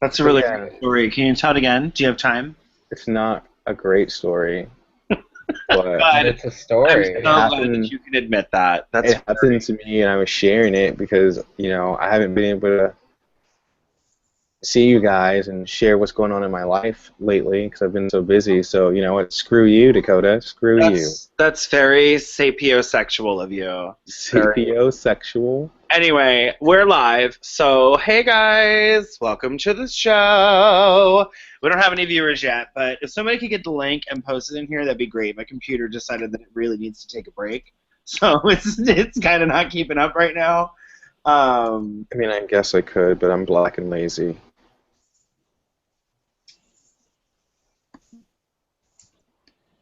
That's a But really yeah, great story. Can you tell it again? Do you have time? it's not a great story, but But God, it's a I'm story. it so glad that happened. you can admit that. That's It happened to me, and I was sharing it because I haven't been able to see you guys and share what's going on in my life lately because I've been so busy. So you know what? Screw you, Dakota. Screw you. that's very sapiosexual of you. Very. Sapiosexual. Anyway, we're live. So, hey guys, welcome to the show. We don't have any viewers yet, but if somebody could get the link and post it in here, that'd be great. My computer decided that it really needs to take a break, so it's kind of not keeping up right now. I mean, I guess I could, but I'm black and lazy.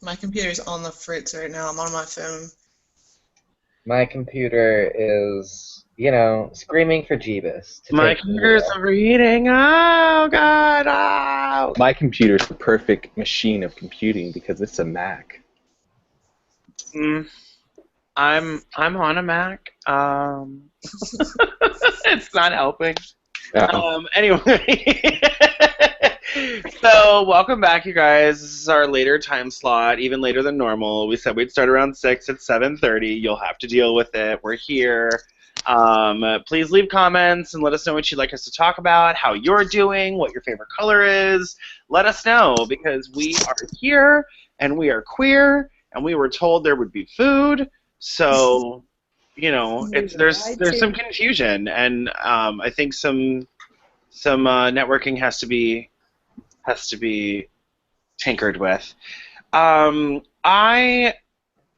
My computer's on the fritz right now. I'm on my phone. My computer is, screaming for Jeebus. My computer's overheating. Oh god! Oh. My computer's the perfect machine of computing because it's a Mac. I'm on a Mac. It's not helping. Anyway, so welcome back, you guys. This is our later time slot, even later than normal. We said we'd start around 6 at 7:30. You'll have to deal with it. We're here. Please leave comments and let us know what you'd like us to talk about, how you're doing, what your favorite color is. Let us know, because we are here and we are queer and we were told there would be food. So, there's some confusion, and I think some networking has to be tinkered with. I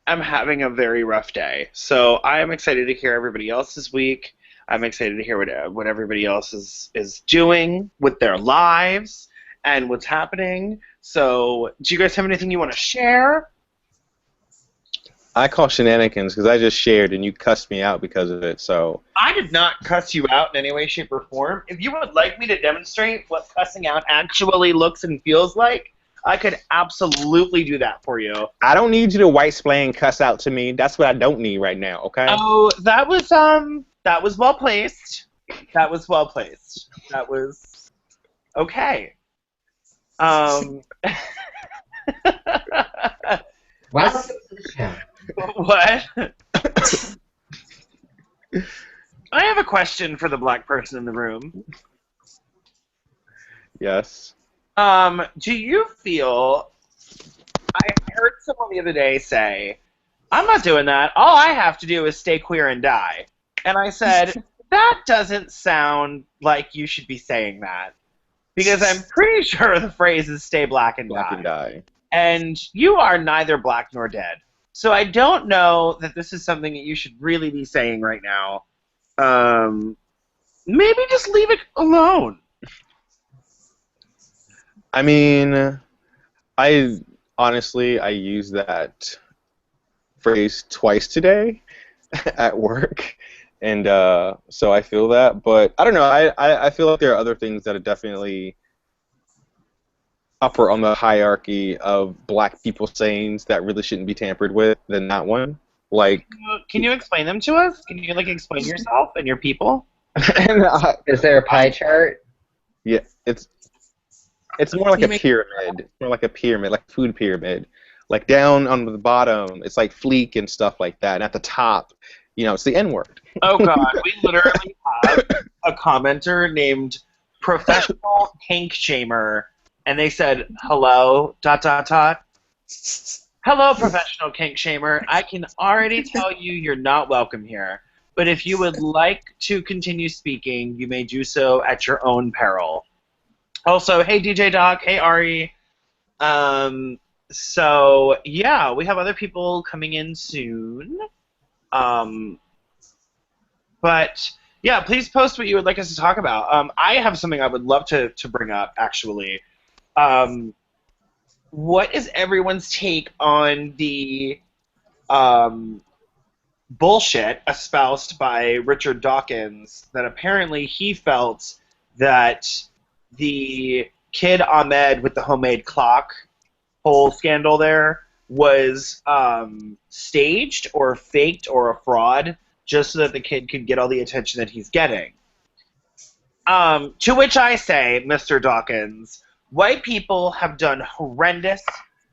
am having a very rough day, so I am excited to hear everybody else's week. I'm excited to hear what everybody else is doing with their lives and what's happening. So, do you guys have anything you want to share? I call shenanigans because I just shared and you cussed me out because of it. So I did not cuss you out in any way, shape, or form. If you would like me to demonstrate what cussing out actually looks and feels like, I could absolutely do that for you. I don't need you to white-splain cuss out to me. That's what I don't need right now, okay? Oh, that was well placed. That was well placed. That was okay. Welcome to the show. What? I have a question for the black person in the room. Yes. Do you feel... I heard someone the other day say, I'm not doing that. All I have to do is stay queer and die. And I said, that doesn't sound like you should be saying that. Because I'm pretty sure the phrase is stay black and Black die. and die. And you are neither black nor dead. So I don't know that this is something that you should really be saying right now. Maybe just leave it alone. I mean, I used that phrase twice today at work, and so I feel that. But I don't know. I feel like there are other things that are definitely upper on the hierarchy of black people sayings that really shouldn't be tampered with than that one. Like, Can you explain them to us? Can you explain yourself and your people? Is there a pie chart? Yeah, it's more like a pyramid. It's more like a pyramid, like a food pyramid. Like down on the bottom, it's like fleek and stuff like that. And at the top, it's the N-word. Oh God, we literally have a commenter named Professional Kink Shamer, and they said, hello, ... Hello, Professional Kink Shamer. I can already tell you you're not welcome here. But if you would like to continue speaking, you may do so at your own peril. Also, hey DJ Doc, hey Ari. So yeah, we have other people coming in soon. But yeah, please post what you would like us to talk about. I have something I would love to bring up actually. What is everyone's take on the bullshit espoused by Richard Dawkins that apparently he felt that the kid Ahmed with the homemade clock whole scandal there was staged or faked or a fraud just so that the kid could get all the attention that he's getting. To which I say, Mr. Dawkins, white people have done horrendous,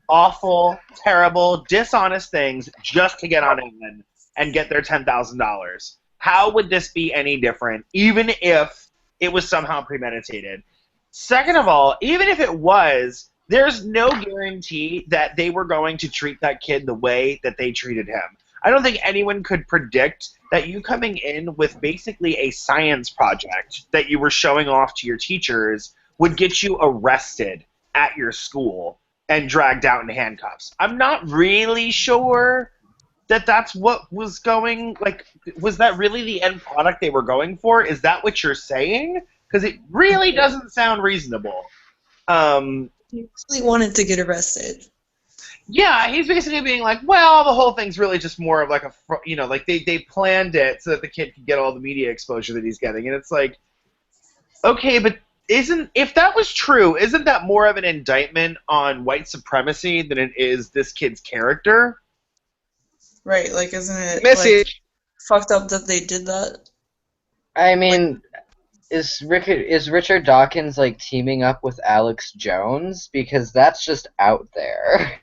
awful, terrible, dishonest things just to get on in and get their $10,000. How would this be any different, even if it was somehow premeditated? Second of all, even if it was, there's no guarantee that they were going to treat that kid the way that they treated him. I don't think anyone could predict that you coming in with basically a science project that you were showing off to your teachers would get you arrested at your school and dragged out in handcuffs. I'm not really sure that that's what was going, like, was that really the end product they were going for? Is that what you're saying? Because it really doesn't sound reasonable. He really wanted to get arrested. Yeah, he's basically being like, well, the whole thing's really just more of like like they planned it so that the kid could get all the media exposure that he's getting. And it's like, okay, but if that was true, isn't that more of an indictment on white supremacy than it is this kid's character? Right, like, isn't it Message. like, fucked up that they did that? I mean, is Richard Dawkins like teaming up with Alex Jones? Because that's just out there.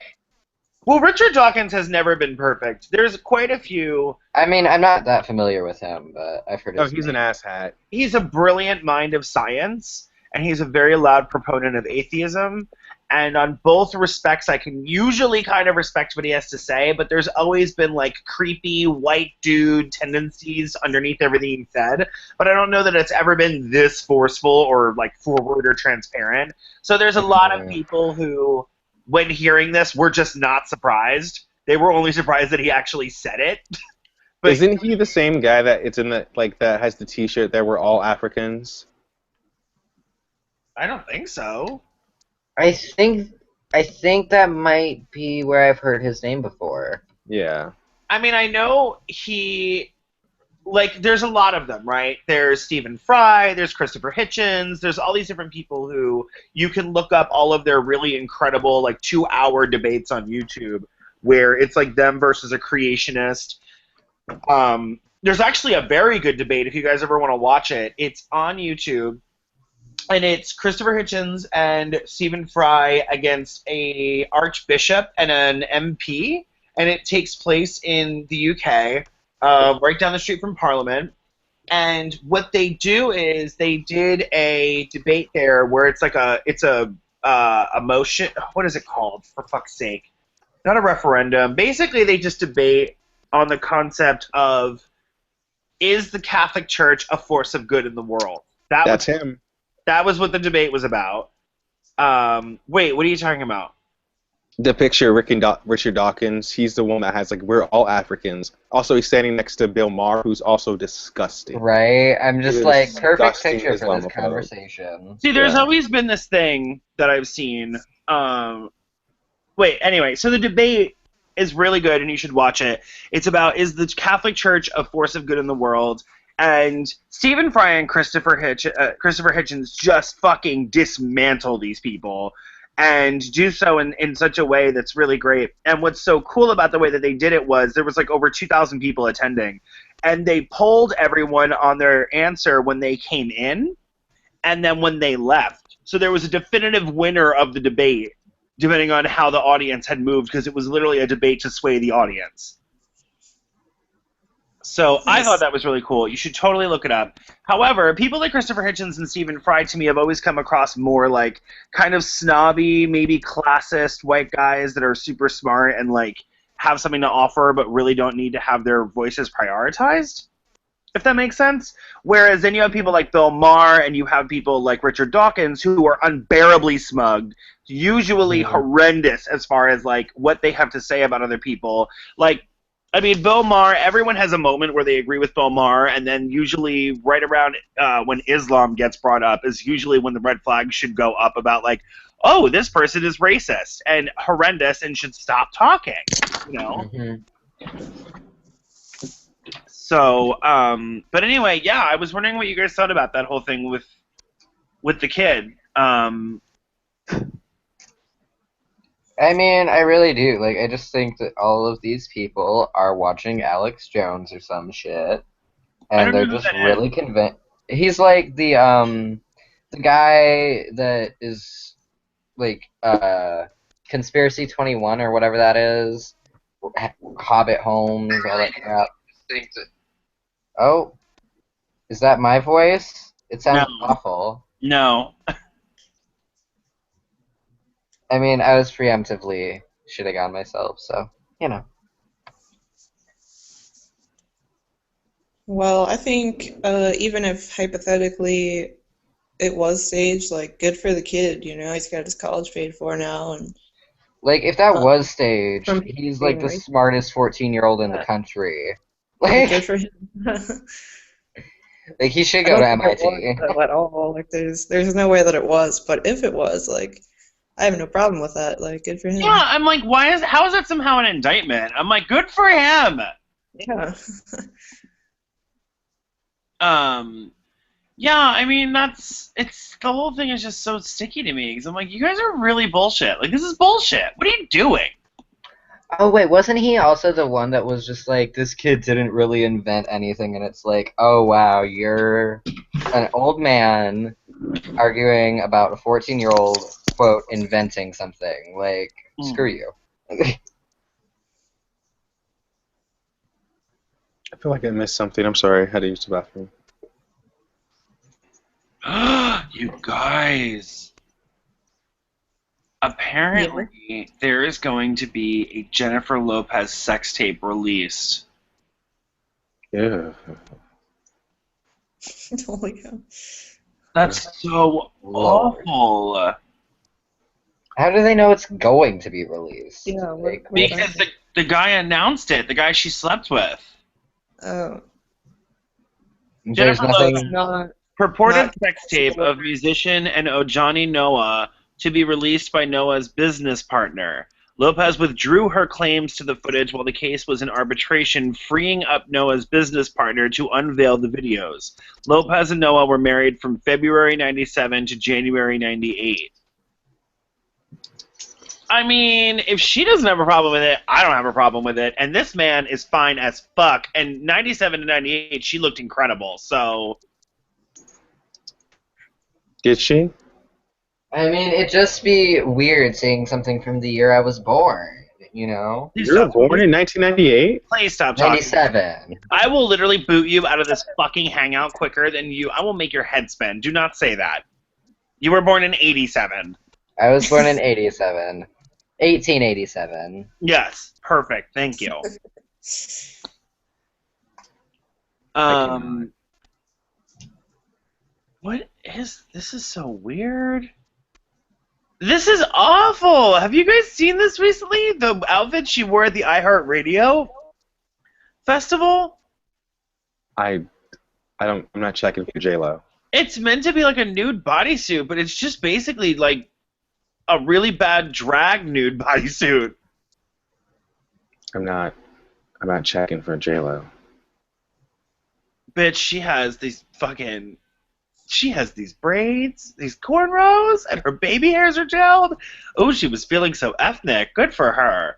Well, Richard Dawkins has never been perfect. There's quite a few. I mean, I'm not that familiar with him, but I've heard Oh, his he's name. an asshat. He's a brilliant mind of science, and he's a very loud proponent of atheism. And on both respects, I can usually kind of respect what he has to say, but there's always been like creepy white dude tendencies underneath everything he said. But I don't know that it's ever been this forceful or like forward or transparent. So there's a lot of people who, when hearing this, were just not surprised. They were only surprised that he actually said it. But Isn't he the same guy that it's in the that has the T-shirt that we're all Africans? I don't think so. I think that might be where I've heard his name before. Yeah. I mean, I know there's a lot of them, right? There's Stephen Fry, there's Christopher Hitchens, there's all these different people who you can look up all of their really incredible, 2-hour debates on YouTube where it's like them versus a creationist. There's actually a very good debate if you guys ever want to watch it. It's on YouTube. And it's Christopher Hitchens and Stephen Fry against a archbishop and an MP, and it takes place in the UK, right down the street from Parliament. And what they do is they did a debate there where it's a motion. What is it called? For fuck's sake, not a referendum. Basically, they just debate on the concept of, is the Catholic Church a force of good in the world? That's him. That was what the debate was about. Wait, what are you talking about? The picture, Richard Dawkins, he's the one that has, we're all Africans. Also, he's standing next to Bill Maher, who's also disgusting. Right? I'm just perfect Disgusting picture for this Islamophobe. conversation. See, there's Yeah. always been this thing that I've seen. Anyway, so the debate is really good, and you should watch it. It's about, is the Catholic Church a force of good in the world? And Stephen Fry and Christopher Hitchens just fucking dismantle these people and do so in such a way that's really great. And what's so cool about the way that they did it was there was over 2,000 people attending. And they polled everyone on their answer when they came in and then when they left. So there was a definitive winner of the debate depending on how the audience had moved, because it was literally a debate to sway the audience. So I thought that was really cool. You should totally look it up. However, people like Christopher Hitchens and Stephen Fry, to me, have always come across more kind of snobby, maybe classist white guys that are super smart and have something to offer but really don't need to have their voices prioritized, if that makes sense. Whereas then you have people like Bill Maher and you have people like Richard Dawkins who are unbearably smug, usually horrendous as far as what they have to say about other people. Bill Maher, everyone has a moment where they agree with Bill Maher, and then usually right around when Islam gets brought up is usually when the red flag should go up about oh, this person is racist and horrendous and should stop talking, So, but anyway, yeah, I was wondering what you guys thought about that whole thing with the kid. I mean, I really do. I just think that all of these people are watching Alex Jones or some shit, and they're just really convinced. He's like the guy that is like Conspiracy 21 or whatever that is. Hobbit Holmes, all that crap. Oh, is that my voice? It No, sounds awful. no. I mean, I was preemptively shitting on myself, so, you know. Well, I think even if hypothetically it was staged, like, good for the kid, you know? He's got his college paid for now, and Like, if that uh, was staged, from he's like being the right smartest 14-year-old in the there. country. Like, good Like, for him. like he should I go to don't think it was MIT. though at all. Like, there's no way that it was, but if it was, like, I have no problem with that. Like, good for Yeah, him. I'm like, how is that somehow an indictment? I'm like, good for him. Yeah. Um, yeah, I mean, it's the whole thing is just so sticky to me because I'm like, you guys are really bullshit. Like, this is bullshit. What are you doing? Oh wait, wasn't he also the one that was just like, this kid didn't really invent anything, and it's like, oh wow, you're an old man arguing about a 14-year-old, quote, inventing something. Like, screw you. I feel like I missed something. I'm sorry. I had to use the bathroom. You guys. Apparently, there is going to be a Jennifer Lopez sex tape released. Yeah. Holy cow. That's so Lord. awful. How do they know it's going to be released? Yeah, Like, what Because the guy announced it, the guy she slept with. Oh, there's Jennifer Lopez it's nothing. not purported not sex tape of musician and Ojani Noah to be released by Noah's business partner. Lopez withdrew her claims to the footage while the case was in arbitration, freeing up Noah's business partner to unveil the videos. Lopez and Noah were married from February 97 to January 98. I mean, if she doesn't have a problem with it, I don't have a problem with it. And this man is fine as fuck. And 97 to 98, she looked incredible. So, Did she? I mean, it'd just be weird seeing something from the year I was born, you know? please You were stop born talking. in 1998? Please stop talking. 97. I will literally boot you out of this fucking hangout quicker than you. I will make your head spin. Do not say that. You were born in 87. I was born in 87. 1887. Yes, perfect. Thank you. What is this? Is so weird. This is awful. Have you guys seen this recently? The outfit she wore at the iHeartRadio festival. I'm not checking for J-Lo. It's meant to be like a nude bodysuit, but it's just basically like a really bad drag nude bodysuit. I'm not checking for J-Lo. Bitch, she has these braids, these cornrows, and her baby hairs are gelled. Oh, she was feeling so ethnic. Good for her.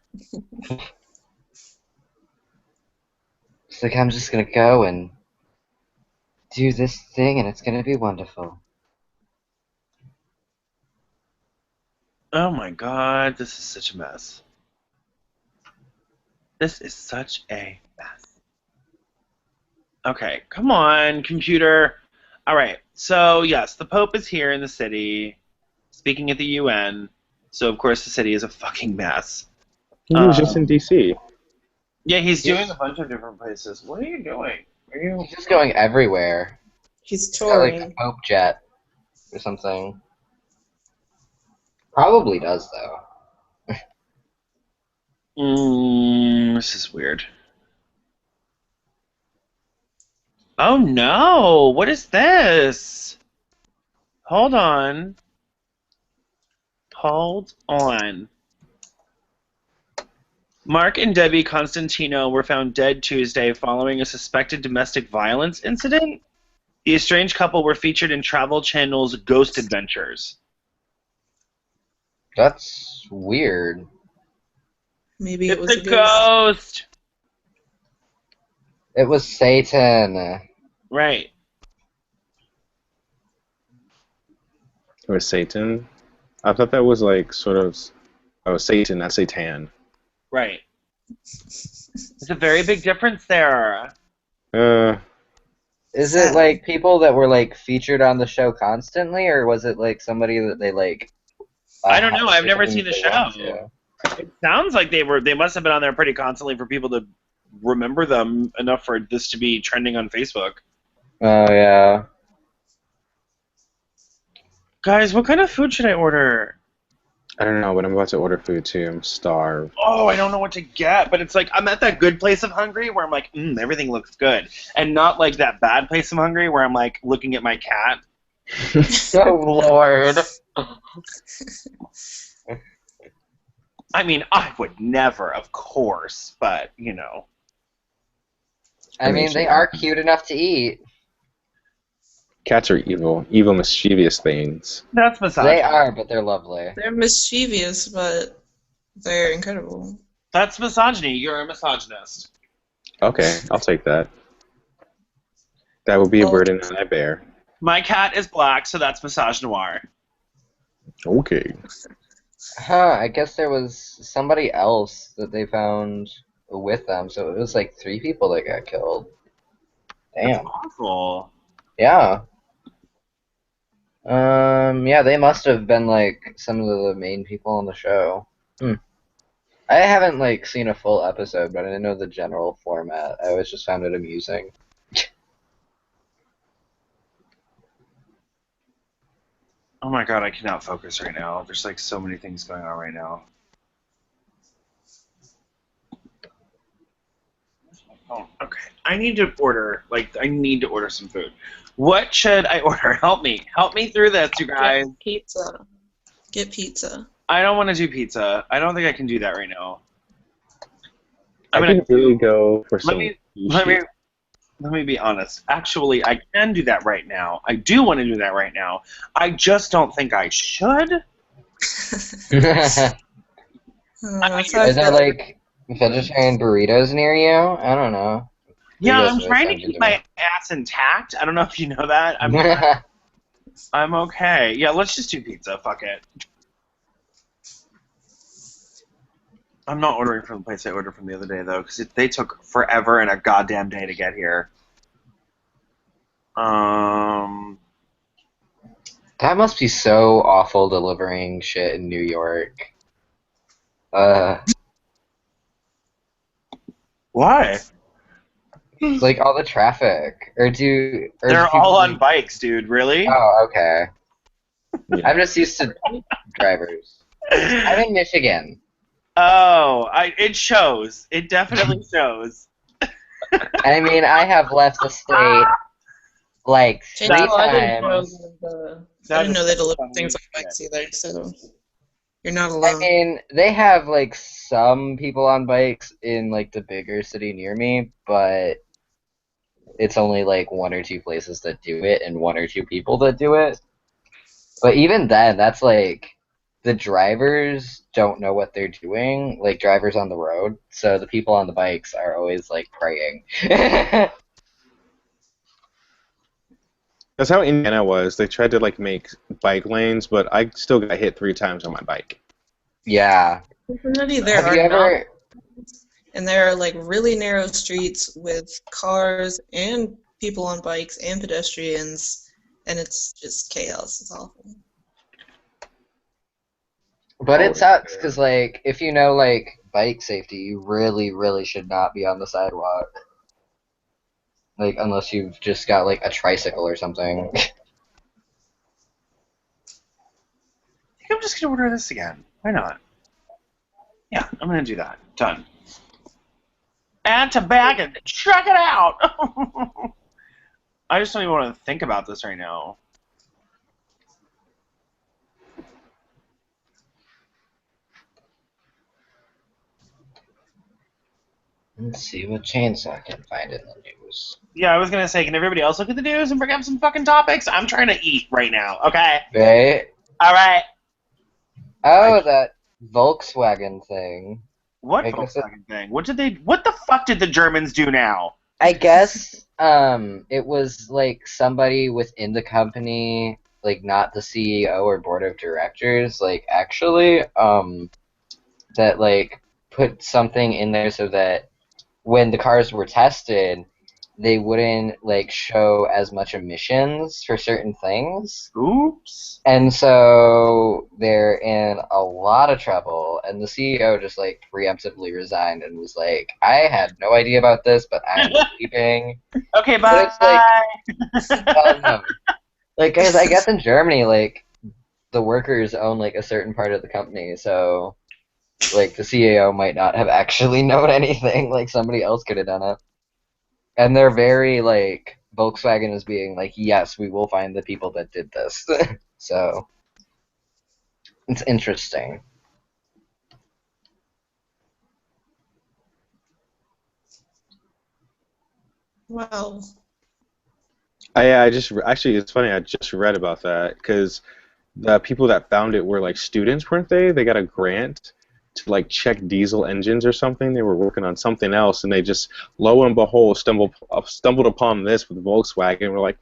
It's like, I'm just gonna go and do this thing, and it's gonna be wonderful. Oh my god, this is such a mess. This is such a mess. Okay, come on, computer. Alright, so yes, the Pope is here in the city, speaking at the UN, so of course the city is a fucking mess. He was just in D.C. Yeah, he's doing a bunch of different places. What are you doing? Are you... He's just going everywhere. he's He's got, like, touring. a Pope jet or something. Probably does, though. This is weird. Oh no! What is this? Hold on. Hold on. Mark and Debbie Constantino were found dead Tuesday following a suspected domestic violence incident. The estranged couple were featured in Travel Channel's Ghost Adventures. That's weird. Maybe it was It's a a ghost! It was Satan. Right. Or Satan? I thought that was like sort of. Oh, Satan, not Satan. Right. There's a very big difference there. Is it like people that were like featured on the show constantly, or was it like somebody that they like? I don't know. I've never something seen the they want show. to? It sounds like they must have been on there pretty constantly for people to remember them enough for this to be trending on Facebook. Oh yeah. Guys, what kind of food should I order? I don't know, but I'm about to order food too. I'm starved. Oh, I don't know what to get, but it's like I'm at that good place of hungry where I'm like, everything looks good, and not like that bad place of hungry where I'm like looking at my cat. Oh Lord. I mean, I would never, of course, but you know. I mean, they are cute enough to eat. Cats are evil, mischievous things. That's misogyny. They are, but they're lovely. They're mischievous, but they're incredible. That's misogyny. You're a misogynist. Okay, I'll take that. That would be a burden that I bear. My cat is black, so that's misogynoir. Okay. Huh, I guess there was somebody else that they found with them, so it was like 3 people that got killed. Damn. That's awful. Yeah. Yeah, they must have been like some of the main people on the show. I haven't like seen a full episode, but I know the general format. I always just found it amusing. Oh my god, I cannot focus right now. There's like so many things going on right now. Oh, okay. I need to order some food. What should I order? Help me through this, you guys. Get pizza. I don't want to do pizza. I don't think I can do that right now. I can really go for some. Let me be honest. Actually, I can do that right now. I do want to do that right now. I just don't think I should. Is there like vegetarian burritos near you? I don't know. Yeah, I'm trying to keep my ass intact. I don't know if you know that. I'm okay. Yeah, let's just do pizza. Fuck it. I'm not ordering from the place I ordered from the other day, though, because they took forever and a goddamn day to get here. That must be so awful delivering shit in New York. Why? Like all the traffic, They're all on bikes, dude. Really? Oh, okay. Yeah. I'm just used to drivers. I'm in Michigan. Oh, it shows. It definitely shows. I mean, I have left the state like 3 times. I didn't know they deliver things on bikes either, so you're not alone. I mean, they have like some people on bikes in like the bigger city near me, but it's only like 1 or 2 places that do it and 1 or 2 people that do it. But even then, that's like the drivers don't know what they're doing, like drivers on the road, so the people on the bikes are always like praying. That's how Indiana was. They tried to like make bike lanes, but I still got hit 3 times on my bike. Yeah. And there are like really narrow streets with cars and people on bikes and pedestrians, and it's just chaos. It's awful. But it sucks because, like, if you know, like, bike safety, you really, really should not be on the sidewalk. Like, unless you've just got, like, a tricycle or something. I think I'm just going to order this again. Why not? Yeah, I'm going to do that. Done. Add to bag and check it out! I just don't even want to think about this right now. Let's see what chainsaw can find in the news. Yeah, I was going to say, can everybody else look at the news and bring up some fucking topics? I'm trying to eat right now, okay? Right? Alright. Oh, that Volkswagen thing. What Volkswagen thing? What the fuck did the Germans do now? I guess, it was, like, somebody within the company, like not the CEO or board of directors, like actually, that like put something in there so that when the cars were tested, they wouldn't like show as much emissions for certain things. Oops. And so they're in a lot of trouble, and the CEO just like preemptively resigned and was like, I had no idea about this, but I'm leaving. Okay, But bye. it's like, no. Like, 'cause I guess in Germany, like, the workers own like a certain part of the company, so like the CEO might not have actually known anything. Like somebody else could have done it. And they're very like Volkswagen is being like, yes, we will find the people that did this. So it's interesting. Wow. I just actually it's funny. I just read about that because the people that found it were like students, weren't they? They got a grant to like check diesel engines or something. They were working on something else, and they just lo and behold stumbled upon this with Volkswagen. We're like,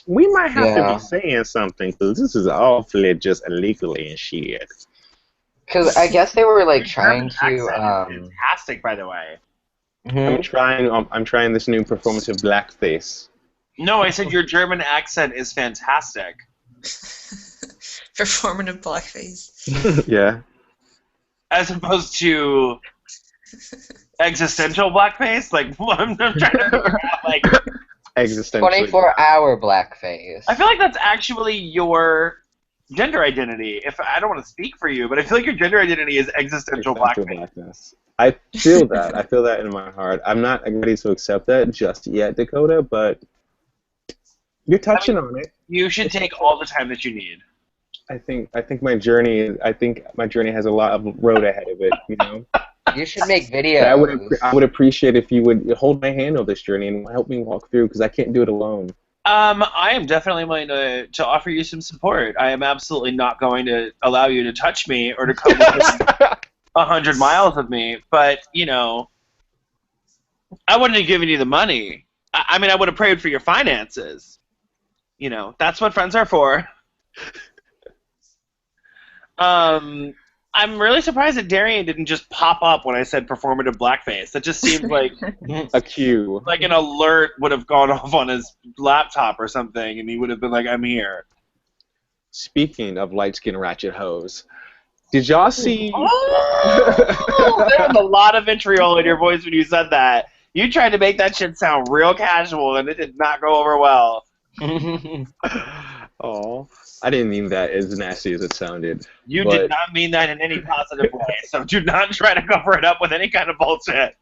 we might have to be Yeah. saying something because this is awfully just illegally and shit. Because I guess they were like trying German accent to. is fantastic, by the way. I'm trying this new performative blackface. No, I said your German accent is fantastic. Performative blackface. Yeah. As opposed to existential blackface? Like, I'm trying to figure out, like... Existentially. 24-hour blackface. I feel like that's actually your gender identity. If I don't want to speak for you, but I feel like your gender identity is existential blackface. blackness. I feel that. I feel that in my heart. I'm not ready to accept that just yet, Dakota, but you're touching on it. You should take all the time that you need. I think my journey has a lot of road ahead of it, you know. You should make videos. I would appreciate if you would hold my hand on this journey and help me walk through because I can't do it alone. I am definitely willing to offer you some support. I am absolutely not going to allow you to touch me or to come within 100 miles of me, but, you know, I wouldn't have given you the money. I mean, I would have prayed for your finances. You know, that's what friends are for. I'm really surprised that Darian didn't just pop up when I said performative blackface. That just seems like a cue. Like an alert would have gone off on his laptop or something, and he would have been like, I'm here. Speaking of light-skinned ratchet hoes, did y'all see... Oh, there was a lot of vitriol in your voice when you said that. You tried to make that shit sound real casual, and it did not go over well. Oh, I didn't mean that as nasty as it sounded. You did not mean that in any positive way, so do not try to cover it up with any kind of bullshit.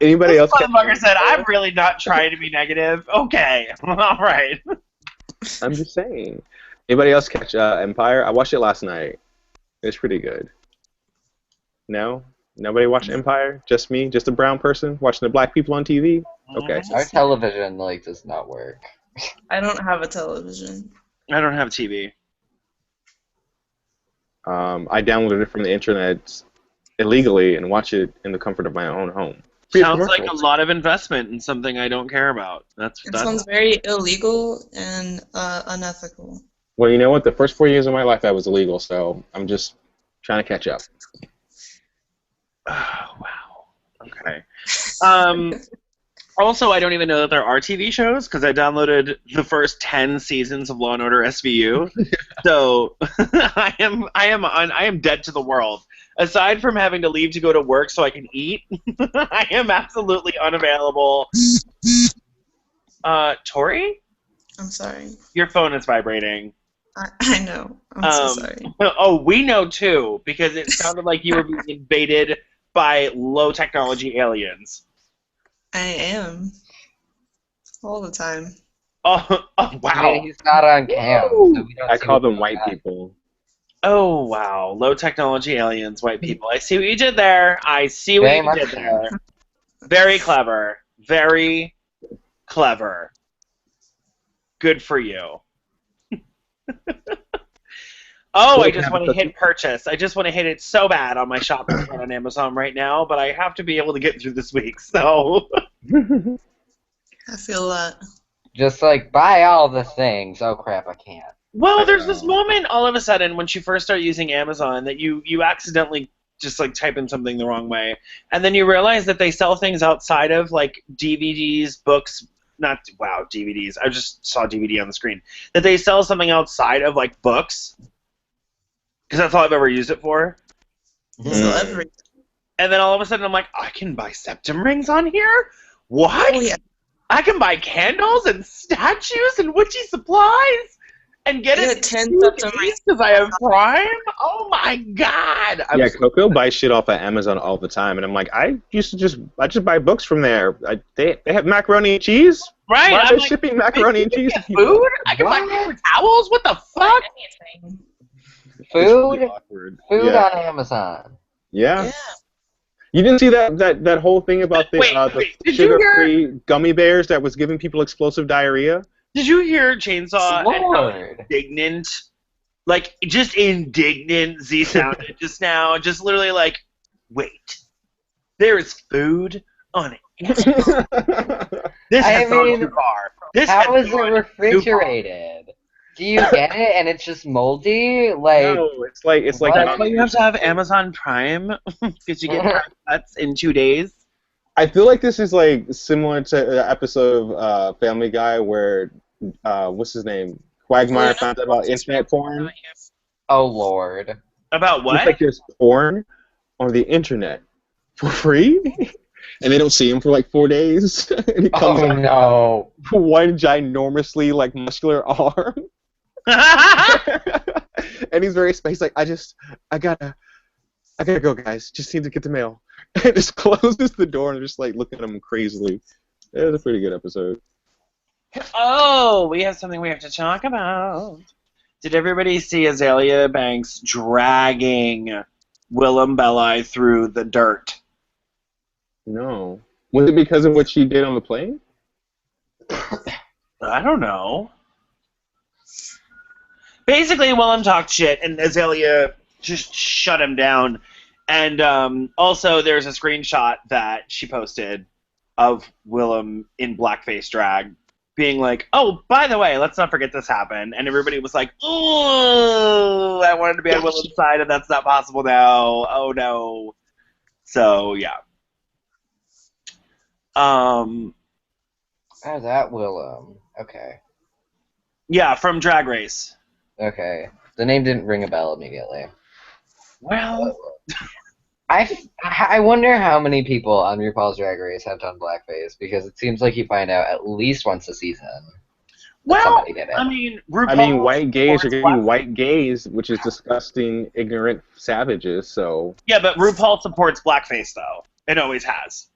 Anybody else? This motherfucker said, I'm really not trying to be negative. Okay, all right. I'm just saying. Anybody else catch Empire? I watched it last night. It's pretty good. No? Nobody watched Empire? Just me? Just a brown person watching the black people on TV? Okay. Our television like does not work. I don't have a television. I don't have TV. I downloaded it from the internet illegally and watch it in the comfort of my own home. Sounds like a lot of investment in something I don't care about. It sounds very illegal and unethical. Well, you know what? The first 4 years of my life, I was illegal, so I'm just trying to catch up. Oh, wow. Okay. Also, I don't even know that there are TV shows because I downloaded the first 10 seasons of Law and Order SVU. So I am dead to the world. Aside from having to leave to go to work so I can eat, I am absolutely unavailable. Tori? I'm sorry. Your phone is vibrating. I know. I'm so sorry. Oh, we know too, because it sounded like you were being invaded by low technology aliens. I am. All the time. Oh wow. I mean, he's not on cam. So we don't I see call him them do white that. people. Oh wow. Low technology aliens, white people. I see what you did there. I see what Very you much did so. there. Very clever. Very clever. Good for you. Oh, I just want to hit purchase. I just want to hit it so bad on my shopping cart on Amazon right now, but I have to be able to get through this week, so. I feel that. Just like, buy all the things. Oh crap, I can't. Well, there's this moment all of a sudden when you first start using Amazon that you accidentally just like type in something the wrong way, and then you realize that they sell things outside of like DVDs, books. Not wow, DVDs. I just saw DVD on the screen. That they sell something outside of like books, because that's all I've ever used it for. So everything. And then all of a sudden I'm like, I can buy septum rings on here? What? Oh, yeah. I can buy candles and statues and witchy supplies and get it 10 septum rings because I have Prime? Oh my god! Yeah, Coco buys shit off of Amazon all the time, and I'm like, I just buy books from there. They have macaroni and cheese. Right? Why are I'm they like, shipping macaroni and cheese to people? food? I can buy paper towels? What the fuck? It's really awkward. Food Yeah. on Amazon. Yeah. Yeah. You didn't see that whole thing about the Wait, did you sugar-free gummy bears that was giving people explosive diarrhea? Did you hear Chainsaw and how Lord. indignant, like, just indignant Z sounded just now? Just literally like, wait, there is food on Amazon. This has gone too far. How is it refrigerated? Do you get it and it's just moldy? Like, No, it's like What? That's why you have to have Amazon Prime, because you get Prime cuts in 2 days. I feel like this is like similar to an episode of Family Guy where what's his name? Quagmire found out about internet porn. oh Lord. About what? It's like there's porn on the internet for free, and they don't see him for like 4 days. And he comes Oh out no. with one ginormously like muscular arm. And he's very spaced. Like, I gotta go, guys. Just need to get the mail. And just closes the door and just like looking at him crazily. It was a pretty good episode. Oh, we have something we have to talk about. Did everybody see Azalea Banks dragging Willem Belli through the dirt? No. Was it because of what she did on the plane? I don't know. Basically, Willem talked shit, and Azalea just shut him down. And also, there's a screenshot that she posted of Willem in blackface drag, being like, "Oh, by the way, let's not forget this happened." And everybody was like, "Ooh, I wanted to be on Willem's side, and that's not possible now. Oh no." So yeah. Oh, that Willem. Okay. Yeah, from Drag Race. Okay. The name didn't ring a bell immediately. Well, I wonder how many people on RuPaul's Drag Race have done blackface, because it seems like you find out at least once a season. Somebody did it. I mean, White gays are supports getting white gays, which is disgusting, ignorant savages. So Yeah, but RuPaul supports blackface, though. It always has.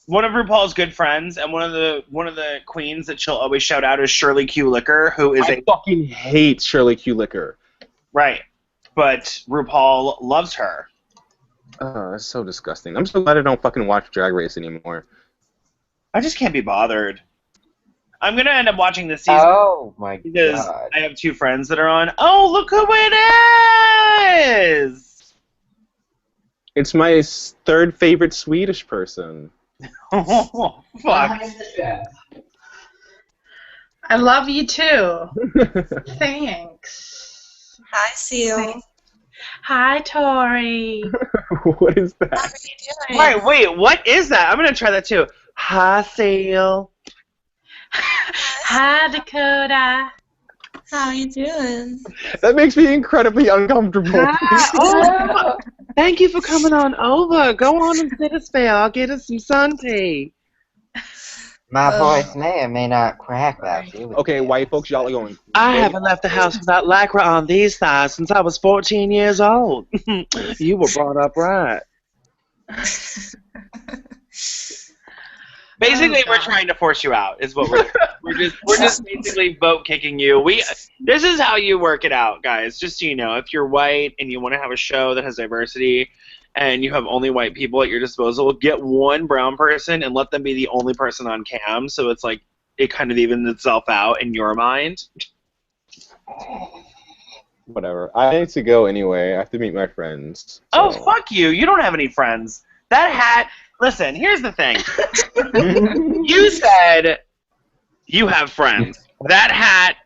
One of RuPaul's good friends and one of the queens that she'll always shout out is Shirley Q. Liquor, who is I fucking hate Shirley Q. Liquor. right, but RuPaul loves her. Oh, that's so disgusting. I'm so glad I don't fucking watch Drag Race anymore. I just can't be bothered. I'm gonna end up watching this season Oh my because god. I have two friends that are on. Oh, look who it is! It's my third favorite Swedish person. Oh, fuck. I love you too. Thanks. Hi, Seal. Hi, Tori. What is How that? are you doing? Wait, what is that? I'm gonna try that too. Hi, Seal. Hi, Dakota. How you doing? That makes me incredibly uncomfortable. Hi. Oh, Thank you for coming on over. Go on and sit a spell. I'll get us some sun tea. My voice may or may not crack that. Okay, white folks, y'all are going. I haven't left the house without lycra on these thighs since I was 14 years old. You were brought up right. Basically, we're trying to force you out. Is what we're just basically vote kicking you. This is how you work it out, guys. Just so you know, if you're white and you want to have a show that has diversity, and you have only white people at your disposal, get one brown person and let them be the only person on cam. So it's like it kind of evens itself out in your mind. Whatever. I need to go anyway. I have to meet my friends. Oh, so. fuck you. You don't have any friends. That hat... Listen, here's the thing. You said You have friends. That hat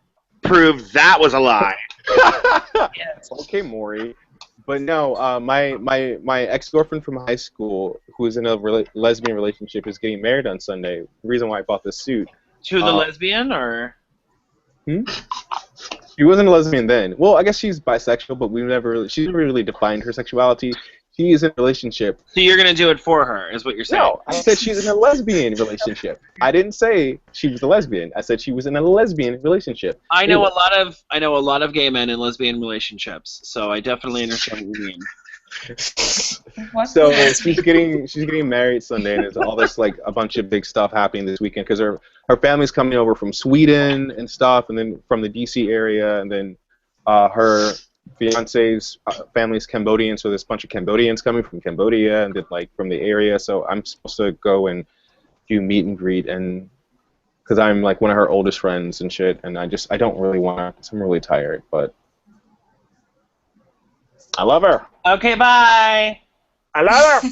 proved that was a lie. Yes. Okay, Maury. But no, my ex-girlfriend from high school, who is in a lesbian relationship, is getting married on Sunday. The reason why I bought this suit. To the Uh, lesbian, or? She wasn't a lesbian then. Well, I guess she's bisexual, but she's never really defined her sexuality. She is in a relationship. So you're gonna do it for her, is what you're saying? No, I said she's in a lesbian relationship. I didn't say she was a lesbian. I said she was in a lesbian relationship. I know Anyway. a lot of gay men in lesbian relationships, so I definitely understand what you mean. What's So the she's getting married Sunday, and there's all this like a bunch of big stuff happening this weekend because her family's coming over from Sweden and stuff, and then from the DC area, and then her fiance's family's Cambodian, so there's a bunch of Cambodians coming from Cambodia and then like from the area. So I'm supposed to go and do meet and greet, and because I'm like one of her oldest friends and shit, and I don't really want to. I'm really tired, but I love her. Okay, bye. I love her.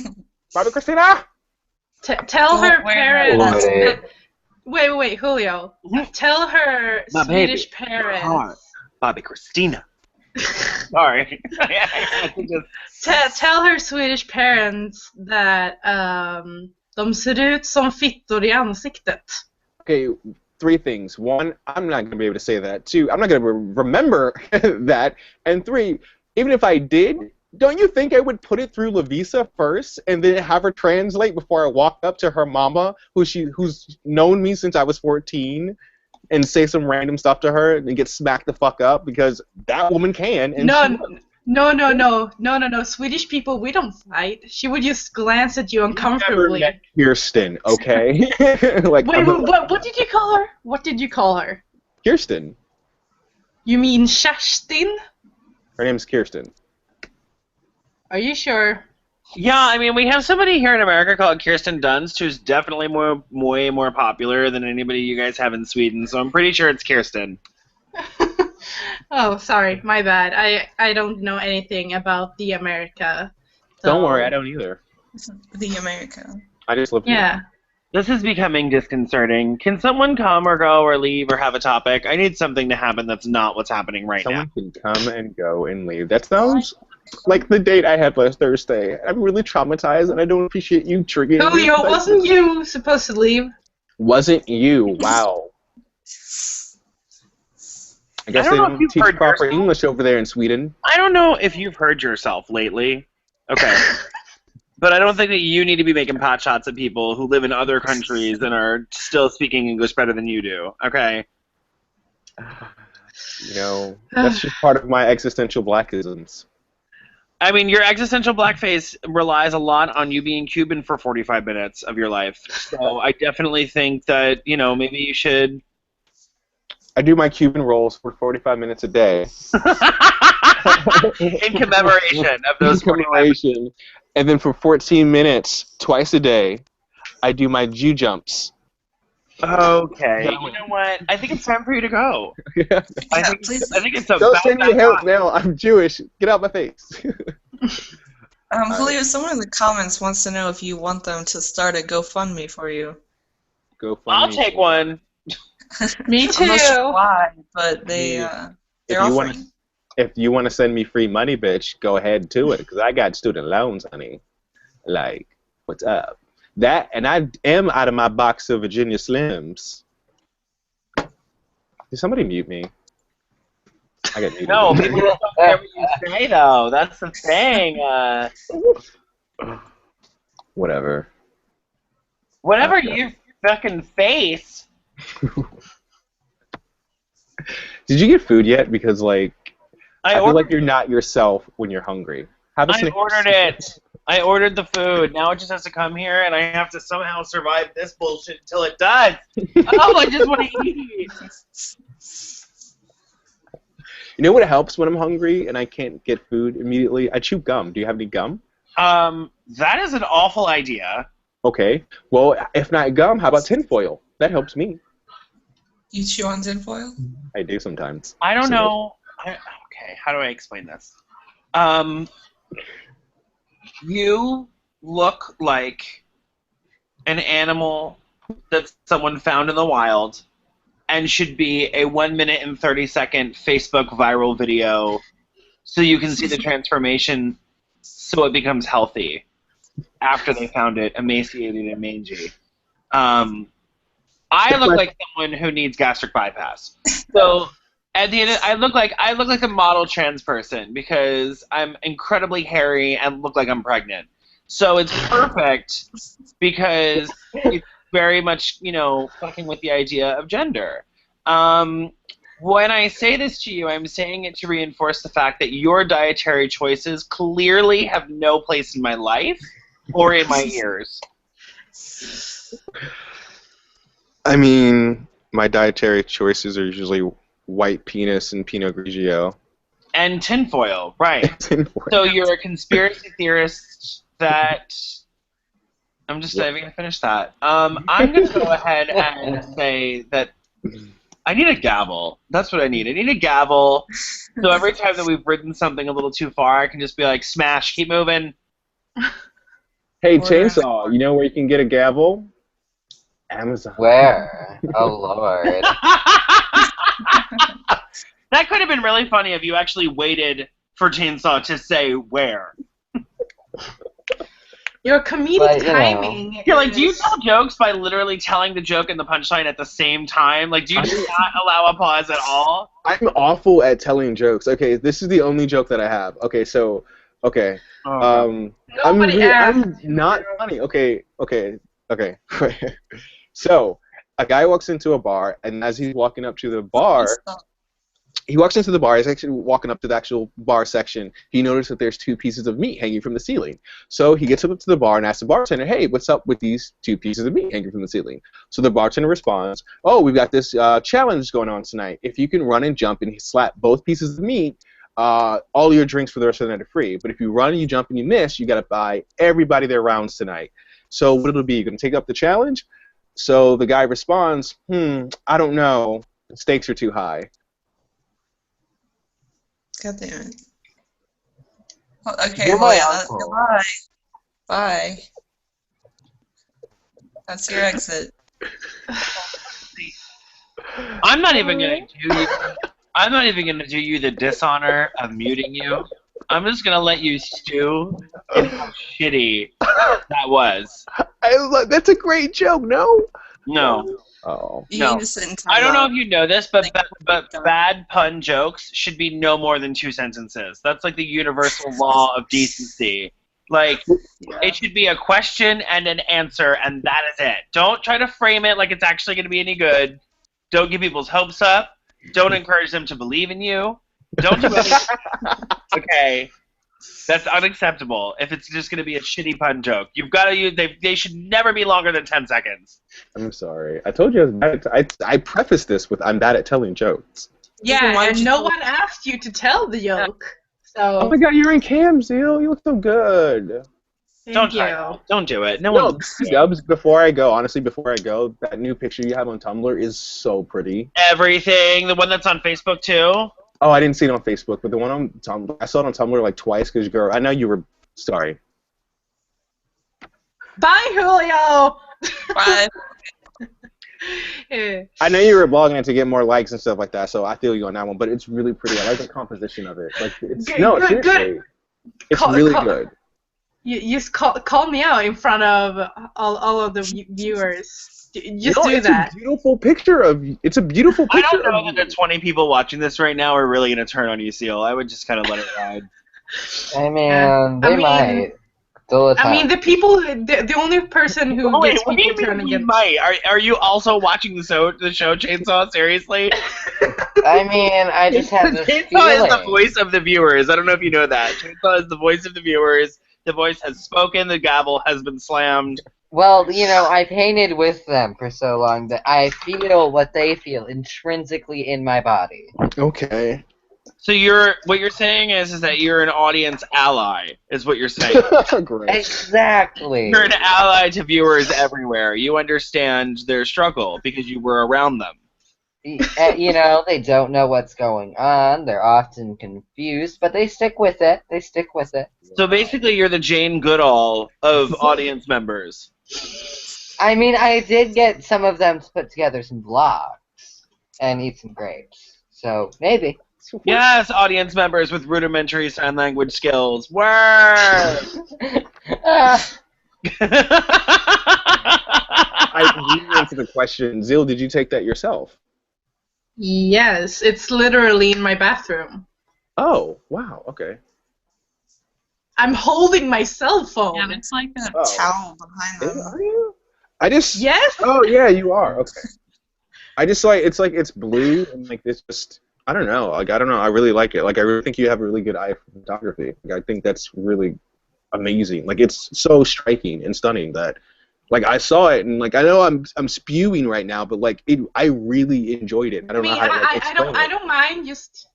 Bobby Christina. Tell her Don't wear parents. that. Wait, Julio. Tell her My Swedish baby. parents. Heart. Bobby Christina. Sorry. I just... Tell her Swedish parents that de ser ut som fittor I ansiktet. Okay, 3 things. 1, I'm not going to be able to say that. 2, I'm not going to remember that. And 3, even if I did, don't you think I would put it through Lavisa first and then have her translate before I walk up to her mama, who's known me since I was 14, and say some random stuff to her and get smacked the fuck up because that woman can. And No. Swedish people, we don't fight. She would just glance at you never uncomfortably. met Kirsten, okay? Like, Wait, what did you call her? What did you call her? Kirsten. You mean Kerstin? Her name's Kirsten. Are you sure? Yeah, I mean, we have somebody here in America called Kirsten Dunst, who's definitely way more popular than anybody you guys have in Sweden, so I'm pretty sure it's Kirsten. Oh, sorry, my bad. I don't know anything about the America. Don't worry, I don't either. The America? I just live here. Yeah. This is becoming disconcerting. Can someone come or go or leave or have a topic? I need something to happen that's not what's happening right Someone can come and go and leave. That sounds like the date I had last Thursday. I'm really traumatized, and I don't appreciate you triggering me. Julio, wasn't you supposed to leave? Wasn't you? Wow. I guess I they don't know if don't you've teach heard proper yourself. English over there in Sweden. I don't know if you've heard yourself lately. Okay. But I don't think that you need to be making pot shots at people who live in other countries and are still speaking English better than you do. Okay? You know, that's just part of my existential blackisms. I mean, your existential blackface relies a lot on you being Cuban for 45 minutes of your life. So I definitely think that, maybe you should... I do my Cuban rolls for 45 minutes a day. in commemoration of those 45 minutes. Commemoration. And then for 14 minutes, twice a day, I do my Jew jumps. Okay. You know what? I think it's time for you to go. I think Please. it's a Don't bad send me help time. now. I'm Jewish. Get out my face. Julio, someone in the comments wants to know if you want them to start a GoFundMe for you. Go I'll take one. Me I'm not sure too. why, but they're offering. If you want to send me free money, bitch, go ahead to it, because I got student loans, honey. Like, what's up? That, and I am out of my box of Virginia Slims. Did somebody mute me? I got muted. No, people don't care what you say, though. That's the thing. Whatever. Whatever your fucking face. Did you get food yet? Because, like, I feel ordered, like you're not yourself when you're hungry. Have a I Snickers. ordered it. I ordered the food. Now it just has to come here, and I have to somehow survive this bullshit until it does. Oh, I just want to eat. You know what helps when I'm hungry and I can't get food immediately? I chew gum. Do you have any gum? That is an awful idea. Okay. Well, if not gum, how about tinfoil? That helps me. You chew on tinfoil? I do sometimes. I don't know. Okay, how do I explain this? You look like an animal that someone found in the wild and should be a 1 minute and 30-second Facebook viral video so you can see the transformation so it becomes healthy after they found it emaciated and mangy. I look like someone who needs gastric bypass. So at the end, I look like a model trans person because I'm incredibly hairy and look like I'm pregnant. So it's perfect because it's very much, fucking with the idea of gender. When I say this to you, I'm saying it to reinforce the fact that your dietary choices clearly have no place in my life or in my ears. I mean, my dietary choices are usually white penis and Pinot Grigio. And tinfoil, right. So you're a conspiracy theorist that... I'm just not even going to finish that. I'm going to go ahead and say that I need a gavel. That's what I need. I need a gavel. So every time that we've ridden something a little too far, I can just be like, smash, keep moving. Hey, Chainsaw, you know where you can get a gavel? Amazon. Where? Oh, Lord. That could have been really funny if you actually waited for Chainsaw to say where. Your comedic But, timing. You're like, do you tell jokes by literally telling the joke and the punchline at the same time? Like, do you not allow a pause at all? I'm awful at telling jokes. Okay, this is the only joke that I have. Okay, so, okay. I'm not funny. Okay. So, a guy walks into a bar, and as he's walking up to the bar, he's actually walking up to the actual bar section. He noticed that there's 2 pieces of meat hanging from the ceiling. So he gets up to the bar and asks the bartender, hey, what's up with these 2 pieces of meat hanging from the ceiling? So the bartender responds, oh, we've got this challenge going on tonight. If you can run and jump and slap both pieces of meat, all your drinks for the rest of the night are free. But if you run and you jump and you miss, you got to buy everybody their rounds tonight. So what it'll be, you're going to take up the challenge? So the guy responds, I don't know. The stakes are too high. God damn it. Well, okay, You're well, my yeah, uncle. goodbye. Bye. That's your exit. I'm not even going to do you the dishonor of muting you. I'm just going to let you stew in how shitty that was. That's a great joke, no? No. Oh. You No. need to sit and I don't know if you know this, but Like- bad pun jokes should be no more than 2 sentences. That's like the universal law of decency. Like, it should be a question and an answer, and that is it. Don't try to frame it like it's actually going to be any good. Don't get people's hopes up. Don't encourage them to believe in you. Don't do anything. Okay. That's unacceptable if it's just going to be a shitty pun joke. You've got to use... They should never be longer than 10 seconds. I'm sorry. I told you I was bad at I prefaced this with I'm bad at telling jokes. Yeah, Why and don't you no tell- one asked you to tell the joke. Oh So, my god, you're in cam, Zeal. You look so good. Don't thank try you. that. Don't do it. No No, one... Dubs, before I go, that new picture you have on Tumblr is so pretty. Everything. The one that's on Facebook, too. Oh, I didn't see it on Facebook, but the one on Tumblr, I saw it on Tumblr like twice because, girl, I know you were... Sorry. Bye, Julio! Bye. Eh. I know you were blogging it to get more likes and stuff like that, so I feel you on that one, but it's really pretty. I like the composition of it. Like, it's... Good, No, good, seriously. It's Call- really call- good. You just call me out in front of all of the viewers. Just No, do it's that. a beautiful picture of you. It's a beautiful I picture don't know of that you. the 20 people watching this right now are really going to turn on you, Seal. I would just kind of let it ride. I mean, I they mean- might. Still a I mean, time. the people, the only person who Wait, gets what do you people mean turning we against. might? Are you also watching the show Chainsaw? Seriously? I mean, I just have this Chainsaw is the feeling. voice of the viewers. I don't know if you know that. Chainsaw is the voice of the viewers. The voice has spoken. The gavel has been slammed. Well, I painted with them for so long that I feel what they feel intrinsically in my body. Okay. So what you're saying is that you're an audience ally, is what you're saying. Great. Exactly. You're an ally to viewers everywhere. You understand their struggle because you were around them. They don't know what's going on. They're often confused, but they stick with it. So basically, you're the Jane Goodall of audience members. I mean, I did get some of them to put together some vlogs. and eat some grapes. So maybe. Yes, audience members with rudimentary sign language skills. Word! I didn't answer the question. Zil, did you take that yourself? Yes, it's literally in my bathroom. Oh, wow. Okay. I'm holding my cell phone. Yeah, it's like a Oh. towel behind them. Are you? I just. Yes? Oh yeah, you are. Okay. I just like it's blue and like it's just I don't know. Like I don't know. I really like it. Like I really think you have a really good eye for photography. Like I think that's really amazing. Like it's so striking and stunning that like I saw it and like I know I'm spewing right now, but like I really enjoyed it. I don't know how to like explain I it. don't mind. Just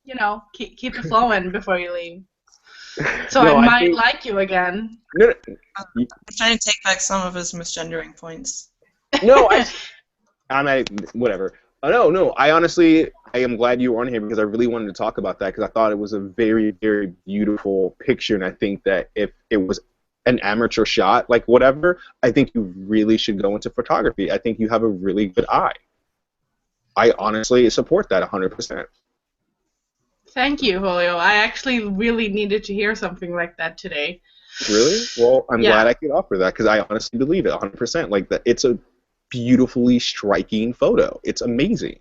keep it flowing before you leave. So No, I I might think- like you again. No, I'm trying to take back some of his misgendering points. no, whatever. No. I honestly, I am glad you were on here because I really wanted to talk about that because I thought it was a very, very beautiful picture, and I think that if it was an amateur shot, like whatever, I think you really should go into photography. I think you have a really good eye. I honestly support that 100%. Thank you, Julio. I actually really needed to hear something like that today. Really? Well, I'm Yeah. glad I could offer that because I honestly believe it 100%. Like that, it's a beautifully striking photo. It's amazing.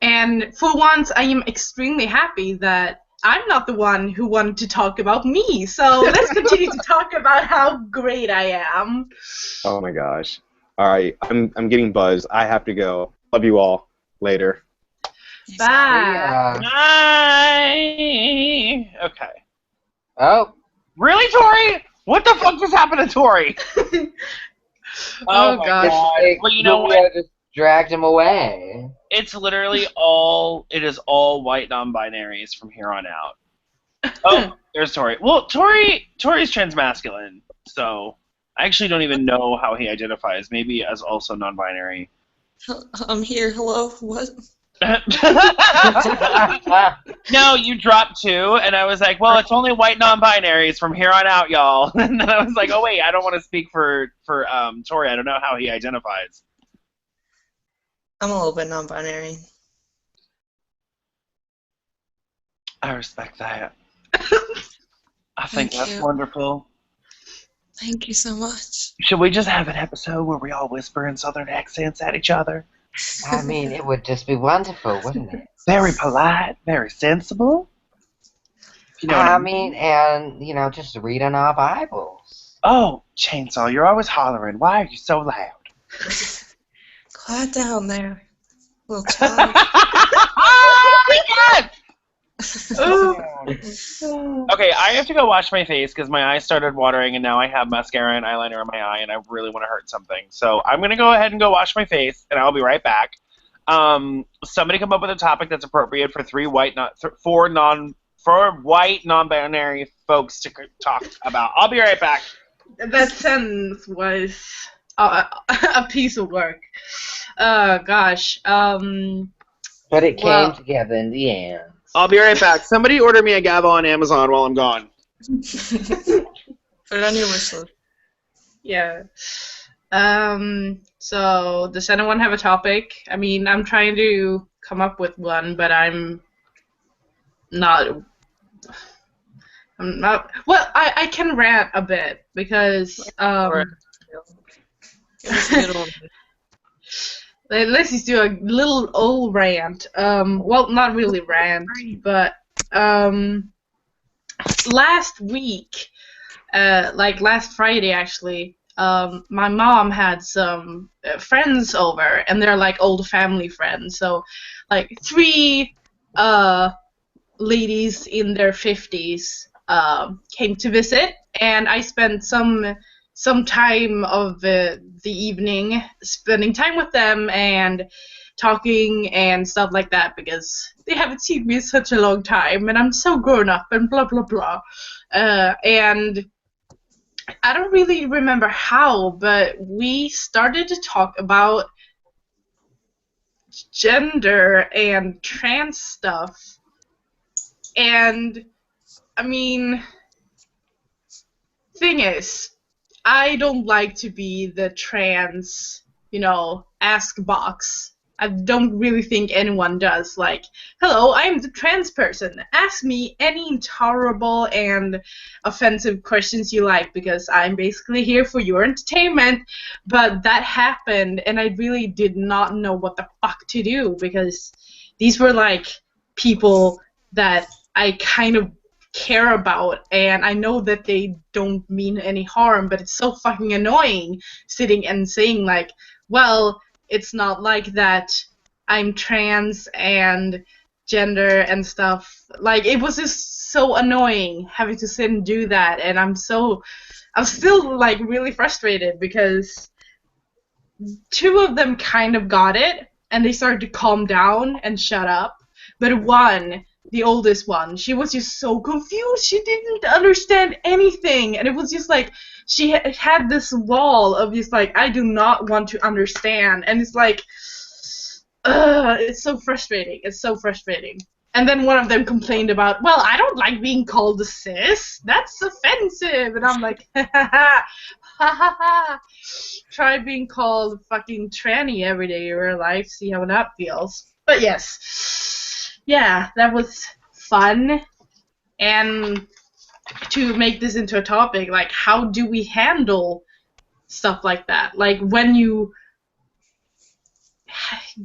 And for once, I am extremely happy that I'm not the one who wanted to talk about me. So let's continue to talk about how great I am. Oh my gosh. All right, I'm getting buzzed. I have to go. Love you all. Later. Bye. Bye. Okay. Oh, Really, Tori? What the fuck just happened to Tori? Oh, my gosh. god. like, Well, you know what? Julio just dragged him away. It's literally all white non-binaries from here on out. Oh, there's Tori. Well, Tori's transmasculine, so I actually don't even know how he identifies. Maybe as also non-binary. I'm here. Hello. What? No, you dropped 2, and I was like, well, it's only white non-binaries from here on out, y'all. And then I was like, oh wait, I don't want to speak for Tori. I don't know how he identifies. I'm a little bit non-binary. I respect that. I think Thank that's you. wonderful. Thank you so much. Should we just have an episode where we all whisper in southern accents at each other? I mean, it would just be wonderful, wouldn't it? Very polite, very sensible. You know what I mean, and, just reading our Bibles. Oh, Chainsaw, you're always hollering. Why are you so loud? Quiet down there, little child. Oh my god! Ooh. Okay, I have to go wash my face because my eyes started watering and now I have mascara and eyeliner in my eye and I really want to hurt something. So I'm going to go ahead and go wash my face and I'll be right back. Somebody come up with a topic that's appropriate for four white non-binary folks to talk about. I'll be right back. That sentence was a piece of work. Gosh. But it came together in the end. I'll be right back. Somebody order me a gavel on Amazon while I'm gone. Put it on your wish list. Yeah. So does anyone have a topic? I mean, I'm trying to come up with one, but I'm not. Well, I can rant a bit because let's just do a little old rant. Well, not really rant, but last week, like last Friday actually, my mom had some friends over, and they're like old family friends. So, like 3 ladies in their 50s came to visit, and I spent some time of the evening spending time with them and talking and stuff like that because they haven't seen me in such a long time and I'm so grown up and blah blah blah. And I don't really remember how, but we started to talk about gender and trans stuff. And I mean, thing is, I don't like to be the trans, ask box I don't really think anyone does. Like, hello, I'm the trans person. Ask me any intolerable and offensive questions you like, because I'm basically here for your entertainment. But that happened, and I really did not know what the fuck to do, because these were like people that I kind of care about, and I know that they don't mean any harm, but it's so fucking annoying sitting and saying like, well, it's not like that I'm trans and gender and stuff. Like, it was just so annoying having to sit and do that, and I'm still like really frustrated because two of them kind of got it and they started to calm down and shut up, but one, the oldest one, she was just so confused. She didn't understand anything, and it was just like she had this wall of just like, I do not want to understand, and it's like, it's so frustrating. It's so frustrating. And then one of them complained about, well, I don't like being called a cis. That's offensive. And I'm like, ha ha ha, ha ha ha. Try being called fucking tranny every day of your life. See how that feels. But yes, yeah, that was fun. And to make this into a topic, like, how do we handle stuff like that? Like, when you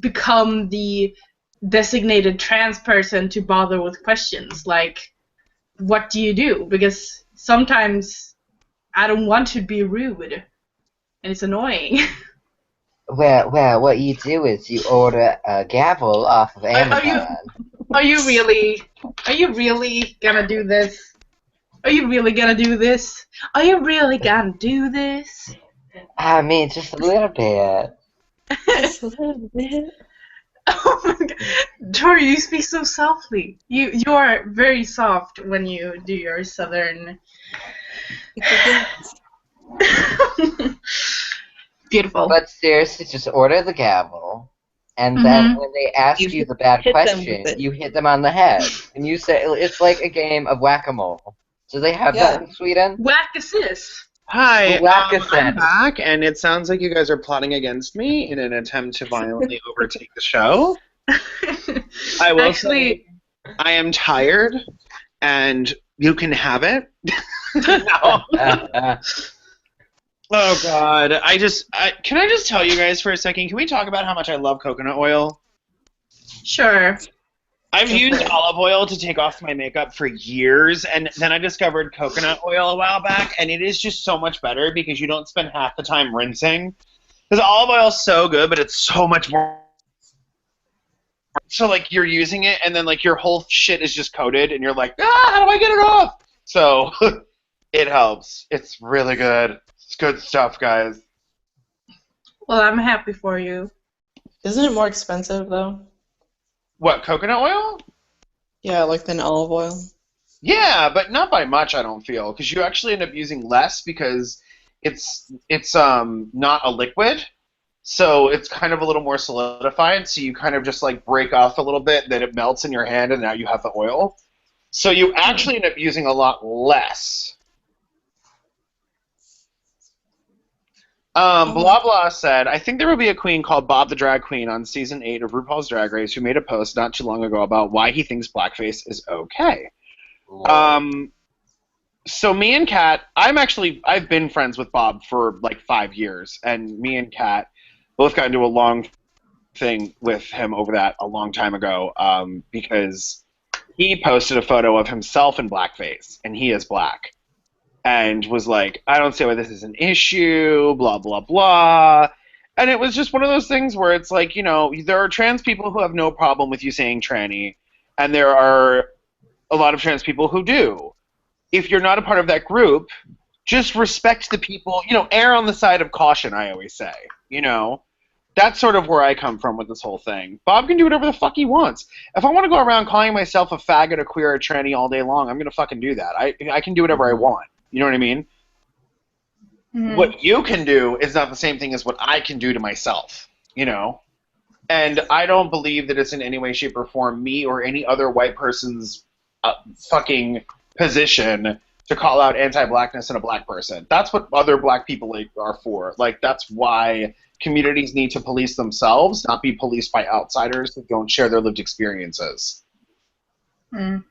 become the designated trans person to bother with questions, like, what do you do? Because sometimes I don't want to be rude, and it's annoying. Well, what you do is you order a gavel off of Amazon. Are you really gonna do this? Are you really gonna do this? Are you really gonna do this? I mean, just a little bit. Just a little bit. Oh my god, Tori, you speak so softly. You are very soft when you do your southern. Beautiful. But seriously, just order the gavel, and then when they ask you the bad hit them with question, it. you hit them on the head, and you say it's like a game of whack-a-mole. Do they have that in Sweden? Whack-a-sis. Hi, Whack-a-sis. I'm back, and it sounds like you guys are plotting against me in an attempt to violently overtake the show. I will say, I am tired, and you can have it. No. Oh God! Can I just tell you guys for a second? Can we talk about how much I love coconut oil? Sure. I've used olive oil to take off my makeup for years, and then I discovered coconut oil a while back, and it is just so much better because you don't spend half the time rinsing. Because olive oil is so good, but it's so much more. So, like, you're using it, and then, like, your whole shit is just coated, and you're like, how do I get it off? So, it helps. It's really good. It's good stuff, guys. Well, I'm happy for you. Isn't it more expensive, though? What, coconut oil? Yeah, like than olive oil. Yeah, but not by much, I don't feel, because you actually end up using less because it's not a liquid, so it's kind of a little more solidified, so you kind of just, like, break off a little bit, then it melts in your hand, and now you have the oil. So you actually end up using a lot less. Blah Blah said, I think there will be a queen called Bob the Drag Queen on season 8 of RuPaul's Drag Race who made a post not too long ago about why he thinks blackface is okay. So me and Kat, I've been friends with Bob for like 5 years, and me and Kat both got into a long thing with him over that a long time ago, because he posted a photo of himself in blackface, and he is black. And was like, I don't see why this is an issue, blah, blah, blah. And it was just one of those things where it's like, you know, there are trans people who have no problem with you saying tranny, and there are a lot of trans people who do. If you're not a part of that group, just respect the people, you know, err on the side of caution, I always say, you know. That's sort of where I come from with this whole thing. Bob can do whatever the fuck he wants. If I want to go around calling myself a faggot, a queer, a tranny all day long, I'm going to fucking do that. I can do whatever I want. You know what I mean? Mm-hmm. What you can do is not the same thing as what I can do to myself, you know? And I don't believe that it's in any way, shape, or form me or any other white person's fucking position to call out anti-blackness in a black person. That's what other black people are for. Like, that's why communities need to police themselves, not be policed by outsiders who don't share their lived experiences. Mm.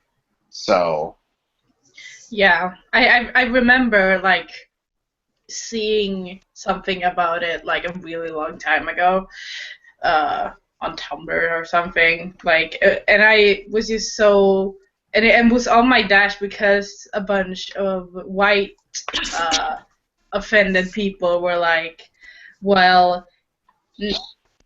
So. Yeah, I remember like seeing something about it like a really long time ago, on Tumblr or something. Like, and I was just so, and it was on my dash because a bunch of white offended people were like, well,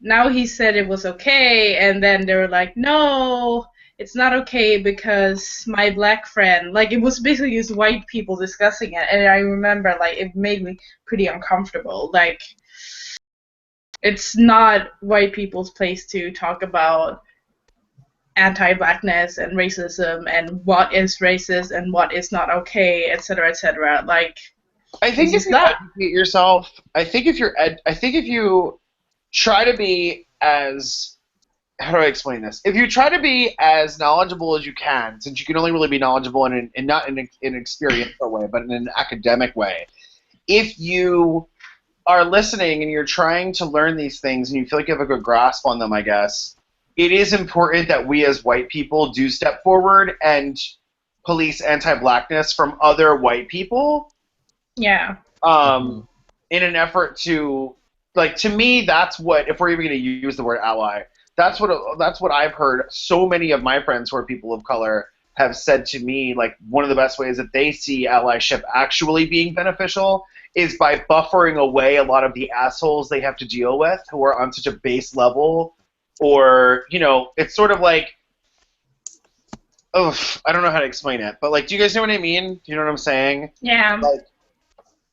now he said it was okay, and then they were like, no, it's not okay because my black friend, like, it was basically just white people discussing it, and I remember, like, it made me pretty uncomfortable. Like, it's not white people's place to talk about anti-blackness and racism and what is racist and what is not okay, etc., etc. Like, I think if it's you not. educate yourself, I think if you try to be as, how do I explain this? If you try to be as knowledgeable as you can, since you can only really be knowledgeable in not in an experiential way, but in an academic way, if you are listening and you're trying to learn these things and you feel like you have a good grasp on them, I guess, it is important that we as white people do step forward and police anti-blackness from other white people. Yeah. In an effort to, like, to me, that's what, if we're even going to use the word ally, that's what I've heard so many of my friends who are people of color have said to me, like, one of the best ways that they see allyship actually being beneficial is by buffering away a lot of the assholes they have to deal with who are on such a base level, or, you know, it's sort of like, oh, I don't know how to explain it, but, like, do you guys know what I mean? Do you know what I'm saying? Yeah. Like,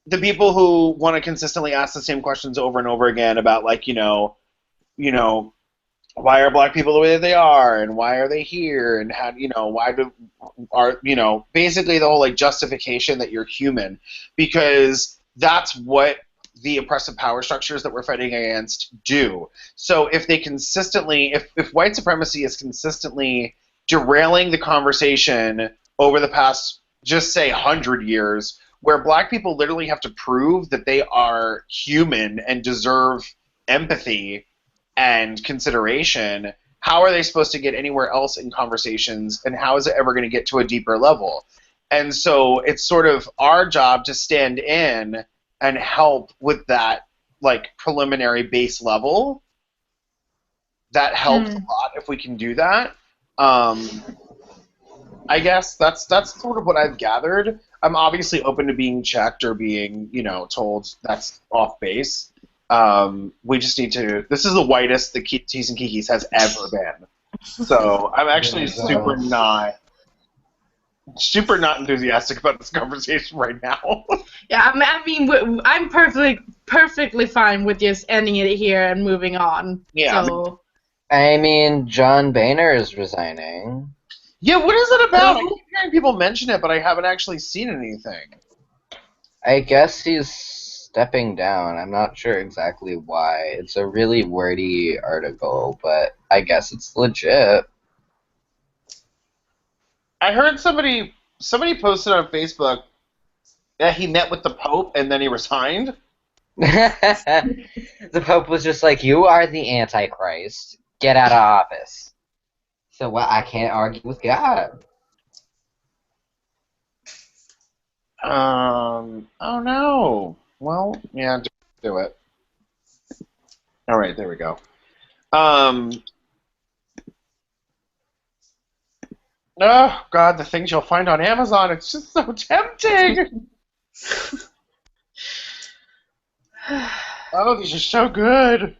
the people who want to consistently ask the same questions over and over again about, like, you know, why are black people the way that they are, and why are they here, and how, you know, basically the whole, like, justification that you're human, because that's what the oppressive power structures that we're fighting against do. So if they consistently, if white supremacy is consistently derailing the conversation over the past, just say, 100 years, where black people literally have to prove that they are human and deserve empathy and consideration, how are they supposed to get anywhere else in conversations, and how is it ever going to get to a deeper level? And so it's sort of our job to stand in and help with that, like, preliminary base level. That helps a lot if we can do that. I guess that's sort of what I've gathered. I'm obviously open to being checked or being, you know, told that's off base. We just need to. This is the whitest the Tees and Kikis has ever been. So I'm actually super not enthusiastic about this conversation right now. Yeah, I mean, I'm perfectly fine with just ending it here and moving on. Yeah. So. I mean, John Boehner is resigning. Yeah, what is it about? I keep hearing people mention it, but I haven't actually seen anything. I guess he's stepping down. I'm not sure exactly why. It's a really wordy article, but I guess it's legit. I heard somebody posted on Facebook that he met with the Pope and then he resigned. The Pope was just like, "You are the Antichrist. Get out of office." So well, I can't argue with God. Oh no. Well, yeah, do it. All right, there we go. Oh God, the things you'll find on Amazon, it's just so tempting. Oh, these are so good.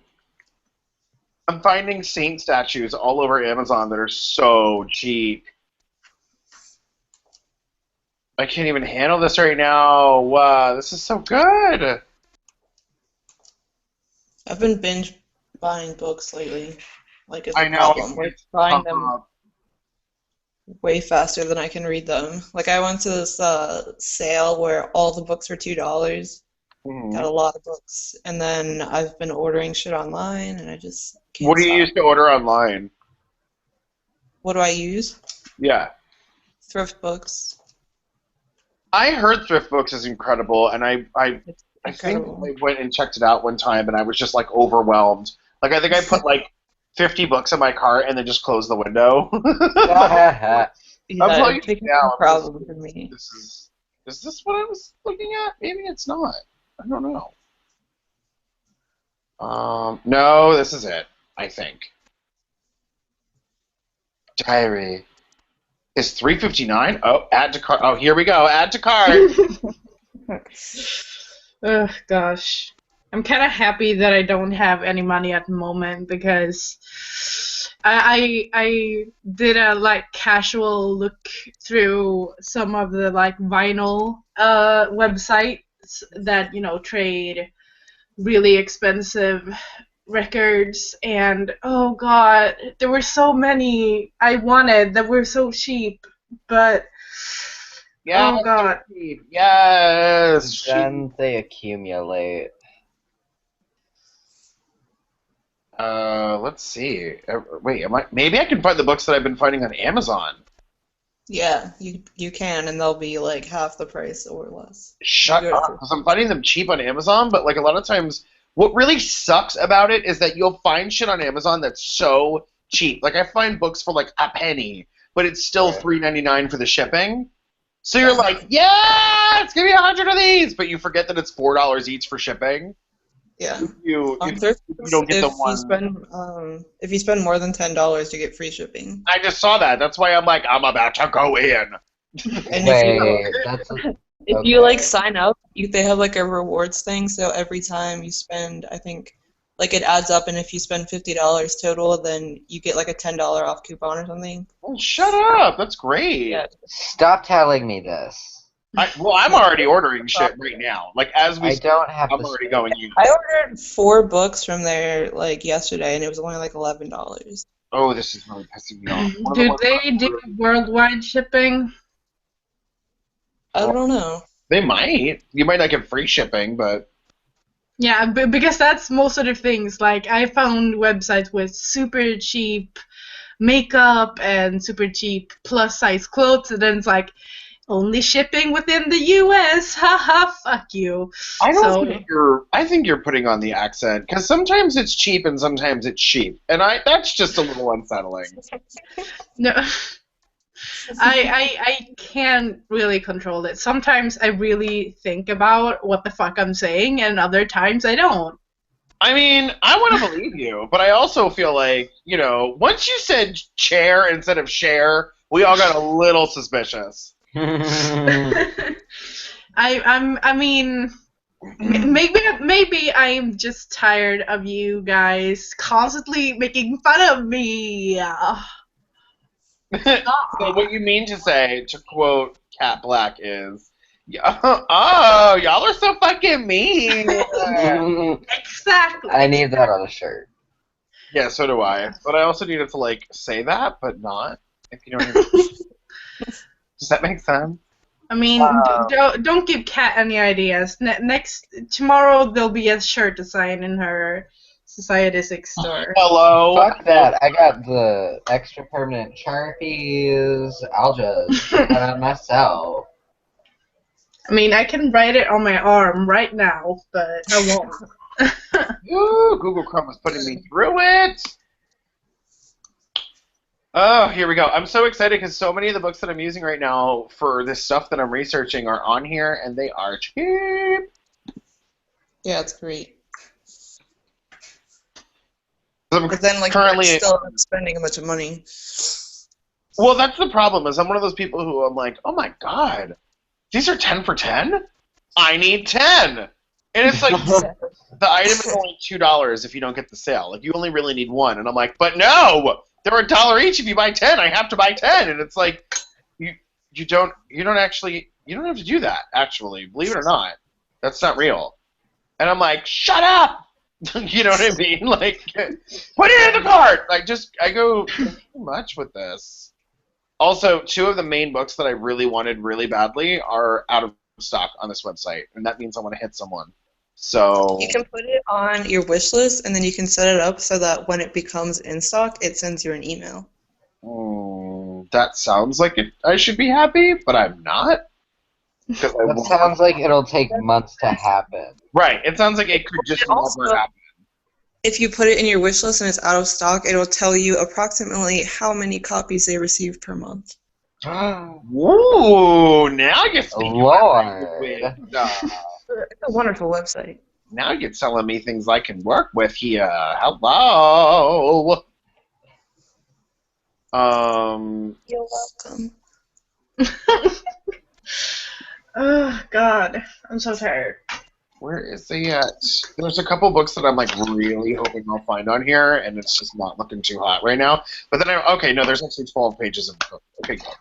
I'm finding saint statues all over Amazon that are so cheap. I can't even handle this right now. Wow, this is so good. I've been binge buying books lately. Like, it's I a know. problem. Like, buying them way faster than I can read them. Like, I went to this sale where all the books were $2. Got a lot of books, and then I've been ordering shit online, and I just can't What do you stop. use to order online? What do I use? Yeah. Thrift books. I heard thrift books is incredible, and I I think Incredible. I went and checked it out one time, and I was just like overwhelmed. Like I think I put like 50 books in my cart and then just closed the window. Yeah, telling it you became now, a problem for me. Is this what I was looking at? Maybe it's not. I don't know. No, this is it. I think. Diary is 359. Oh, add to cart. Oh, here we go. Add to cart. Ugh, gosh. I'm kind of happy that I don't have any money at the moment because I did a like casual look through some of the like vinyl websites that trade really expensive records, and oh god, there were so many I wanted that were so cheap, but Yes, oh god. sheep. Yes. Sheep. Then they accumulate. Let's see. Wait, maybe I can find the books that I've been finding on Amazon. Yeah, you can, and they'll be like half the price or less. Shut Good. up, because I'm finding them cheap on Amazon, but like a lot of times, what really sucks about it is that you'll find shit on Amazon that's so cheap. Like I find books for like a penny, but it's still Right. $3.99 for the shipping. So you're like, yes, give me 100 of these, but you forget that it's $4 each for shipping. Yeah. You Thrift don't get the if one. if you spend more than $10, you get free shipping. I just saw that. That's why I'm like, I'm about to go in. And Wait, that's if you like okay. sign up, they have like a rewards thing. So every time you spend, I think, like it adds up, and if you spend $50 total, then you get like a $10 off coupon or something. Well, shut up. That's great. Yeah. Stop telling me this. I'm already ordering shit right now. Like as we I speak, don't have I'm the already space. going in. I ordered 4 books from there like yesterday, and it was only like $11. Oh, this is really pissing me off. One of the Do ones they do worldwide shipping? I don't know. They might. You might not get free shipping, but Yeah, because that's most of the things. Like I found websites with super cheap makeup and super cheap plus size clothes, and then it's like only shipping within the U.S. Haha, fuck you. I don't So think I think you're putting on the accent because sometimes it's cheap and sometimes it's cheap, and that's just a little unsettling. no, I can't really control it. Sometimes I really think about what the fuck I'm saying, and other times I don't. I mean, I want to believe you, but I also feel like, once you said chair instead of share, we all got a little suspicious. I mean, maybe I'm just tired of you guys constantly making fun of me. So what you mean to say, to quote Cat Black, is, oh, y'all are so fucking mean. Exactly. I need that on a shirt. Yeah, so do I. But I also needed to, like, say that, but not, if you know what I mean. Does that make sense? I mean, don't give Kat any ideas. Tomorrow there'll be a shirt design in her Society 6 store. Hello. Fuck that. I got the extra permanent Sharpies. I'll just put that on myself. I mean, I can write it on my arm right now, but I won't. Ooh, Google Chrome is putting me through it. Oh, here we go. I'm so excited because so many of the books that I'm using right now for this stuff that I'm researching are on here, and they are cheap. Yeah, it's great. I'm But then, like, currently you're still not spending a bunch of money. Well, that's the problem. Is I'm one of those people who I'm like, oh my god, these are 10 for 10. I need 10, and it's like the item is only $2 if you don't get the sale. Like you only really need one, and I'm like, but no, they're $1 each if you buy 10. I have to buy 10, and it's like you don't have to do that. Actually, believe it or not, that's not real. And I'm like, shut up. You know what I mean? Like, put it in the cart. Like, I go too much with this. Also, 2 of the main books that I really wanted really badly are out of stock on this website, and that means I want to hit someone. So You can put it on your wish list, and then you can set it up so that when it becomes in stock, it sends you an email. that sounds like I should be happy, but I'm not. 'Cause I That won't- sounds like it'll take months to happen. Right. It sounds like it could just Also- never happen. If you put it in your wish list and it's out of stock, it'll tell you approximately how many copies they receive per month. Ooh, now you're speaking Lord. my language. It's a wonderful website. Now you're telling me things I can work with here. Hello. You're welcome. Oh God, I'm so tired. Where is he at? There's a couple books that I'm like really hoping I'll find on here, and it's just not looking too hot right now. But then okay, no, there's actually 12 pages of book. Okay, cool.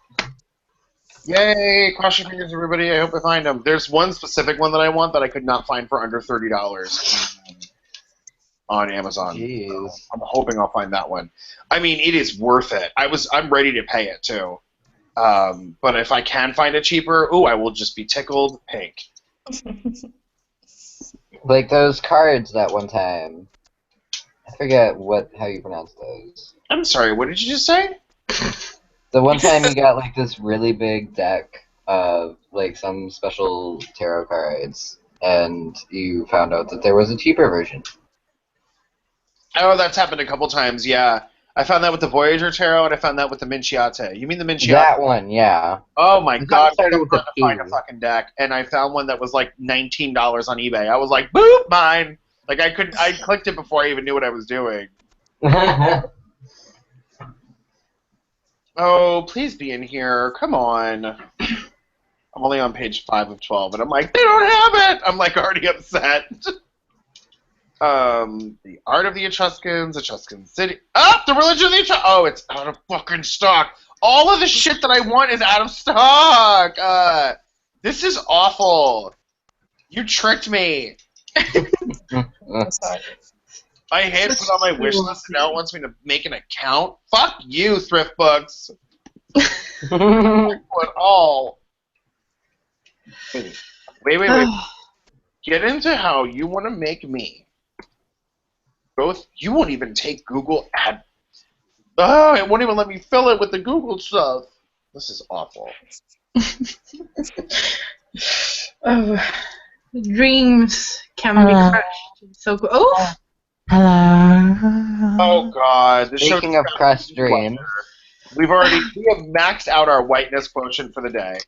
Yay! Cross your fingers, everybody. I hope I find them. There's one specific one that I want that I could not find for under $30 on Amazon. Jeez. I'm hoping I'll find that one. I mean, it is worth it. I'm ready to pay it too. But if I can find it cheaper, I will just be tickled pink. Like those cards that one time. I forget how you pronounce those. I'm sorry. What did you just say? The one time you got like this really big deck of like some special tarot cards, and you found out that there was a cheaper version. Oh, that's happened a couple times. Yeah, I found that with the Voyager Tarot, and I found that with the Minciate. You mean the Minciate? That one, yeah. Oh my I thought God! it started I with a was trying to find a P. fucking deck, and I found one that was like $19 on eBay. I was like, "Boop, mine!" Like I clicked it before I even knew what I was doing. Oh, please be in here! Come on. I'm only on page 5 of 12, and I'm like, they don't have it. I'm like already upset. The Art of the Etruscans, Etruscan City. Oh, the Religion of the Etruscans. Oh, it's out of fucking stock. All of the shit that I want is out of stock. This is awful. You tricked me. I'm sorry. I had put on my wish list, and now it wants me to make an account. Fuck you, thrift books. What all? Wait. Get into how you want to make me. Both, you won't even take Google Ad. Oh, it won't even let me fill it with the Google stuff. This is awful. Dreams can be crushed. So cool. Oh, Hello. Oh God, this Speaking show of crushed dreams, we have maxed out our whiteness quotient for the day.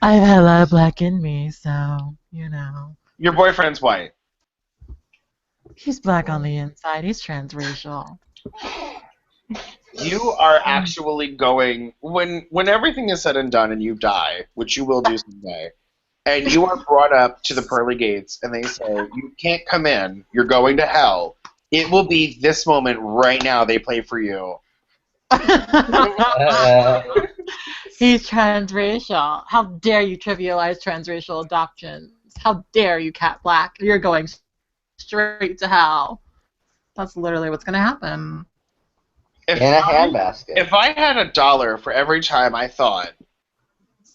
I have a lot of black in me, so, you know. Your boyfriend's white. He's black on the inside. He's transracial. You are actually going when everything is said and done and you die, which you will do someday, and you are brought up to the pearly gates and they say you can't come in, you're going to hell. It will be this moment right now they play for you. He's transracial. How dare you trivialize transracial adoptions? How dare you, Cat Black? You're going straight to hell. That's literally what's going to happen. If in a handbasket. If I had $1 for every time I thought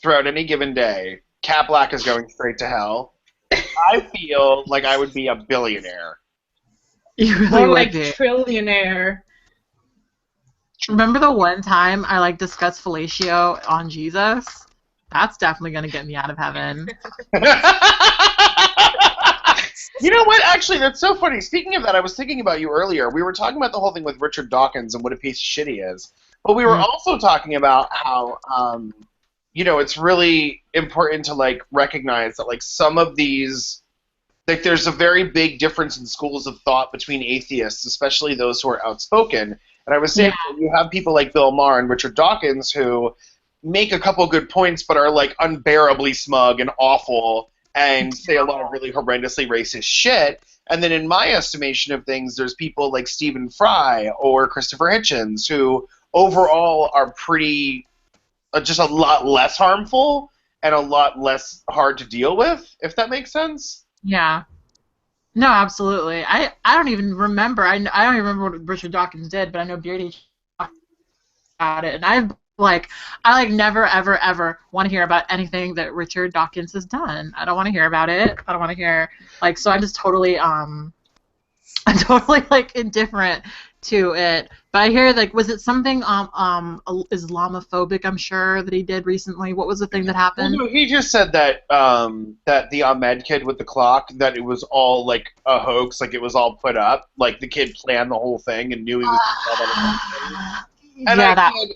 throughout any given day, Cat Black is going straight to hell, I feel like I would be a billionaire. You really more would like be. trillionaire. Remember the one time I discussed fellatio on Jesus? That's definitely going to get me out of heaven. You know what? Actually, that's so funny. Speaking of that, I was thinking about you earlier. We were talking about the whole thing with Richard Dawkins and what a piece of shit he is. But we were also talking about how, it's really important to, recognize that, some of these, there's a very big difference in schools of thought between atheists, especially those who are outspoken. And I was saying, you have people like Bill Maher and Richard Dawkins who make a couple good points but are, unbearably smug and awful and say a lot of really horrendously racist shit. And then in my estimation of things, there's people like Stephen Fry or Christopher Hitchens who overall are pretty, just a lot less harmful and a lot less hard to deal with, if that makes sense. Yeah. No, absolutely. I don't even remember. I don't even remember what Richard Dawkins did, but I know Beardy talked about it, and I never ever want to hear about anything that Richard Dawkins has done. I don't want to hear about it. I don't want to hear so I'm just totally I'm totally indifferent to it. But I hear, like, was it something Islamophobic, I'm sure, that he did recently? What was the thing that happened? Well, no, he just said that that the Ahmed kid with the clock, that it was all like a hoax, like it was all put up, like the kid planned the whole thing and knew he was going to tell that. And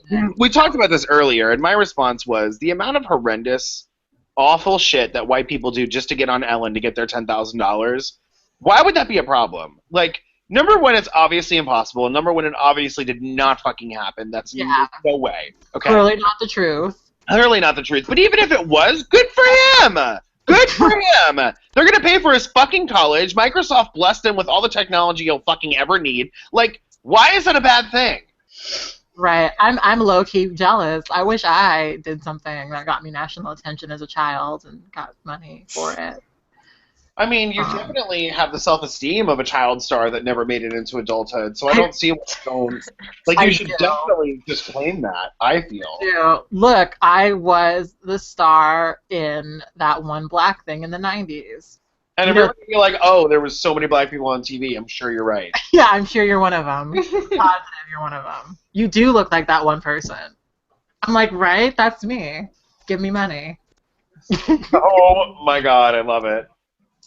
Yeah, we talked about this earlier, and my response was the amount of horrendous, awful shit that white people do just to get on Ellen to get their $10,000. Why would that be a problem? Like, number one, it's obviously impossible. And number one, it obviously did not fucking happen. That's no way. Okay. Clearly not the truth. Clearly not the truth. But even if it was, good for him. Good for him. They're gonna pay for his fucking college. Microsoft blessed him with all the technology he'll fucking ever need. Like, why is that a bad thing? Right. I'm low-key jealous. I wish I did something that got me national attention as a child and got money for it. I mean, you definitely have the self-esteem of a child star that never made it into adulthood, so I don't see what's going... Like, you should definitely just claim that, I feel. Yeah. Look, I was the star in that one black thing in the 90s. And if you're like, oh, there was so many black people on TV, I'm sure you're right. Yeah, I'm sure you're one of them. Positive you're one of them. You do look like that one person. I'm like, right? That's me. Give me money. Oh, my God, I love it.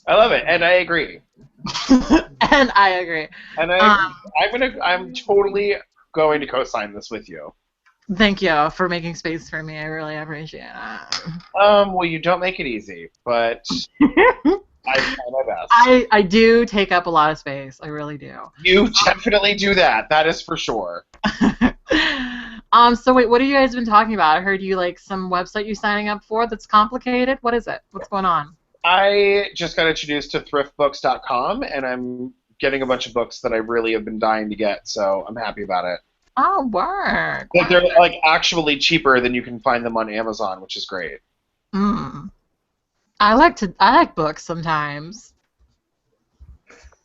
I love it, and I agree. And I agree. And I'm totally going to co-sign this with you. Thank you for making space for me. I really appreciate it. Well, you don't make it easy, but I try my best. I do take up a lot of space. I really do. You definitely do that. That is for sure. So wait, what have you guys been talking about? I heard you like some website you're signing up for that's complicated. What is it? What's going on? I just got introduced to thriftbooks.com, and I'm getting a bunch of books that I really have been dying to get, so I'm happy about it. Oh, work. But they're like actually cheaper than you can find them on Amazon, which is great. I like books sometimes.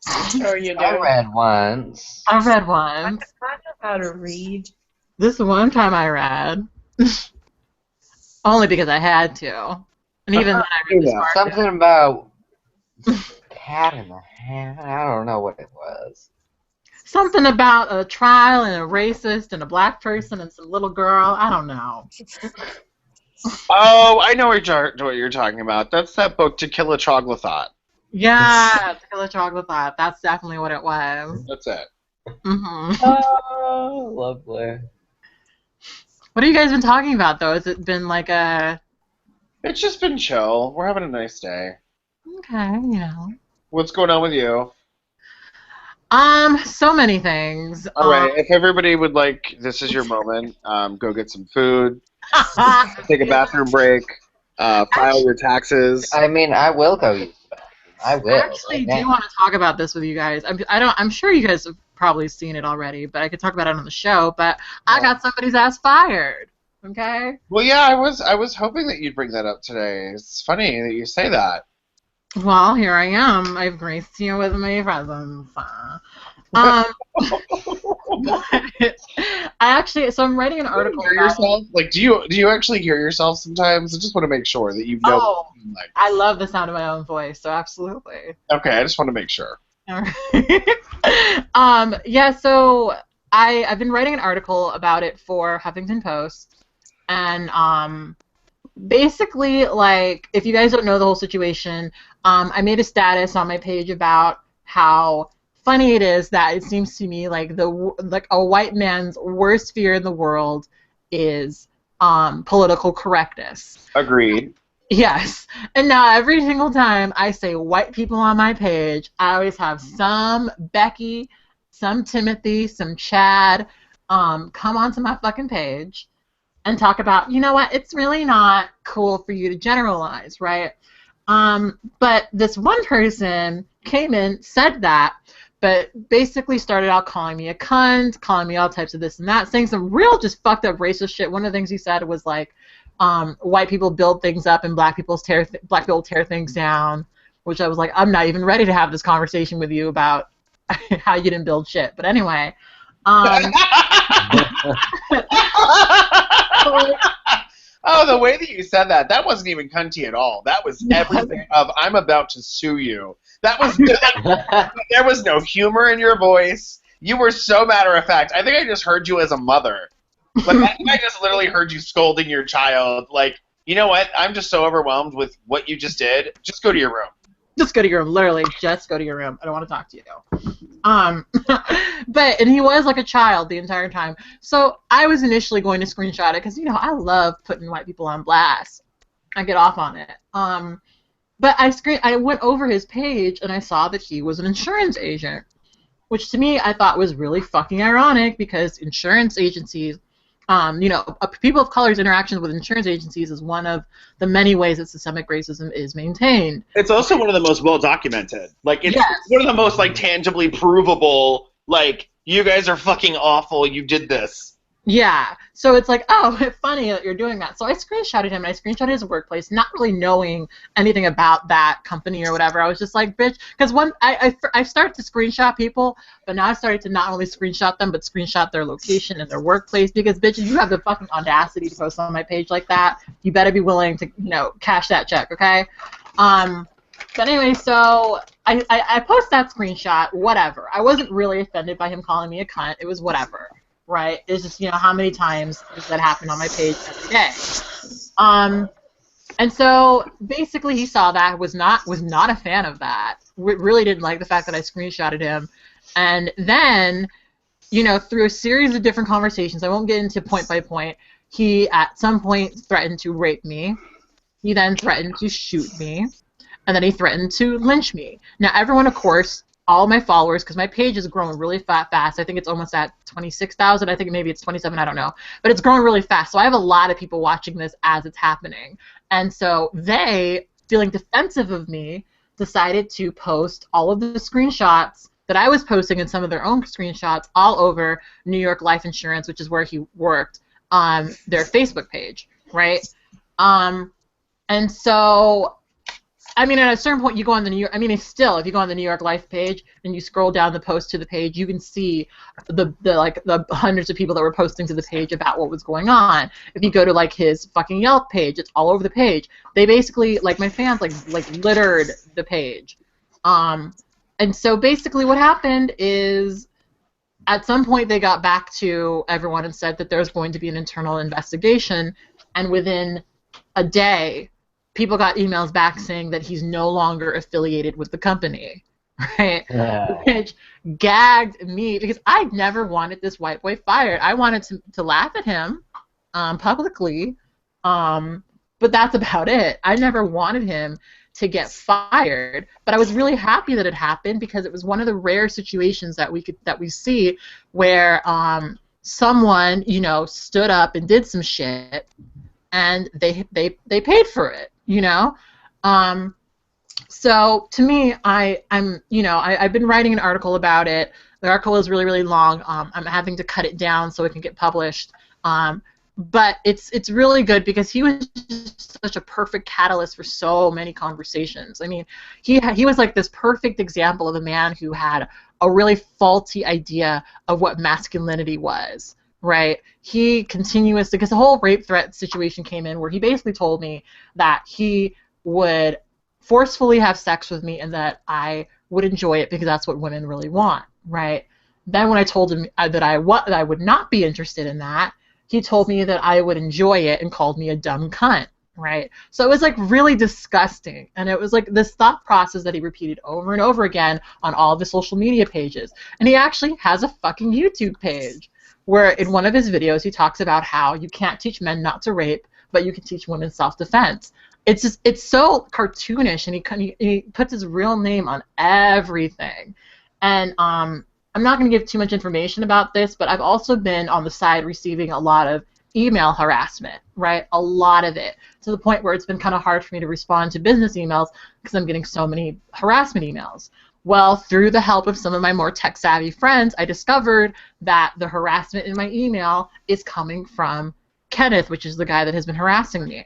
Oh, you do? I read once. I've read once. I don't know how to read. This one time I read. Only because I had to. And even then I read this part. Something about cat in the hand. I don't know what it was. Something about a trial and a racist and a black person and some little girl. I don't know. Oh, I know what you're talking about. That's that book, To Kill a Troglodyte. Yeah, To Kill a Troglodyte. That's definitely what it was. That's it. Mm-hmm. Oh, lovely. What have you guys been talking about, though? Has it been like a... It's just been chill. We're having a nice day. Okay, you know. What's going on with you? So many things. All right, if everybody would like, this is your moment. Go get some food. Take a bathroom break. File your taxes. I mean, I will go use the bathroom. I will. I actually do want to talk about this with you guys. I'm sure you guys have probably seen it already, but I could talk about it on the show. But I got somebody's ass fired. Okay. Well, yeah, I was hoping that you'd bring that up today. It's funny that you say that. Well, here I am. I've graced you with my presence. I'm writing an article. Do you hear yourself? Like, do you actually hear yourself sometimes? I just want to make sure that you know. Oh, I love the sound of my own voice, so absolutely. Okay, I just want to make sure. Yeah, so I've been writing an article about it for Huffington Post, and basically, like, if you guys don't know the whole situation, I made a status on my page about how funny it is that it seems to me like a white man's worst fear in the world is political correctness. Agreed. Yes. And now every single time I say white people on my page, I always have some Becky, some Timothy, some Chad come onto my fucking page and talk about, you know what, it's really not cool for you to generalize, right? But this one person came in, said that, but basically started out calling me a cunt, calling me all types of this and that, saying some real just fucked up racist shit. One of the things he said was like, white people build things up and black people tear things down, which I was like, I'm not even ready to have this conversation with you about how you didn't build shit. But anyway. Oh, the way that you said that wasn't even cunty at all. That was everything of, I'm about to sue you. That was, there was no humor in your voice. You were so matter of fact. I think I just heard you as a mother. Like, I think I just literally heard you scolding your child. Like, you know what? I'm just so overwhelmed with what you just did. Just go to your room. Just go to your room, literally. Just go to your room. I don't want to talk to you. And he was like a child the entire time. So I was initially going to screenshot it because, I love putting white people on blast. I get off on it. But I went over his page and I saw that he was an insurance agent, which to me I thought was really fucking ironic because insurance agencies, people of color's interactions with insurance agencies is one of the many ways that systemic racism is maintained. It's also one of the most well documented. Like, it's one of the most, like, tangibly provable, like, you guys are fucking awful, you did this. Yeah, so it's like, oh, funny that you're doing that. So I screenshotted him, and I screenshotted his workplace, not really knowing anything about that company or whatever. I was just like, bitch, because I started to screenshot people, but now I started to not only screenshot them, but screenshot their location and their workplace, because, bitch, if you have the fucking audacity to post on my page like that, you better be willing to, cash that check, okay? But anyway, so I post that screenshot, whatever. I wasn't really offended by him calling me a cunt. It was whatever. Right? It's just, how many times does that happen on my page every day? And so basically he saw that, was not a fan of that. Really didn't like the fact that I screenshotted him. And then, through a series of different conversations, I won't get into point by point, he at some point threatened to rape me. He then threatened to shoot me. And then he threatened to lynch me. Now everyone, of course, all my followers, because my page is growing really fast. I think it's almost at 26,000. I think maybe it's 27. I don't know. But it's growing really fast. So I have a lot of people watching this as it's happening. And so they, feeling defensive of me, decided to post all of the screenshots that I was posting and some of their own screenshots all over New York Life Insurance, which is where he worked, on their Facebook page, right? And so... at a certain point, you go on the New York. If you go on the New York Life page and you scroll down the post to the page, you can see the hundreds of people that were posting to the page about what was going on. If you go to his fucking Yelp page, it's all over the page. They basically my fans littered the page. And so basically what happened is at some point they got back to everyone and said that there was going to be an internal investigation, and within a day, people got emails back saying that he's no longer affiliated with the company, right? Which gagged me because I never wanted this white boy fired. I wanted to laugh at him publicly, but that's about it. I never wanted him to get fired, but I was really happy that it happened because it was one of the rare situations that we see where someone stood up and did some shit, and they paid for it. So to me, I've been writing an article about it. The article is really, really long. I'm having to cut it down so it can get published. But it's really good because he was just such a perfect catalyst for so many conversations. He was like this perfect example of a man who had a really faulty idea of what masculinity was. Right? He continuously, because the whole rape threat situation came in where he basically told me that he would forcefully have sex with me and that I would enjoy it because that's what women really want, right? Then when I told him that I would not be interested in that, he told me that I would enjoy it and called me a dumb cunt, right? So it was really disgusting, and it was this thought process that he repeated over and over again on all the social media pages. And he actually has a fucking YouTube page where in one of his videos he talks about how you can't teach men not to rape, but you can teach women self-defense. It's so cartoonish, and he puts his real name on everything. And I'm not going to give too much information about this, but I've also been on the side receiving a lot of email harassment, right? A lot of it, to the point where it's been kind of hard for me to respond to business emails because I'm getting so many harassment emails. Well, through the help of some of my more tech-savvy friends, I discovered that the harassment in my email is coming from Kenneth, which is the guy that has been harassing me.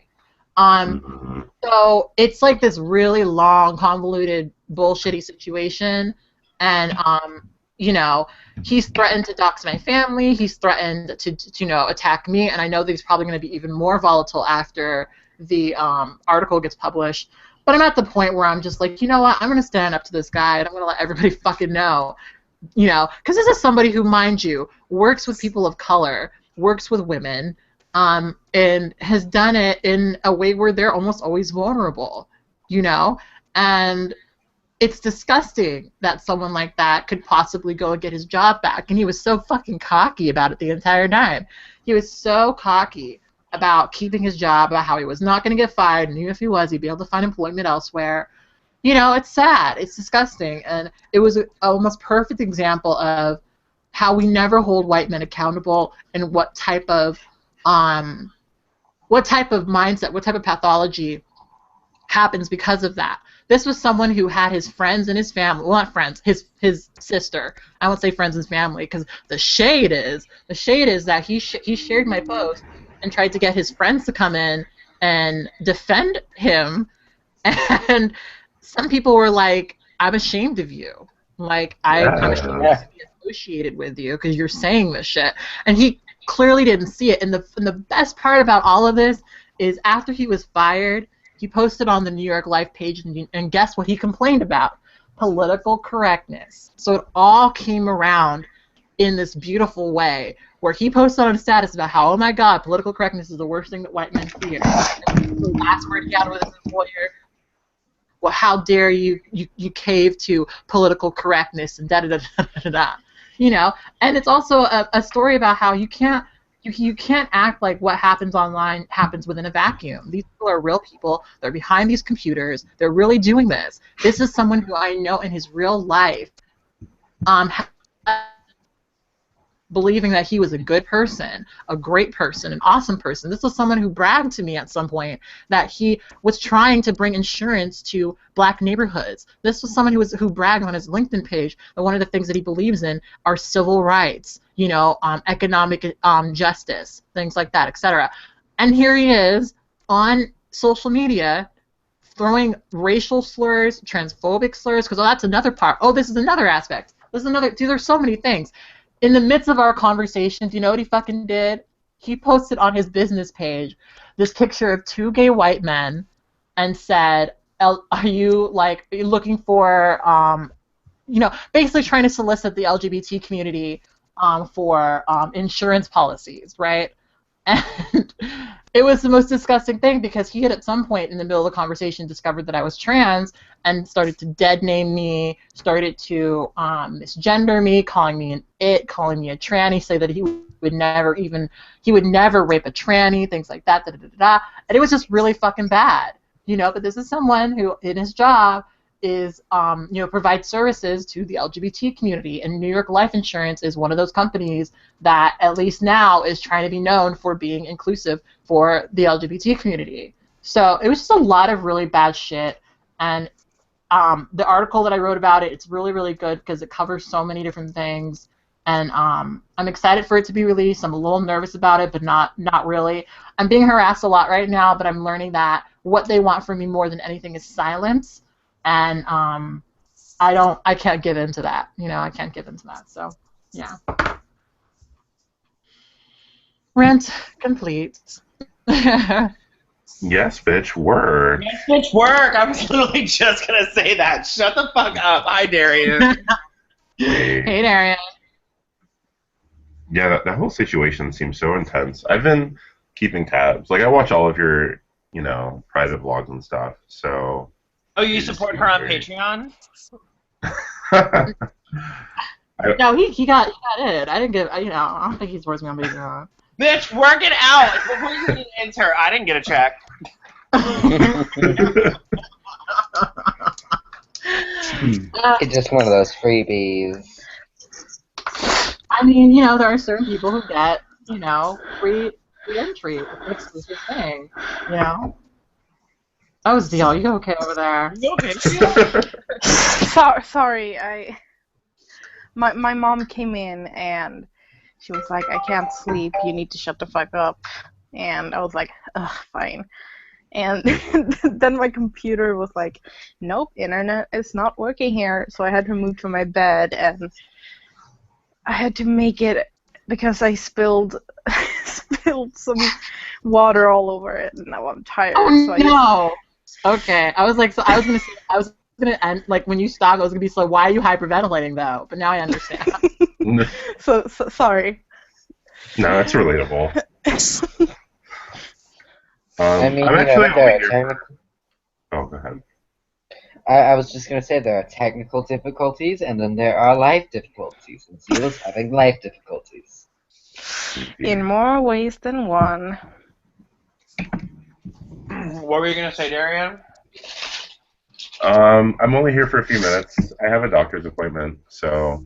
So it's this really long, convoluted, bullshitty situation, and he's threatened to dox my family. He's threatened to attack me, and I know that he's probably going to be even more volatile after the article gets published. But I'm at the point where I'm just you know what? I'm going to stand up to this guy, and I'm going to let everybody fucking know You know, because this is somebody who, mind you, works with people of color, works with women, and has done it in a way where they're almost always vulnerable, you know? And it's disgusting that someone like that could possibly go and get his job back. And he was so fucking cocky about it the entire time. He was so cocky about keeping his job, about how he was not going to get fired, and even if he was, he'd be able to find employment elsewhere. You know, it's sad. It's disgusting. And it was an almost perfect example of how we never hold white men accountable and what type of mindset, what type of pathology happens because of that. This was someone who had his friends and his family, well, not friends, his sister. I won't say friends and family because the shade is that he shared my post and tried to get his friends to come in and defend him, and some people were like, I'm ashamed of you. Like, I'm ashamed to be associated with you because you're saying this shit. And he clearly didn't see it. And the best part about all of this is after he was fired, he posted on the New York Life page, and guess what he complained about? Political correctness. So it all came around in this beautiful way where he posted on a status about how, oh my God, political correctness is the worst thing that white men fear. And the last word he had with his lawyer, well, how dare you cave to political correctness and da-da-da-da-da-da. You know, and it's also a story about how you can't act like what happens online happens within a vacuum. These people are real people. They're behind these computers. They're really doing this. This is someone who I know in his real life believing that he was a good person, a great person, an awesome person. This was someone who bragged to me at some point that he was trying to bring insurance to black neighborhoods. This was someone who bragged on his LinkedIn page that one of the things that he believes in are civil rights, you know, economic justice, things like that, etc. And here he is on social media throwing racial slurs, transphobic slurs, because that's another part. Oh, this is another aspect. This is another, dude, there's so many things. In the midst of our conversation, do you know what he fucking did? He posted on his business page this picture of two gay white men and said, are you looking for, you know, basically trying to solicit the LGBT community for insurance policies, right? And it was the most disgusting thing because he had at some point in the middle of the conversation discovered that I was trans and started to dead name me, started to misgender me, calling me an it, calling me a tranny, say that he would never rape a tranny, things like that, da-da-da-da-da. And it was just really fucking bad, you know. But this is someone who, in his job, is you know, provides services to the LGBT community, and New York Life Insurance is one of those companies that at least now is trying to be known for being inclusive for the LGBT community. So it was just a lot of really bad shit, and the article that I wrote about it, it's really, really good because it covers so many different things, and I'm excited for it to be released. I'm a little nervous about it, but not really. I'm being harassed a lot right now, but I'm learning that what they want from me more than anything is silence. And I can't give in to that. You know, I can't give in to that. So, yeah. Rant complete. Yes, bitch, work. Yes, bitch, work. I was literally just going to say that. Shut the fuck up. Hi, Darian. Hey, Darian. Yeah, that whole situation seems so intense. I've been keeping tabs. Like, I watch all of your, you know, private vlogs and stuff, so... Oh, you support her on Patreon? No, he got it. I didn't get, you know, I don't think he supports me on Patreon. Bitch, work it out. Before you can enter, I didn't get a check. It's just one of those freebies. I mean, you know, there are certain people who get, you know, free entry. It's an exclusive thing, you know? Oh, Zeal, you okay over there? You okay? Sorry, my mom came in and she was like, I can't sleep, you need to shut the fuck up. And I was like, ugh, fine. And then my computer was like, nope, internet is not working here. So I had to move to my bed and I had to make it because I spilled some water all over it and now I'm tired. Oh, so no! Okay, I was gonna gonna end like when you stop. I was gonna be so. Why are you hyperventilating though? But now I understand. So sorry. No, it's relatable. I mean, I'm you know, actually there only are here. technical. Oh, go ahead. I was just gonna say there are technical difficulties, and then there are life difficulties, and Zila's having life difficulties. In more ways than one. What were you gonna say, Darian? I'm only here for a few minutes. I have a doctor's appointment, so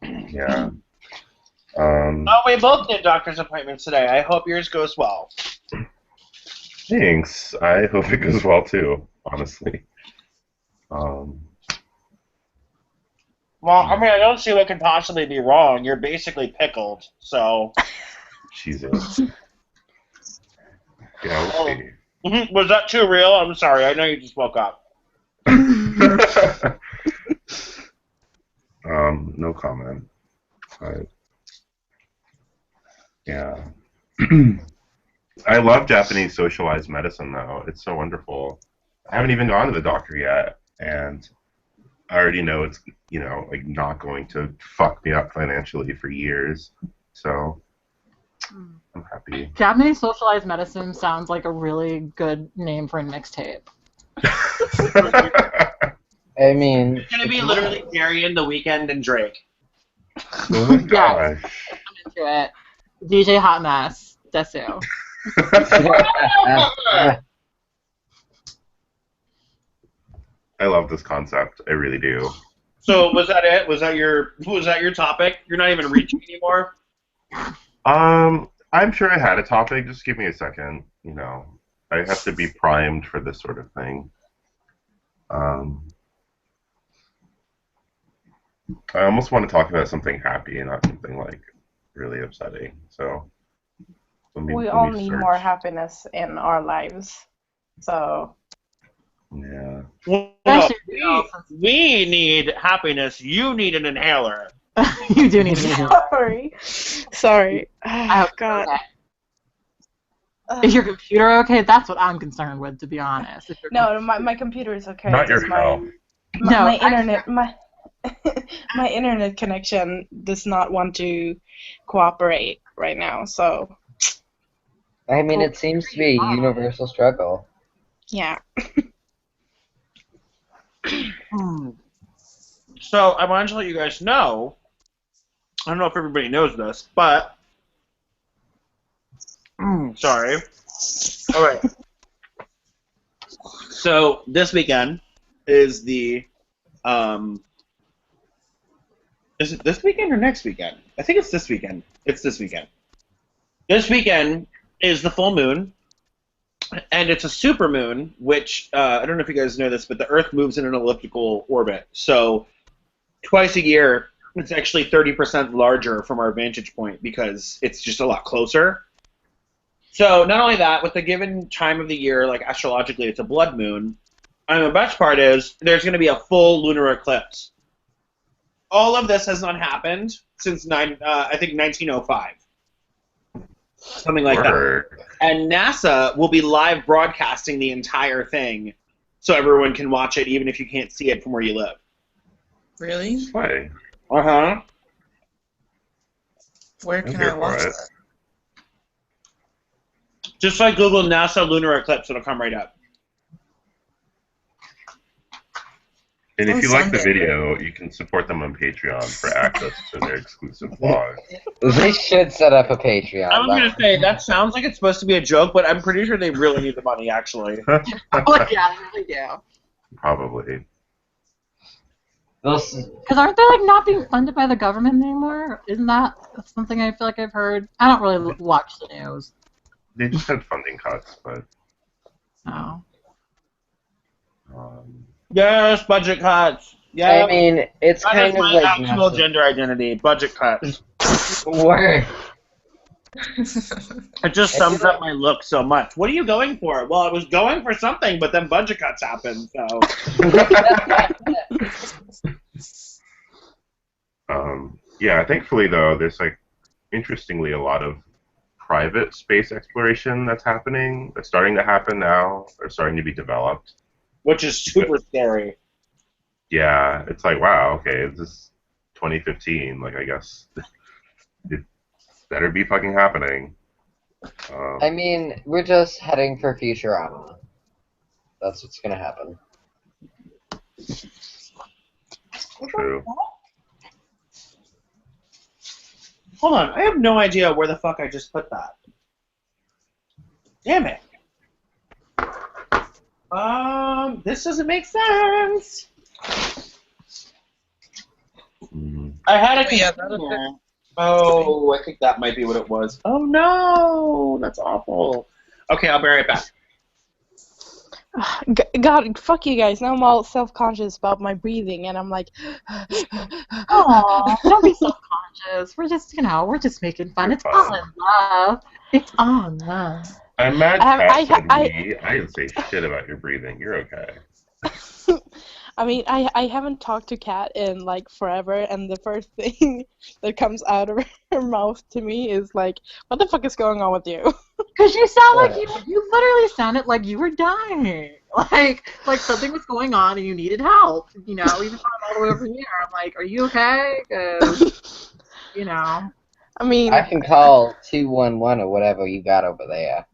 yeah. Oh, we both did doctor's appointments today. I hope yours goes well. Thanks. I hope it goes well too, honestly. Well, I mean, I don't see what could possibly be wrong. You're basically pickled, so. Jesus. Yeah, we'll see. Was that too real? I'm sorry. I know you just woke up. No comment. But yeah. I love Japanese socialized medicine, though. It's so wonderful. I haven't even gone to the doctor yet, and I already know it's, like not going to fuck me up financially for years. So I'm happy. Japanese socialized medicine sounds like a really good name for a mixtape. I mean, It's gonna be literally Darian, The Weeknd, and Drake. Oh my gosh. I'm into it. DJ Hot Mess. Desu. I love this concept. I really do. So was that it? Was that your topic? You're not even reaching anymore? I'm sure I had a topic. Just give me a second. I have to be primed for this sort of thing. I almost want to talk about something happy and not something like really upsetting. So we all need more happiness in our lives. So yeah. Well, no, we need happiness. You need an inhaler. You do need an inhaler. Sorry. Oh, God. Is your computer okay? That's what I'm concerned with, to be honest. No, my computer is okay. Not your health. My internet, my internet connection does not want to cooperate right now. So. I mean, it seems to be a universal struggle. Yeah. So I wanted to let you guys know. I don't know if everybody knows this, but sorry. All right. So this weekend is the is it this weekend or next weekend? I think it's this weekend. It's this weekend. This weekend is the full moon, and it's a super moon, which I don't know if you guys know this, but the Earth moves in an elliptical orbit. So twice a year, it's actually 30% larger from our vantage point because it's just a lot closer. So not only that, with the given time of the year, like astrologically, it's a blood moon. And the best part is there's going to be a full lunar eclipse. All of this has not happened since I think 1905, something like that. And NASA will be live broadcasting the entire thing, so everyone can watch it, even if you can't see it from where you live. Really? Why? Uh-huh. Where can I watch that? Just like Google NASA lunar eclipse, it'll come right up. And if you like the video, you can support them on Patreon for access to their exclusive vlog. They should set up a Patreon. I was going to say, that sounds like it's supposed to be a joke, but I'm pretty sure they really need the money, actually. Oh, yeah, they really do. Probably. Because aren't they like not being funded by the government anymore? Isn't that something I feel like I've heard? I don't really watch the news. They just had funding cuts, but... Oh. Yes, budget cuts. Yeah. I mean, it's that kind is of my like actual NASA. gender identity. Budget cuts. Word. It just sums up my look so much. What are you going for? Well, I was going for something, but then budget cuts happened, so... Yeah, thankfully, though, there's, interestingly, a lot of private space exploration that's happening, that's starting to happen now, or starting to be developed. Which is super scary. Yeah, it's like, wow, okay, this is 2015. Like, I guess it better be fucking happening. I mean, we're just heading for Futurama. That's what's gonna happen. True. Hold on, I have no idea where the fuck I just put that. Damn it. This doesn't make sense. I had a container. Oh, I think that might be what it was. Oh no, that's awful. Okay, I'll be right back. God, fuck you guys. Now I'm all self-conscious about my breathing, and I'm like, Aw, don't be self-conscious. We're just, we're just making fun. It's all in love. It's all in love. I'm mad I- Kat said I- we. I didn't say shit about your breathing. You're okay. I mean, I haven't talked to Kat in like forever, and the first thing that comes out of her mouth to me is like, "What the fuck is going on with you?" Because you sound like you literally sounded like you were dying. Like something was going on and you needed help. Even though I'm all the way over here, I'm like, are you okay? 'Cause, I mean, I can call 211 or whatever you got over there.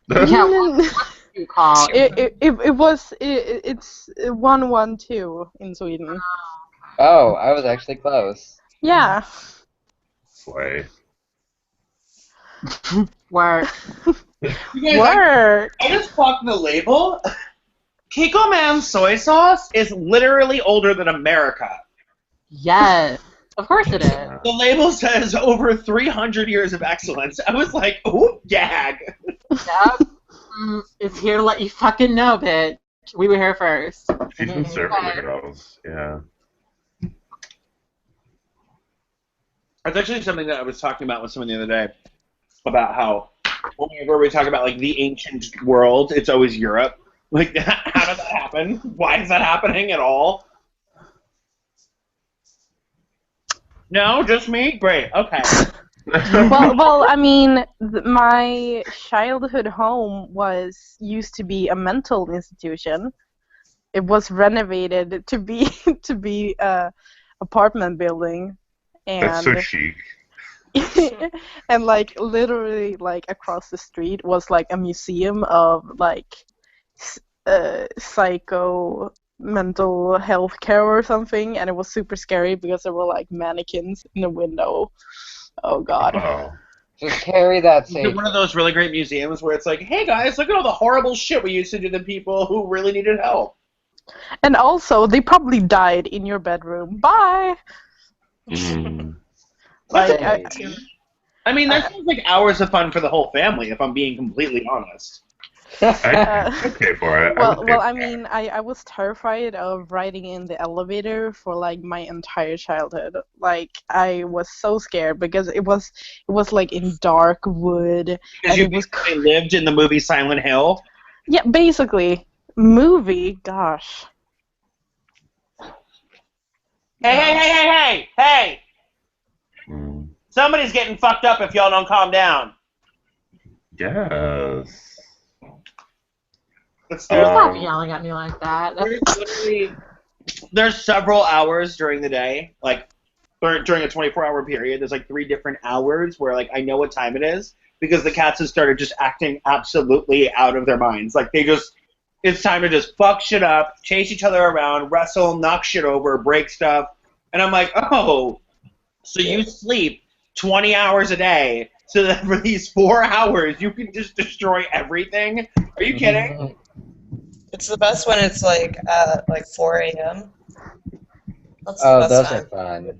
Yeah, what you call it's 112 in Sweden. Oh, I was actually close. Yeah. Slay. Work. Work. I just clocked the label. Kiko Man soy sauce is literally older than America. Yes, of course it is. The label says over 300 years of excellence. I was like, ooh, gag. Yep. It's here to let you fucking know, bitch. We were here first. She's been serving the girls. Yeah. It's actually something that I was talking about with someone the other day about how whenever we talk about like the ancient world, it's always Europe. Like, how did that happen? Why is that happening at all? No, just me? Great, okay. Well, I mean, my childhood home used to be a mental institution. It was renovated to be a apartment building, That's so and chic. and like literally like across the street was like a museum of like psycho mental health care or something, and it was super scary because there were like mannequins in the window. Oh god. Oh. Just carry that Is safe. it one of those really great museums where it's like, hey guys, look at all the horrible shit we used to do to people who really needed help. And also, they probably died in your bedroom. Bye. Like, I mean, that sounds like hours of fun for the whole family, if I'm being completely honest. I'm okay for it. I mean, I was terrified of riding in the elevator for like my entire childhood. Like, I was so scared because it was like in dark wood. Because you basically lived in the movie Silent Hill. Yeah, basically. Movie, gosh. Hey! Somebody's getting fucked up if y'all don't calm down. Yes. Stop yelling at me like that. There's several hours during the day, like during a 24-hour period. There's like 3 different hours where like I know what time it is because the cats have started just acting absolutely out of their minds. Like it's time to just fuck shit up, chase each other around, wrestle, knock shit over, break stuff, and I'm like, oh, so you sleep 20 hours a day so that for these 4 hours you can just destroy everything? Are you kidding? It's the best when it's like at like 4 a.m. That's the Oh, best those time. are fun.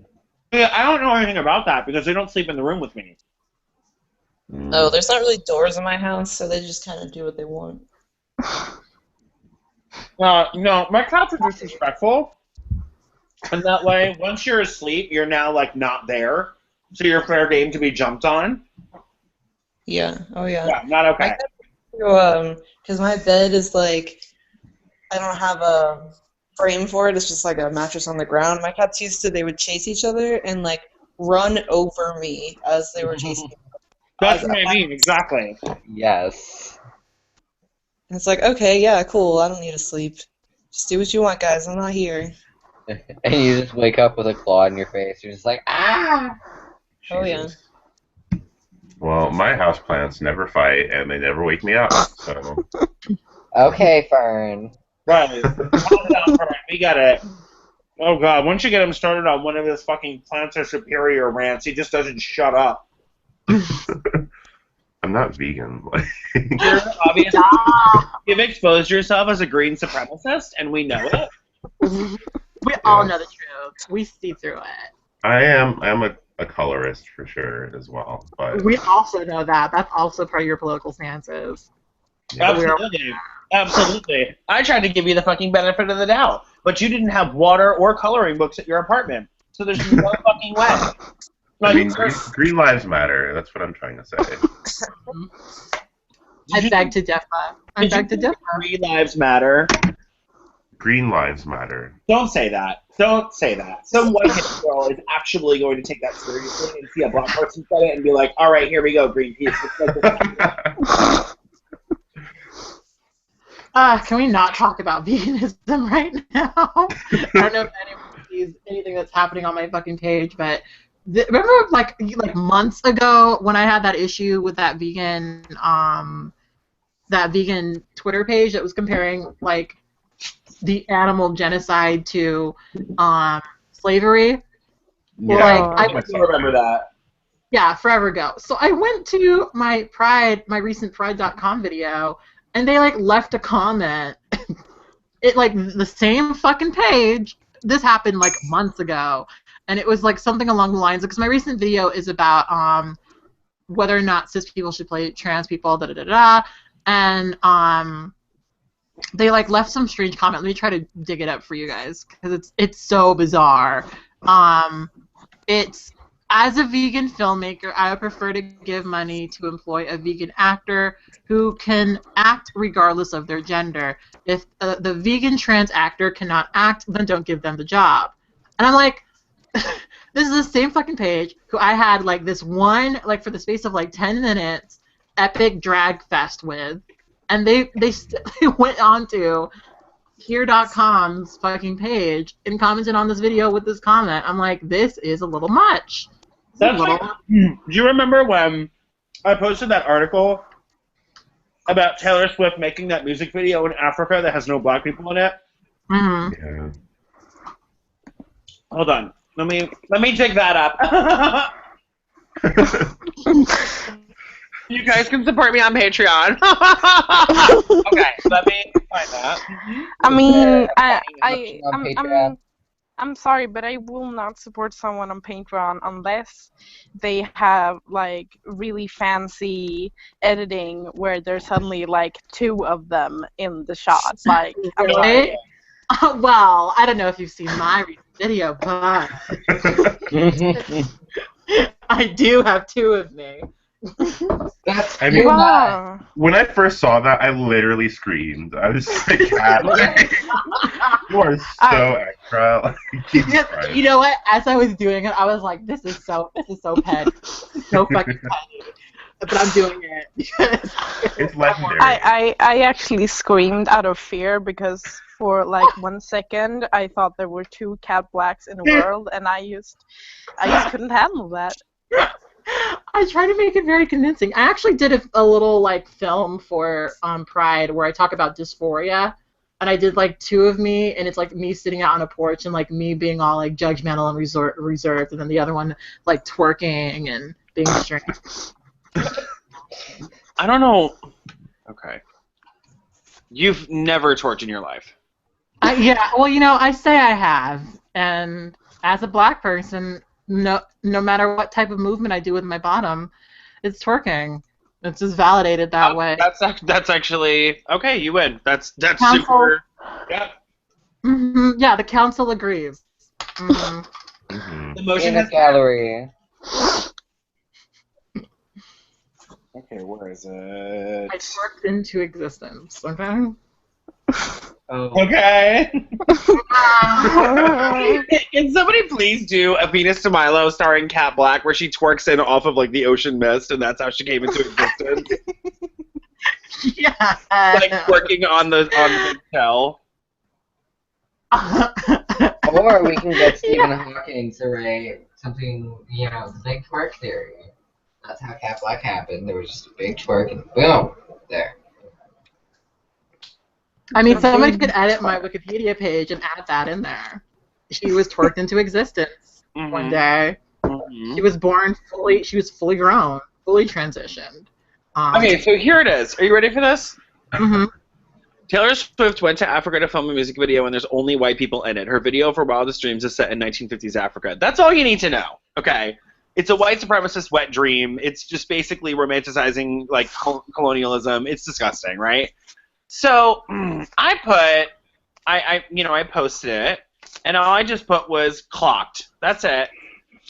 Yeah, I don't know anything about that because they don't sleep in the room with me. No, there's not really doors in my house, so they just kind of do what they want. No, my cats are disrespectful. And that way, once you're asleep, you're now, like, not there. So you're fair game to be jumped on. Yeah. Oh, yeah. Yeah, not okay. Because my bed is, like, I don't have a frame for it. It's just, like, a mattress on the ground. My cats they would chase each other and, like, run over me as they were chasing each other. That's what I mean, exactly. Yes. And it's like, okay, yeah, cool. I don't need to sleep. Just do what you want, guys. I'm not here. And you just wake up with a claw in your face. You're just like, ah! Oh, yeah. Jesus. Well, my houseplants never fight, and they never wake me up, so... Okay, Fern. Right. We got it. Oh god, once you get him started on one of his fucking plants are superior rants, he just doesn't shut up. I'm not vegan. You're obviously you've exposed yourself as a green supremacist, and we know it. We all know the truth. We see through it. I'm a colorist for sure as well, but We also know that. That's also part of your political stances. Absolutely. Absolutely. I tried to give you the fucking benefit of the doubt, but you didn't have water or coloring books at your apartment, so there's no fucking way. Green lives matter. That's what I'm trying to say. I beg to differ. I beg to differ. Green lives matter. Green lives matter. Don't say that. Don't say that. Some white-haired girl is actually going to take that seriously and see a black person say it and be like, all right, here we go, Greenpeace. Can we not talk about veganism right now? I don't know if anyone sees anything that's happening on my fucking page, but remember like months ago when I had that issue with that vegan Twitter page that was comparing like the animal genocide to slavery? Yeah, I remember that. Yeah, forever ago. So I went to my recent Pride.com video, and they like left a comment. It like the same fucking page. This happened like months ago, and it was like something along the lines because my recent video is about whether or not cis people should play trans people, da da da da, and they like left some strange comment. Let me try to dig it up for you guys because it's so bizarre. It's as a vegan filmmaker, I would prefer to give money to employ a vegan actor who can act regardless of their gender. If the vegan trans actor cannot act, then don't give them the job. And I'm like, this is the same fucking page who I had like this one, like for the space of like 10 minutes, epic drag fest with. And they went on to here.com's fucking page and commented on this video with this comment. I'm like, this is a little much. Do you remember when I posted that article about Taylor Swift making that music video in Africa that has no black people in it? Mm-hmm. Yeah. Hold on. Let me dig that up. You guys can support me on Patreon. Okay, let me find that. I mean, I'm sorry, but I will not support someone on Patreon unless they have like really fancy editing where there's suddenly like 2 of them in the shot. Like, I'm sorry. Well, I don't know if you've seen my recent video, but I do have 2 of me. I mean, when I first saw that, I literally screamed. I was just like, God, you are so extra. Like, Jesus Christ. You know what? As I was doing it, I was like, this is so petty. This is so fucking petty. But I'm doing it because it's legendary. I actually screamed out of fear because for like 1 second I thought there were 2 cat blacks in the world, and I just couldn't handle that. I try to make it very convincing. I actually did a little like film for Pride where I talk about dysphoria, and I did like 2 of me, and it's like me sitting out on a porch and like me being all like judgmental and reserved, and then the other one like twerking and being strange. I don't know. Okay. You've never twerked in your life. Yeah, well, you know, I say I have, and as a black person, no matter what type of movement I do with my bottom, it's twerking. It's just validated that way. That's actually okay. You win. That's council, super. Yeah. Mm-hmm, yeah, the council agrees. Mm-hmm. Mm-hmm. The motion In a has gallery. Okay, where is it? I twerked into existence. Okay. Okay. Can somebody please do a Venus de Milo starring Cat Black where she twerks in off of like the ocean mist and that's how she came into existence? Yeah. Like twerking on the shell. Or we can get Stephen Hawking to write something, the big twerk theory. That's how Cat Black happened. There was just a big twerk and boom, there. I mean, somebody could edit my Wikipedia page and add that in there. She was twerked into existence one day. She was born fully. She was fully grown, fully transitioned. Okay, so here it is. Are you ready for this? Mm-hmm. Taylor Swift went to Africa to film a music video, and there's only white people in it. Her video for Wildest Dreams is set in 1950s Africa. That's all you need to know. Okay, it's a white supremacist wet dream. It's just basically romanticizing like colonialism. It's disgusting, right? So I posted it, and all I just put was clocked. That's it.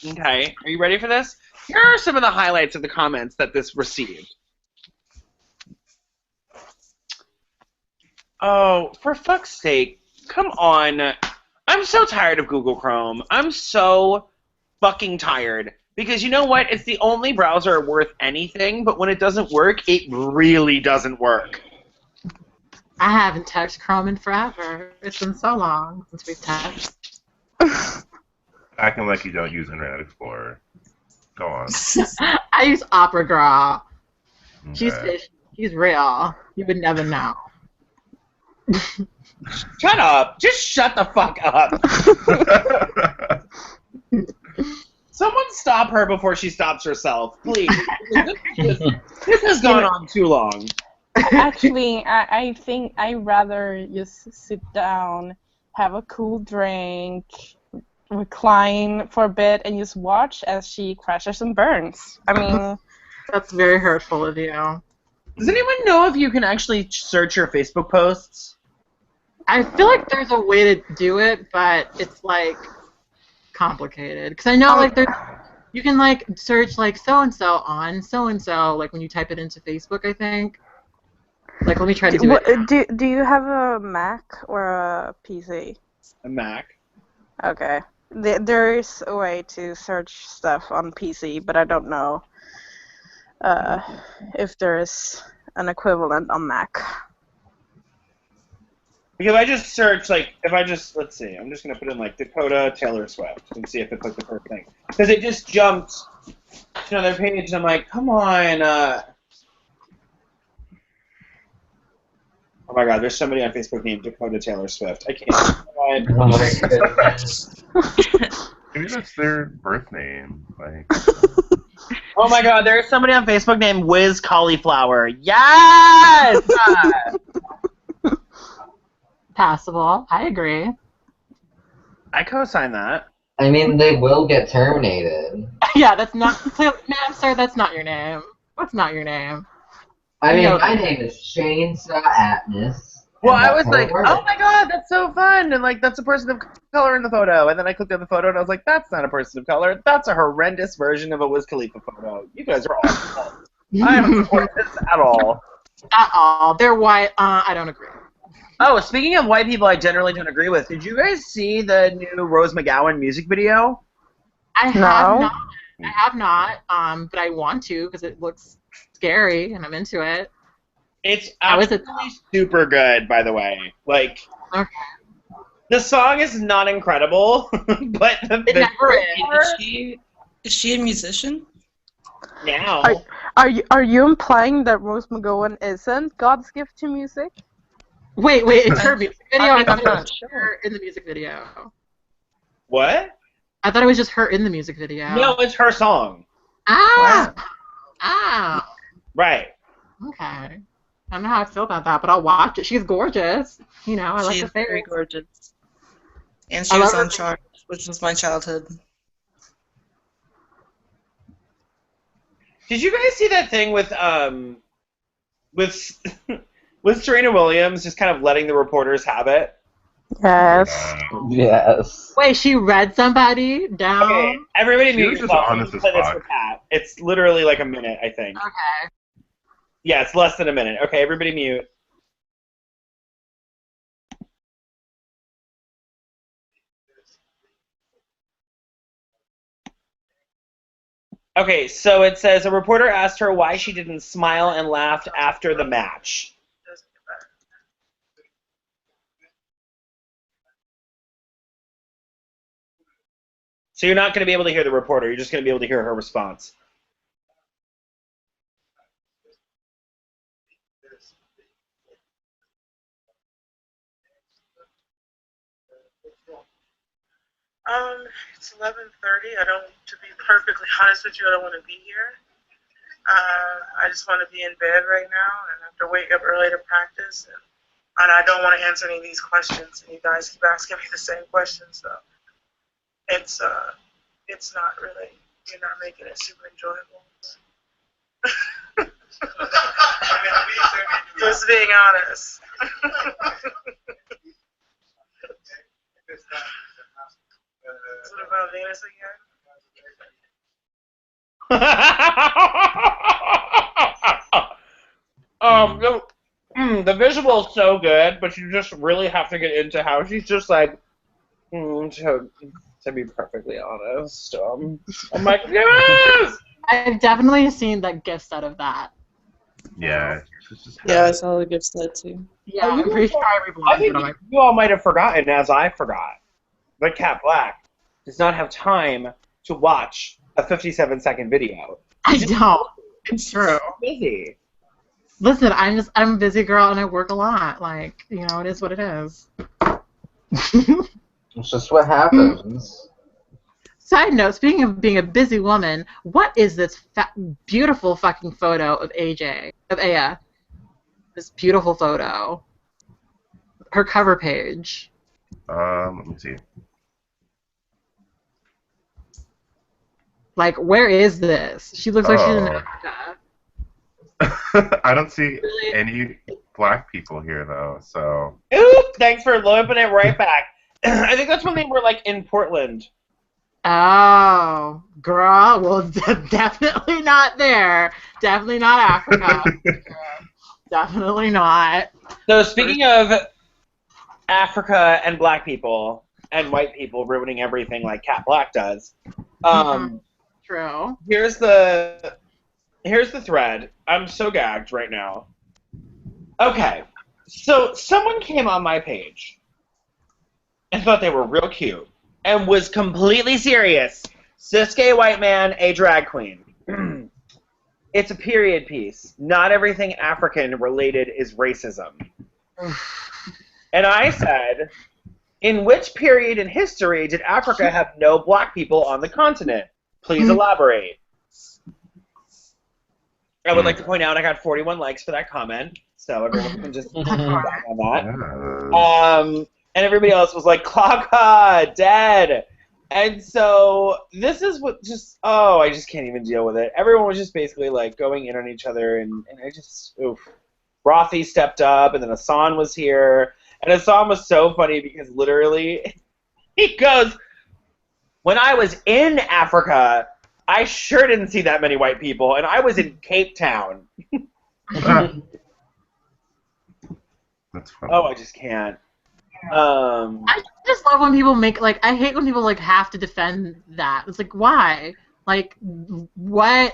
Okay, are you ready for this? Here are some of the highlights of the comments that this received. Oh, for fuck's sake. Come on. I'm so tired of Google Chrome. I'm so fucking tired. Because you know what? It's the only browser worth anything, but when it doesn't work, it really doesn't work. I haven't touched Chrome in forever. It's been so long since we've touched. Acting like you don't use Internet Explorer. Go on. I use Opera Girl. Okay. She's real. You would never know. Shut up. Just shut the fuck up. Someone stop her before she stops herself, please. This has gone on too long. Actually, I think I'd rather just sit down, have a cool drink, recline for a bit, and just watch as she crashes and burns. I mean... That's very hurtful of you. Does anyone know if you can actually search your Facebook posts? I feel like there's a way to do it, but it's like complicated. Because I know like you can like search like so and so on so and so like when you type it into Facebook. I think. Like let me try to do it. Do you have a Mac or a PC? A Mac. Okay. There is a way to search stuff on PC, but I don't know if there is an equivalent on Mac. Because I just search, like, let's see, I'm just going to put in, like, Dakota Taylor Swift and see if it's, like, the first thing. Because it just jumped to another page, and I'm like, come on. Oh, my God, there's somebody on Facebook named Dakota Taylor Swift. I can't. Oh my goodness. Maybe that's their birth name. Like. Oh, my God, there's somebody on Facebook named Wiz Cauliflower. Yes! Passable. I agree. I co-sign that. I mean, they will get terminated. Yeah, that's not... Ma'am, sir, that's not your name. That's not your name. I mean, my name is Chainsaw Atlas. Well, I was like, oh my God, that's so fun, and like, that's a person of color in the photo, and then I clicked on the photo, and I was like, that's not a person of color, that's a horrendous version of a Wiz Khalifa photo. You guys are awful. I don't support this at all. At all. They're white. I don't agree. Oh, speaking of white people I generally don't agree with, did you guys see the new Rose McGowan music video? I have not. I have not, but I want to because it looks scary and I'm into it. It's absolutely super good, by the way. Like, okay. The song is not incredible, but it never is. Is she a musician? Now. Are you implying that Rose McGowan isn't God's gift to music? Wait, it's her music video? I thought it was her in the music video. What? I thought it was just her in the music video. No, it's her song. Ah! Wow. Ah! Right. Okay. I don't know how I feel about that, but I'll watch it. She's gorgeous. You know, I like her face. She's very gorgeous. And she was on Charmed, which was my childhood. Did you guys see that thing with with Serena Williams just kind of letting the reporters have it? Yes. Yes. Wait, she read somebody down? Okay, everybody mute yourself. Honest as fuck. It's literally like a minute, I think. Okay. Yeah, it's less than a minute. Okay, everybody mute. Okay, so it says a reporter asked her why she didn't smile and laugh after the match. So you're not going to be able to hear the reporter. You're just going to be able to hear her response. It's 11:30. To be perfectly honest with you, I don't want to be here. I just want to be in bed right now and have to wake up early to practice. And I don't want to answer any of these questions. And you guys keep asking me the same questions, so it's not really, you're not making it super enjoyable. Just being honest. What about Venus again? The visual is so good, but you just really have to get into how she's just like, to be perfectly honest. I'm like, yes! I've definitely seen like gifs out of that. Yeah. Yeah, I saw the gift set too. Yeah, I'm pretty sure I I reblogged think it on my. you all might have forgotten, as I forgot, that Cat Black does not have time to watch a 57-second video. I don't. It's true. Busy. Listen, I'm a busy girl and I work a lot. Like, you know, it is what it is. It's just what happens. Side note, speaking of being a busy woman, what is this beautiful fucking photo of Aya? This beautiful photo. Her cover page. Let me see. Like, where is this? She looks like she's in Africa. I don't see Really? any black people here though, so. Oop! Thanks for looping it right back. I think that's when they were like in Portland. Oh, girl. Well, definitely not there. Definitely not Africa. Definitely not. So speaking of Africa and black people and white people ruining everything like Cat Black does, True. here's the thread. I'm so gagged right now. Okay, so someone came on my page and thought they were real cute and was completely serious. Cis gay white man, a drag queen. It's a period piece. Not everything African related is racism. And I said, in which period in history did Africa have no black people on the continent? Please elaborate. I would like to point out I got 41 likes for that comment, so everyone can just back on that. And everybody else was like, Klaka, dead. And so this is what just, I just can't even deal with it. Everyone was just basically like going in on each other, and I just, oof. Rothy stepped up, and then Hassan was here. And Hassan was so funny because literally, he goes, when I was in Africa, I sure didn't see that many white people, and I was in Cape Town. That's funny. Oh, I just can't. I just love when people I hate when people have to defend that. It's like, why? Like, what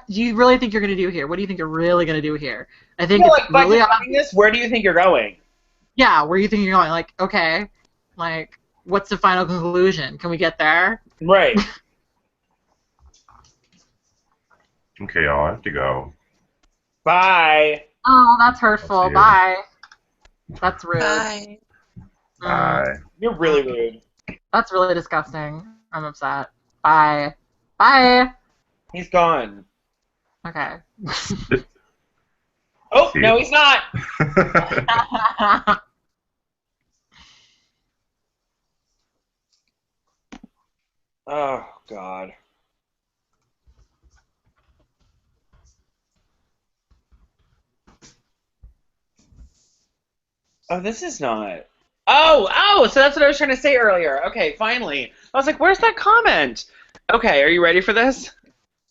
do you really think you're gonna do here? What do you think you're really gonna do here? I think it's really obvious. Where do you think you're going? Yeah, where do you think you're going? Like, okay, like, what's the final conclusion? Can we get there? Right. Okay, y'all, I have to go. Bye. Oh, that's hurtful. I'll see you. Bye. That's rude. Bye. Bye. You're really rude. That's really disgusting. I'm upset. Bye. Bye. He's gone. Okay. Oh, See no, you. he's not. Oh, God. Oh, this is not. Oh, so that's what I was trying to say earlier. Okay, finally. I was like, where's that comment? Okay, are you ready for this?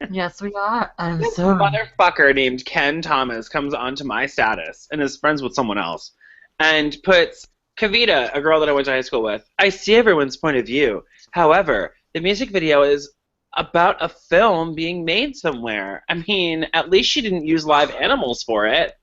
Yes, we are. I'm This so. motherfucker named Ken Thomas comes onto my status and is friends with someone else and puts Kavita, a girl that I went to high school with. I see everyone's point of view. However, the music video is about a film being made somewhere. I mean, at least she didn't use live animals for it.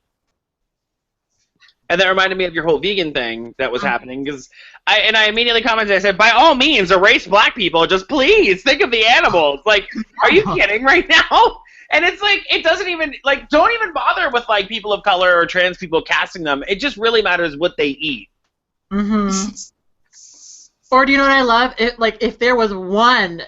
And that reminded me of your whole vegan thing that was happening, because I immediately commented, I said, by all means, erase black people, just please think of the animals. Like, are you kidding right now? And it's like, it doesn't even, like, don't even bother with, like, people of color or trans people casting them. It just really matters what they eat. Mm-hmm. Or do you know what I love? If there was one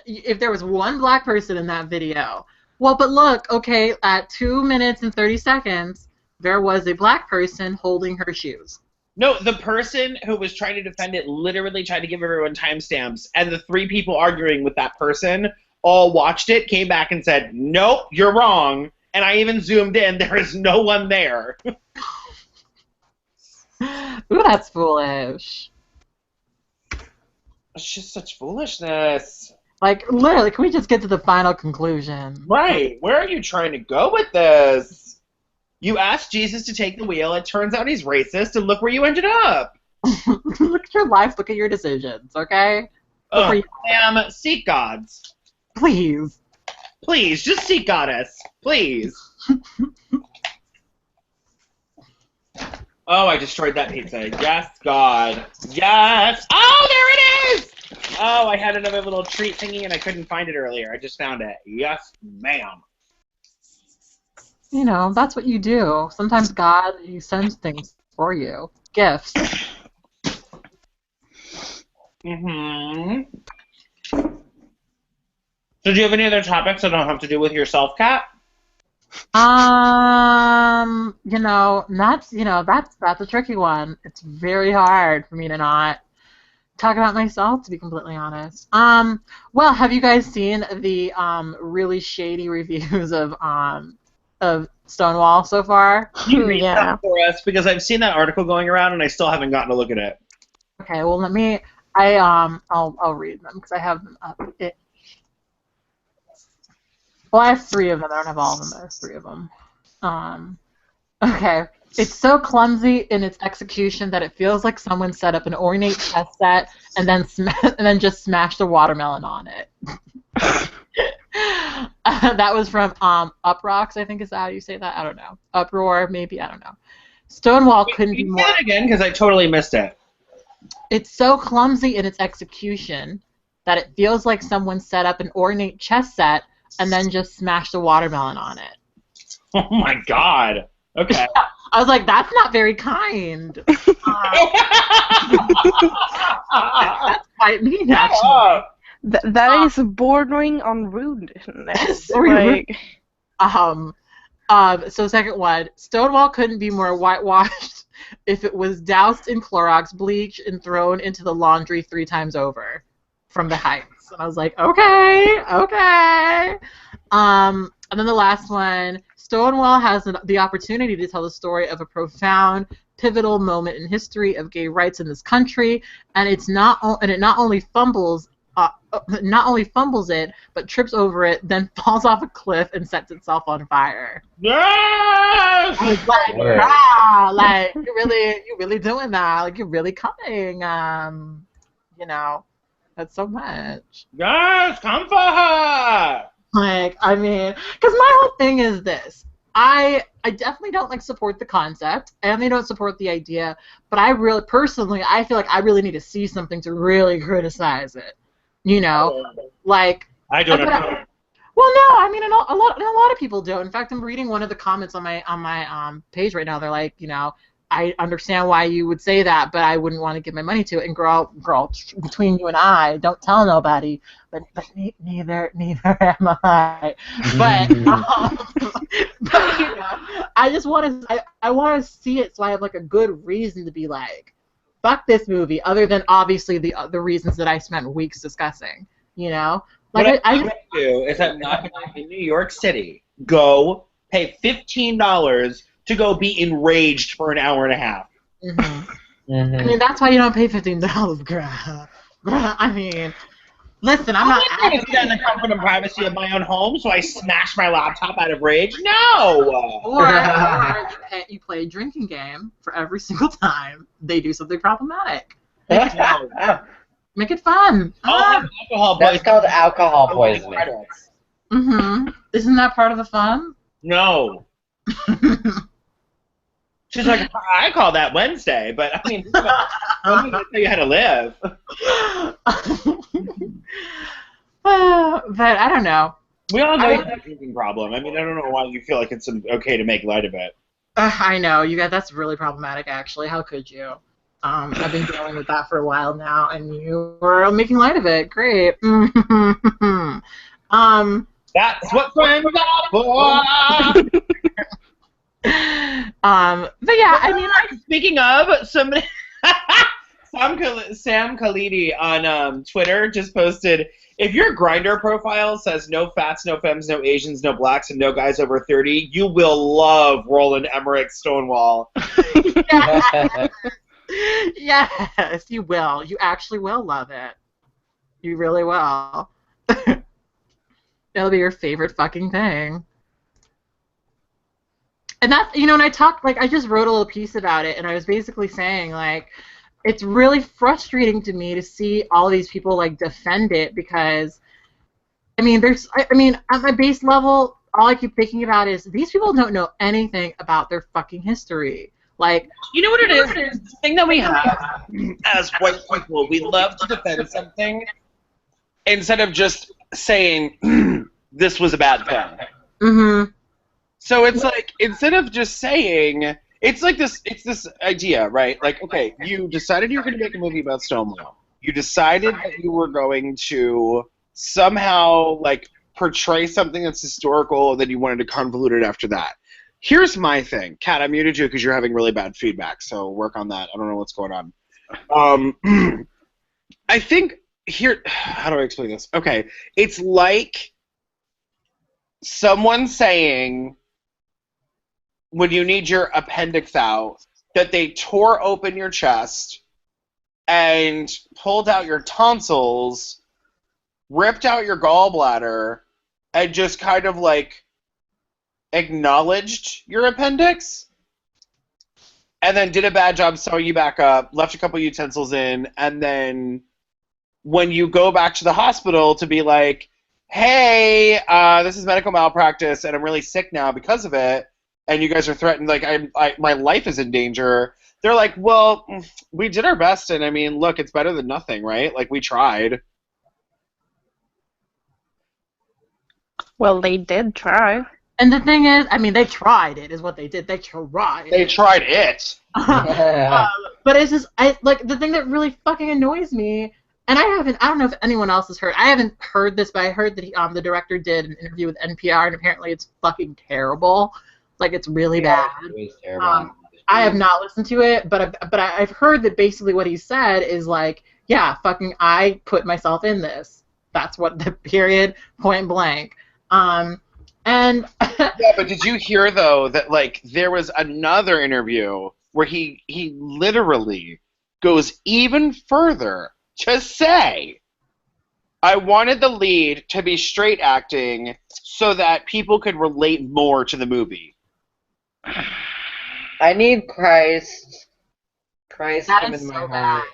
black person in that video. Well, but look, okay, at 2 minutes and 30 seconds, there was a black person holding her shoes. No, the person who was trying to defend it literally tried to give everyone timestamps, and the 3 people arguing with that person all watched it, came back and said, nope, you're wrong, and I even zoomed in, there is no one there. Ooh, that's foolish. It's just such foolishness. Like, literally, can we just get to the final conclusion? Right, where are you trying to go with this? You asked Jesus to take the wheel, it turns out he's racist, and look where you ended up. Look at your life, look at your decisions, okay? Sam, seek gods. Please. Please, just seek goddess. Please. Oh, I destroyed that pizza. Yes, God. Yes! Oh, there it is! Oh, I had another little treat thingy and I couldn't find it earlier. I just found it. Yes, ma'am. You know, that's what you do. Sometimes God, he sends things for you. Gifts. Mm-hmm. So do you have any other topics that don't have to do with yourself, Kat? That's a tricky one. It's very hard for me to not talk about myself, to be completely honest. Well, have you guys seen the really shady reviews of Stonewall so far? You read that for us, because I've seen that article going around and I still haven't gotten to look at it. Okay, well I'll read them because I have them up. Well, I have 3 of them. I don't have all of them, but I have 3 of them. Okay. It's so clumsy in its execution that it feels like someone set up an ornate chess set and then just smashed a watermelon on it. That was from Uproxx, I think is that how you say that? I don't know. Uproar, maybe, I don't know. Stonewall couldn't be more... Say that again, because I totally missed it. It's so clumsy in its execution that it feels like someone set up an ornate chess set and then just smashed a watermelon on it. Oh my God. Okay. I was like, that's not very kind. That's quite mean, actually. That is bordering on rudeness. Like, so second one, Stonewall couldn't be more whitewashed if it was doused in Clorox bleach and thrown into the laundry 3 times over from the heights. And I was like, okay. And then the last one, Stonewall has the opportunity to tell the story of a profound, pivotal moment in history of gay rights in this country, and it not only fumbles it, but trips over it, then falls off a cliff and sets itself on fire. Yes! Like, like you're really doing that. Like you're really coming. That's so much. Yes, come for her! Like, I mean, because my whole thing is this. I definitely don't support the concept, and they don't support the idea, but I feel like I really need to see something to really criticize it. Like I don't know. Well, no, I mean, a lot of people do. In fact, I'm reading one of the comments on my page right now. They're like, I understand why you would say that, but I wouldn't want to give my money to it. And girl, between you and I, don't tell nobody. But neither am I. But I just want to. I want to see it so I have a good reason to be like, fuck this movie. Other than obviously the reasons that I spent weeks discussing. What I do is I'm not going to in New York City go pay $15 to go be enraged for an hour and a half. Mm-hmm. Mm-hmm. I mean, that's why you don't pay $15, girl. I mean, listen, I'm not going to sit in the comfort and privacy of my own home, so I smash my laptop out of rage. No. Or you play a drinking game for every single time they do something problematic. Make it fun. That's called alcohol poisoning. Mm-hmm. Isn't that part of the fun? No. She's like, I call that Wednesday, but I mean, I'm going to tell you how to live. But I don't know. We all know you have a drinking problem. I mean, I don't know why you feel like it's okay to make light of it. I know, you guys. That's really problematic, actually. How could you? I've been dealing with that for a while now, and you were making light of it. Great. That's what friends are for. But yeah, I mean, like, speaking of, somebody, Sam Khalidi on Twitter just posted, if your Grindr profile says no fats, no femmes, no Asians, no blacks, and no guys over 30, you will love Roland Emmerich Stonewall. Yes, you will. You actually will love it. You really will. It'll be your favorite fucking thing. And that's, you know, and I talked, like, I just wrote a little piece about it, and I was basically saying, like, it's really frustrating to me to see all these people, like, defend it, because, I mean, at my base level, all I keep thinking about is these people don't know anything about their fucking history. Like, you know what it is? The thing that we have as white people, we love to defend something instead of just saying, this was a bad thing. Mm-hmm. So it's like, instead of just saying, it's this idea, right? Like, okay, you decided you were going to make a movie about Stonewall. You decided that you were going to somehow, like, portray something that's historical, and then you wanted to convolute it after that. Here's my thing. Kat, I muted you because you're having really bad feedback, so work on that. I don't know what's going on. I think here, how do I explain this? Okay, it's like someone saying, when you need your appendix out, that they tore open your chest and pulled out your tonsils, ripped out your gallbladder, and just kind of like acknowledged your appendix, and then did a bad job sewing you back up, left a couple utensils in, and then when you go back to the hospital to be like, hey, this is medical malpractice, and I'm really sick now because of it, and you guys are threatened, like, my life is in danger, they're like, well, we did our best, and I mean, look, it's better than nothing, right? Like, we tried. Well, they did try. And the thing is, I mean, they tried it, is what they did. They tried. They tried it. But it's just, the thing that really fucking annoys me, and I don't know if anyone else has heard, I haven't heard this, but I heard that the director did an interview with NPR, and apparently it's fucking terrible. Like, it's really bad. It was terrible. I have not listened to it, but I've heard that basically what he said is like, yeah, fucking, I put myself in this. That's what the period, point blank. And yeah, but did you hear though that like there was another interview where he literally goes even further to say, I wanted the lead to be straight acting so that people could relate more to the movie. I need Christ. Christ That come is in so my bad. heart.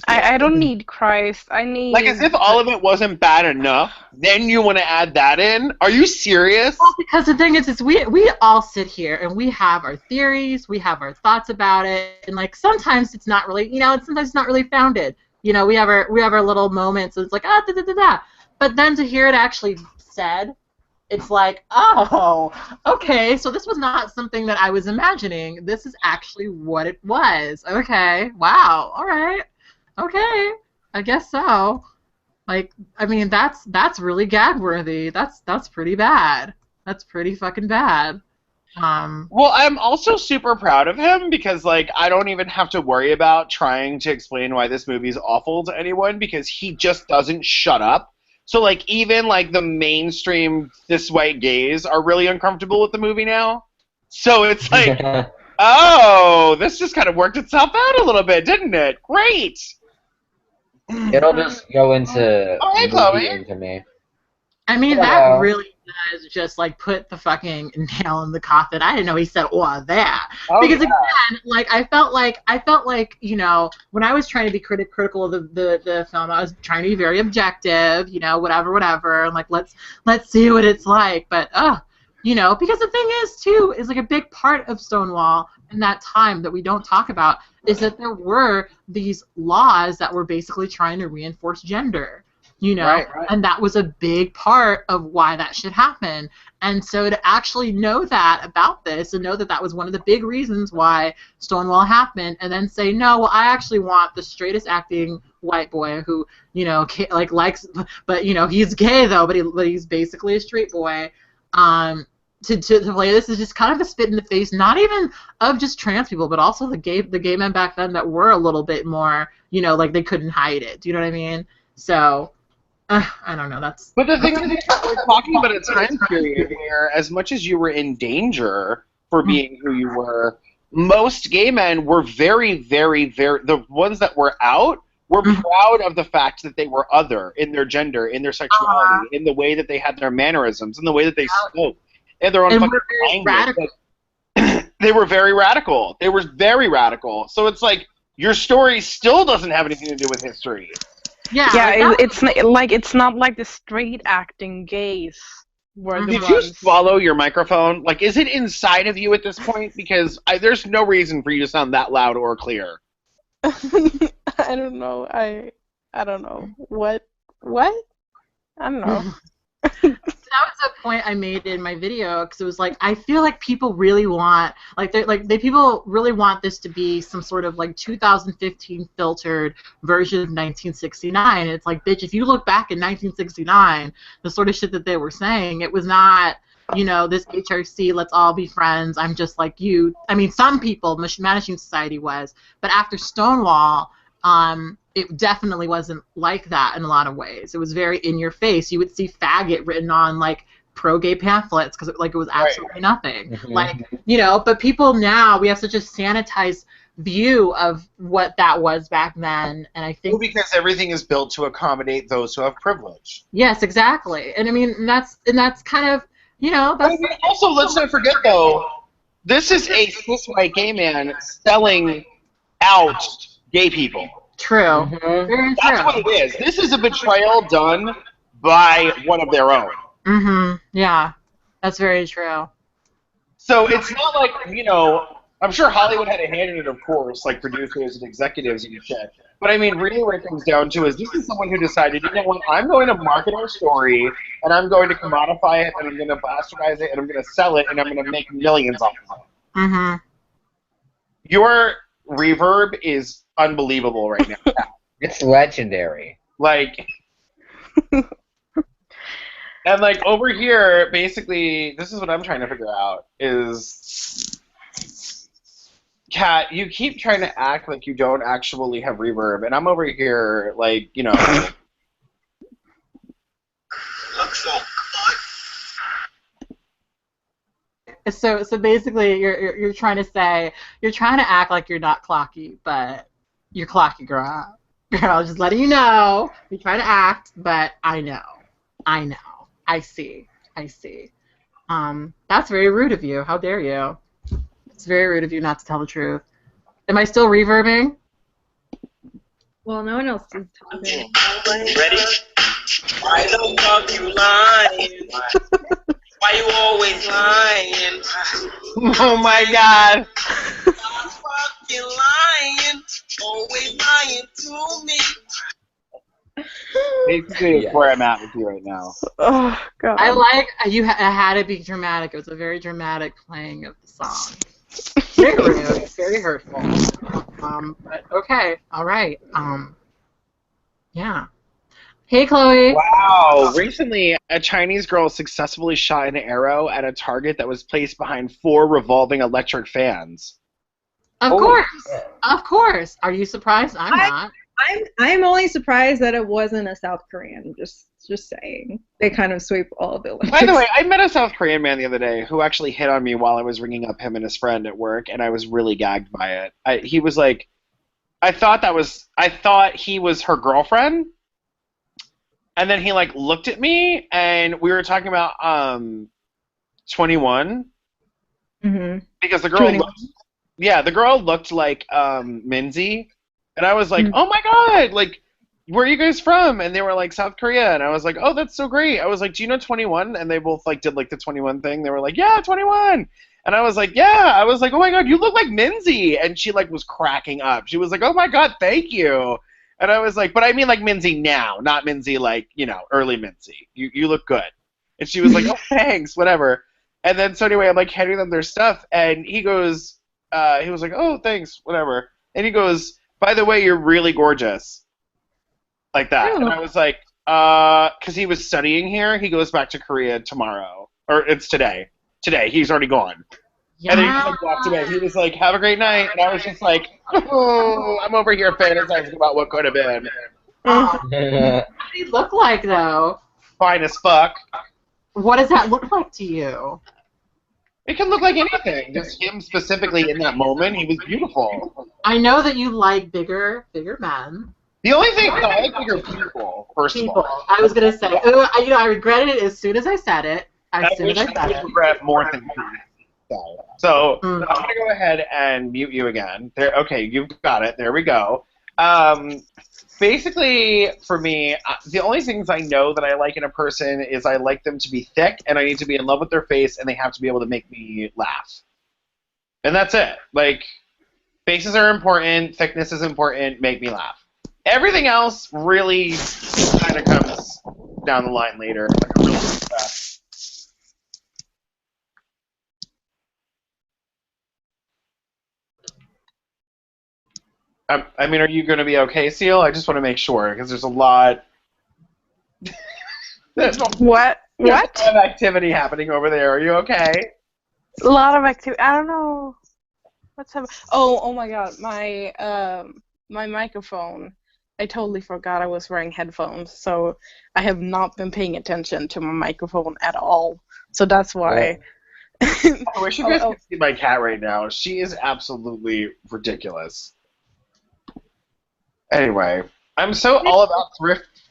I don't need Christ. I need... Like, as if all of it wasn't bad enough, then you want to add that in? Are you serious? Well, because the thing is we all sit here and we have our theories, we have our thoughts about it, and like sometimes it's not really, sometimes it's not really founded. We have our little moments, and it's like da da da da. But then to hear it actually said, it's like, oh, okay, so this was not something that I was imagining. This is actually what it was. Okay, wow, all right. Okay, I guess so. Like, I mean, that's really gag-worthy. That's pretty bad. That's pretty fucking bad. Well, I'm also super proud of him because, like, I don't even have to worry about trying to explain why this movie is awful to anyone because he just doesn't shut up. So, like, even, like, the mainstream cis-white gays are really uncomfortable with the movie now. So it's like, oh, this just kind of worked itself out a little bit, didn't it? Great! It'll just go into hey, Chloe. into me. I mean, Hello. that really does just, like, put the fucking nail in the coffin. I didn't know he said, oh, that. Because, again, like, I felt like, when I was trying to be critical of the film, I was trying to be very objective, whatever, and, like, let's see what it's like. But, You know, because the thing is, too, is like a big part of Stonewall in that time that we don't talk about is that there were these laws that were basically trying to reinforce gender, you know, Right. and that was a big part of why that should happen. And so to actually know that about this and know that that was one of the big reasons why Stonewall happened, and then say, no, well, I actually want the straightest acting white boy who, you know, like likes, but you know, he's gay though, but he's basically a straight boy. To play this is just kind of a spit in the face, not even of just trans people, but also the gay men back then that were a little bit more, you know, like they couldn't hide it. Do you know what I mean? So, I don't know. But the thing is, we're talking about a time period where, as much as you were in danger for being who you were, most gay men were very, very, very. The ones that were out were proud of the fact that they were other in their gender, in their sexuality, in the way that they had their mannerisms, in the way that they spoke. And their own fucking language. They were very radical. They were very radical. So it's like your story still doesn't have anything to do with history. Yeah, it's not like the straight acting gays were the Did ones. you swallow your microphone? Like, is it inside of you at this point? Because there's no reason for you to sound that loud or clear. I don't know. I don't know. What? I don't know. That was a point I made in my video because it was like I feel like people really want people really want this to be some sort of like 2015 filtered version of 1969. And it's like, bitch, if you look back in 1969, the sort of shit that they were saying, it was not, you know, this HRC, let's all be friends, I'm just like you. I mean, some people, Managing Society was, but after Stonewall, it definitely wasn't like that in a lot of ways. It was very in your face. You would see faggot written on like pro-gay pamphlets because like it was absolutely nothing. Like, you know, but people now, we have such a sanitized view of what that was back then, and I think because everything is built to accommodate those who have privilege. Yes, exactly. And I mean, that's kind of, you know, that's also, let's not forget though, this is a cis white gay man selling out gay people. True. Very true. That's what it is. This is a betrayal done by one of their own. Yeah, that's very true. So it's not like, you know, I'm sure Hollywood had a hand in it, of course, like producers and executives and shit. But I mean, really what it comes down to is this is someone who decided, you know what, I'm going to market our story, and I'm going to commodify it, and I'm going to bastardize it, and I'm going to sell it, and I'm going to make millions off of it. Your reverb is unbelievable right now. It's legendary. Like, and like over here, basically, this is what I'm trying to figure out is, Kat, you keep trying to act like you don't actually have reverb, and I'm over here, like, you know. So basically, you're trying to say, you're trying to act like you're not clocky, but you're clocky, girl. Girl, just letting you know, you're trying to act, but I know, I see. That's very rude of you. How dare you? It's very rude of you not to tell the truth. Am I still reverbing? Well, no one else is talking. Ready? Why the fuck you lying? Why you always lying? Oh my God. Stop fucking lying. Always lying to me. Basically, it's where I'm at with you right now. Oh, God. I like, it had to be dramatic. It was a very dramatic playing of the song. Very rude, very hurtful. But okay, all right. Yeah. Hey, Chloe. Wow. Recently, a Chinese girl successfully shot an arrow at a target that was placed behind 4 revolving electric fans. Of course. Of course. Are you surprised? I'm not. I'm only surprised that it wasn't a South Korean. Just saying. They kind of sweep all of the electrics. By the way, I met a South Korean man the other day who actually hit on me while I was ringing up him and his friend at work, and I was really gagged by it. He was like, I thought he was her girlfriend. And then he like looked at me, and we were talking about 21. Because the girl the girl looked like Minzy, and I was like, oh my God, like where are you guys from? And they were like, South Korea. And I was like, oh, that's so great. I was like, do you know 21? And they both like did like the 21 thing. They were like, yeah, 21. And I was like, yeah. I was like, oh my God, you look like Minzy. And she like was cracking up. She was like, oh my God, thank you. And I was like, but I mean like Minzy now, not Minzy like, you know, early Minzy. You look good. And she was like, oh, thanks, whatever. And then so anyway, I'm like handing them their stuff. And he goes, he was like, oh, thanks, whatever. And he goes, by the way, you're really gorgeous. Like that. And I was like, because he was studying here. He goes back to Korea tomorrow. Or it's today. Today. He's already gone. Yeah. And then he just like, walked away. He was like, have a great night. And I was just like, oh, I'm over here fantasizing about what could have been. What did he look like, though? Fine as fuck. What does that look like to you? It can look like anything. Just him specifically in that moment. He was beautiful. I know that you like bigger men. The only thing, no, I like bigger people, first of all. I was going to say, I regretted it as soon as I said it. I regret more things. So I'm going to go ahead and mute you again. There, okay, you've got it. There we go. Basically, for me, the only things I know that I like in a person is I like them to be thick, and I need to be in love with their face, and they have to be able to make me laugh. And that's it. Like, faces are important, thickness is important, make me laugh. Everything else really kind of comes down the line later. I mean, are you going to be okay, Seal? I just want to make sure, because there's a lot... What? There's a lot of activity happening over there. Are you okay? A lot of activity. I don't know. What's happening? Oh my God. My microphone. I totally forgot I was wearing headphones, so I have not been paying attention to my microphone at all. So that's why. I wish you guys could see my cat right now. She is absolutely ridiculous. Anyway, I'm so all about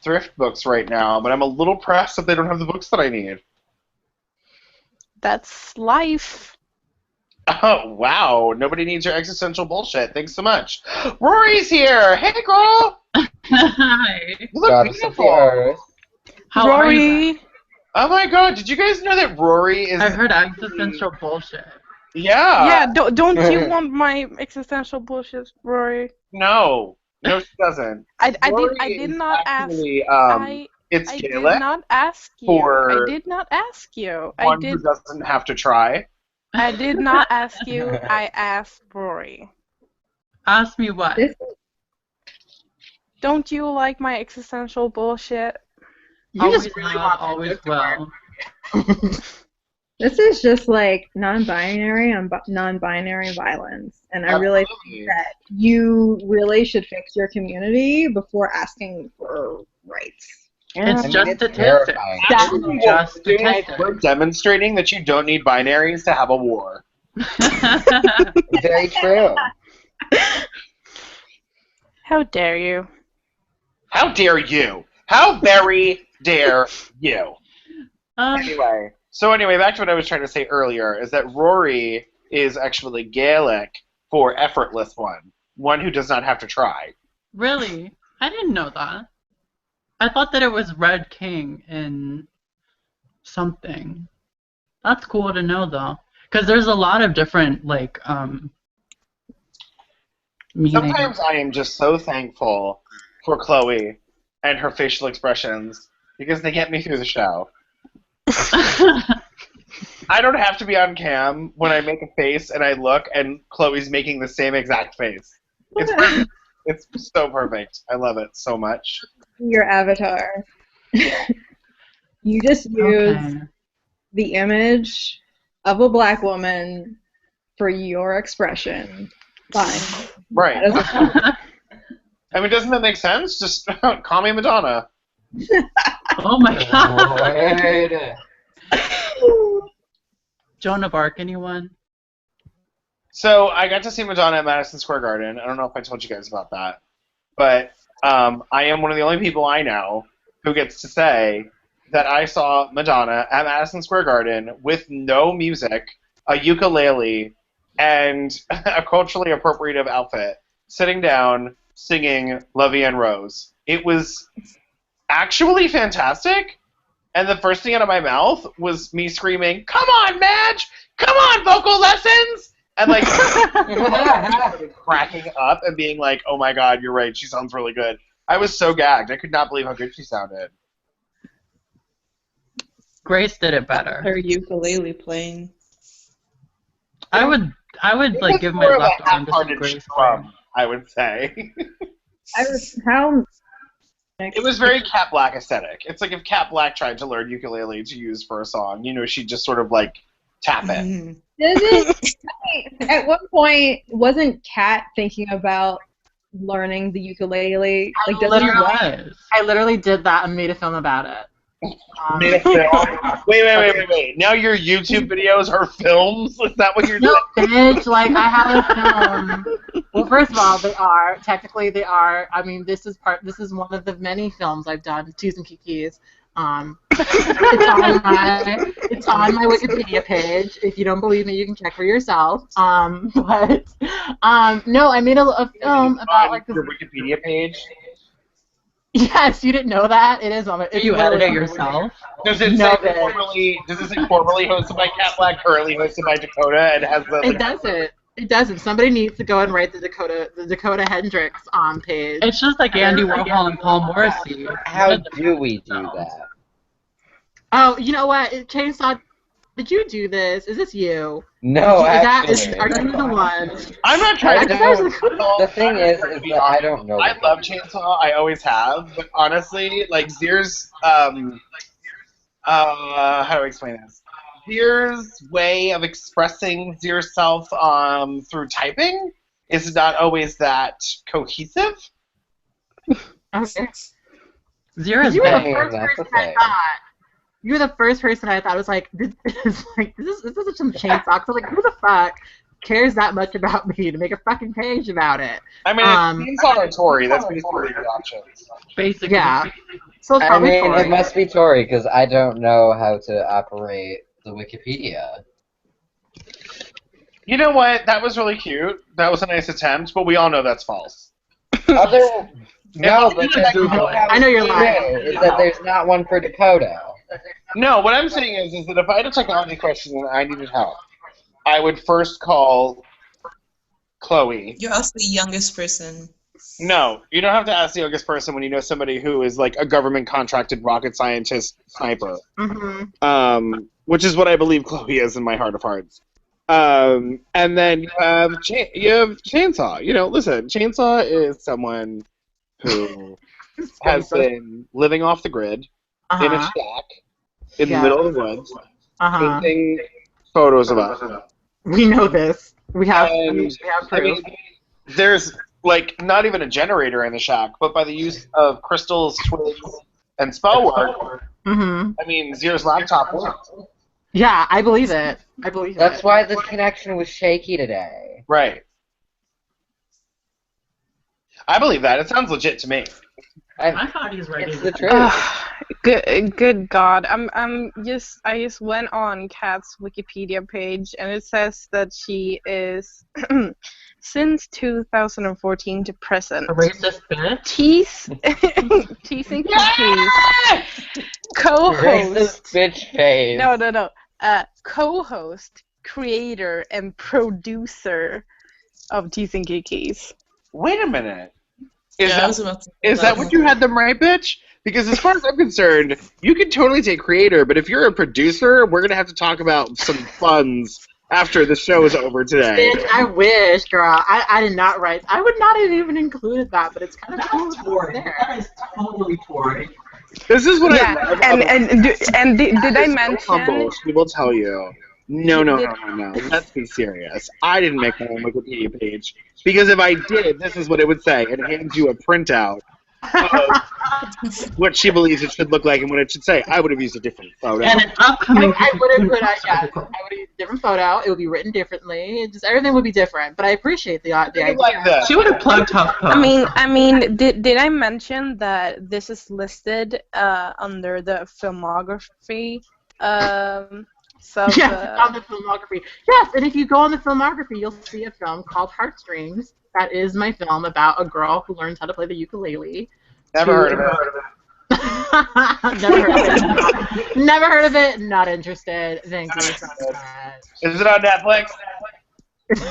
thrift books right now, but I'm a little pressed that they don't have the books that I need. That's life. Oh, wow. Nobody needs your existential bullshit. Thanks so much. Rory's here. Hey, girl. Hi. You look beautiful. How are you? Oh, my God. Did you guys know that Rory is... I heard existential bullshit. Yeah. Yeah, don't you want my existential bullshit, Rory? No. No, she doesn't. I did not ask. It's I Gaelic. did not ask you. I did not ask you. One who doesn't have to try. I did not ask you. I asked Rory. Ask me what? Don't you like my existential bullshit? You always just really have, always will. This is just like non-binary and non-binary violence, and I really think that you really should fix your community before asking for rights. It's just statistics. Just statistics. We're demonstrating that you don't need binaries to have a war. Very true. How dare you? How dare you? How very dare you? Anyway, back to what I was trying to say earlier, is that Rory is actually Gaelic for effortless one who does not have to try. Really? I didn't know that. I thought that it was Red King in something. That's cool to know, though. Because there's a lot of different, like, meanings. Sometimes I am just so thankful for Chloe and her facial expressions because they get me through the show. I don't have to be on cam when I make a face and I look and Chloe's making the same exact face. It's perfect. It's so perfect. I love it so much. Your avatar. You just use the image of a black woman for your expression. Fine. Right. I mean, doesn't that make sense? Just call me Madonna. Oh my God. Joan of Arc, anyone? So I got to see Madonna at Madison Square Garden. I don't know if I told you guys about that, but I am one of the only people I know who gets to say that I saw Madonna at Madison Square Garden with no music, a ukulele, and a culturally appropriative outfit, sitting down, singing La Vie en Rose. It was actually fantastic. And the first thing out of my mouth was me screaming, "Come on, Madge! Come on, vocal lessons!" And like cracking up and being like, "Oh my god, you're right. She sounds really good." I was so gagged. I could not believe how good she sounded. Grace did it better. Her ukulele playing. I would like give my more of a left arm to see half-hearted Grace. strum, I would say. How? It was very Cat Black aesthetic. It's like if Cat Black tried to learn ukulele to use for a song, you know, she'd just sort of like tap it. At one point, wasn't Kat thinking about learning the ukulele? Like, I literally did that and made a film about it. Wait. Now your YouTube videos are films? Is that what you're doing? No, bitch. Like, I have a film. Well, first of all, they are. Technically, they are. I mean, this is one of the many films I've done, Tees and Kikis. It's on my Wikipedia page. If you don't believe me, you can check for yourself. No, I made a film about like this. Your Wikipedia page? Yes, you didn't know that? It is on it. You edited it yourself? Does it say formerly hosted by Cat Black, currently hosted by Dakota, and has the? It doesn't. It doesn't. Somebody needs to go and write the Dakota Hendricks page. It's just like Andy Warhol and Paul Morrissey. How do we do that? Oh, you know what? Chainsaw, did you do this? Is this you? No, actually. Are you the one? I'm not trying to. The thing is that I don't know. I love Chainsaw. I always have, but honestly, like Zier's, how do I explain this? Zier's way of expressing yourself through typing is not always that cohesive. Okay. Zier is You were the Hey, first that's person okay. I thought. You were the first person I thought was like, this is some Chainsaw. So I was like, who the fuck cares that much about me to make a fucking page about it? I mean, it's Chainsaw or Tori. That's basically the options. Basically. Yeah. So it's I probably mean, Tori. it must be Tori because I don't know how to operate the Wikipedia. You know what? That was really cute. That was a nice attempt, but we all know that's false. No, but I know you're lying. Is that there's not one for Dakota. No, what I'm saying is that if I had a technology question and I needed help, I would first call Chloe. You asked the youngest person. No, you don't have to ask the youngest person when you know somebody who is like a government contracted rocket scientist sniper. Mm-hmm. Which is what I believe Chloe is in my heart of hearts. And then you have Chainsaw. You know, listen, Chainsaw is someone who has been living off the grid in a shack in the middle of the woods, painting photos of us. We know this. We have proof. I mean, there's like not even a generator in the shack, but by the use of crystals, twigs, and spell work, I mean, Zier's laptop worked. Yeah, I believe it. That's why the connection was shaky today. Right. I believe that. It sounds legit to me. I thought he was right. It's the truth. Good God! I just went on Kat's Wikipedia page and it says that she is since 2014 to present. A racist bitch. Tees and Kikis. Co-host. Racist bitch face. No. Co-host, creator, and producer of Tees and Kikis. Wait a minute. Is that what you had them right, bitch? Because as far as I'm concerned, you can totally take creator, but if you're a producer, we're going to have to talk about some funds after the show is over today. Bitch, I wish, girl. I did not write. I would not have even included that, but it's kind of cool. That is totally Tori. This is what I love. And did I mention? Humble, she will tell you. No. Let's be serious. I didn't make my own Wikipedia page. Because if I did, this is what it would say. It hands you a printout of what she believes it should look like and what it should say. I would have used a different photo. And an upcoming. I would have used a different photo. It would be written differently. Just everything would be different. But I appreciate the idea. Like that. She would have plugged HuffPo. I mean, did I mention that this is listed under the filmography? Yes, on the filmography. Yes, and if you go on the filmography, you'll see a film called Heartstrings. That is my film about a girl who learns how to play the ukulele. Never heard of it. Never heard of it. Never heard of it. Not interested. Thank you so much. Is it on Netflix? Is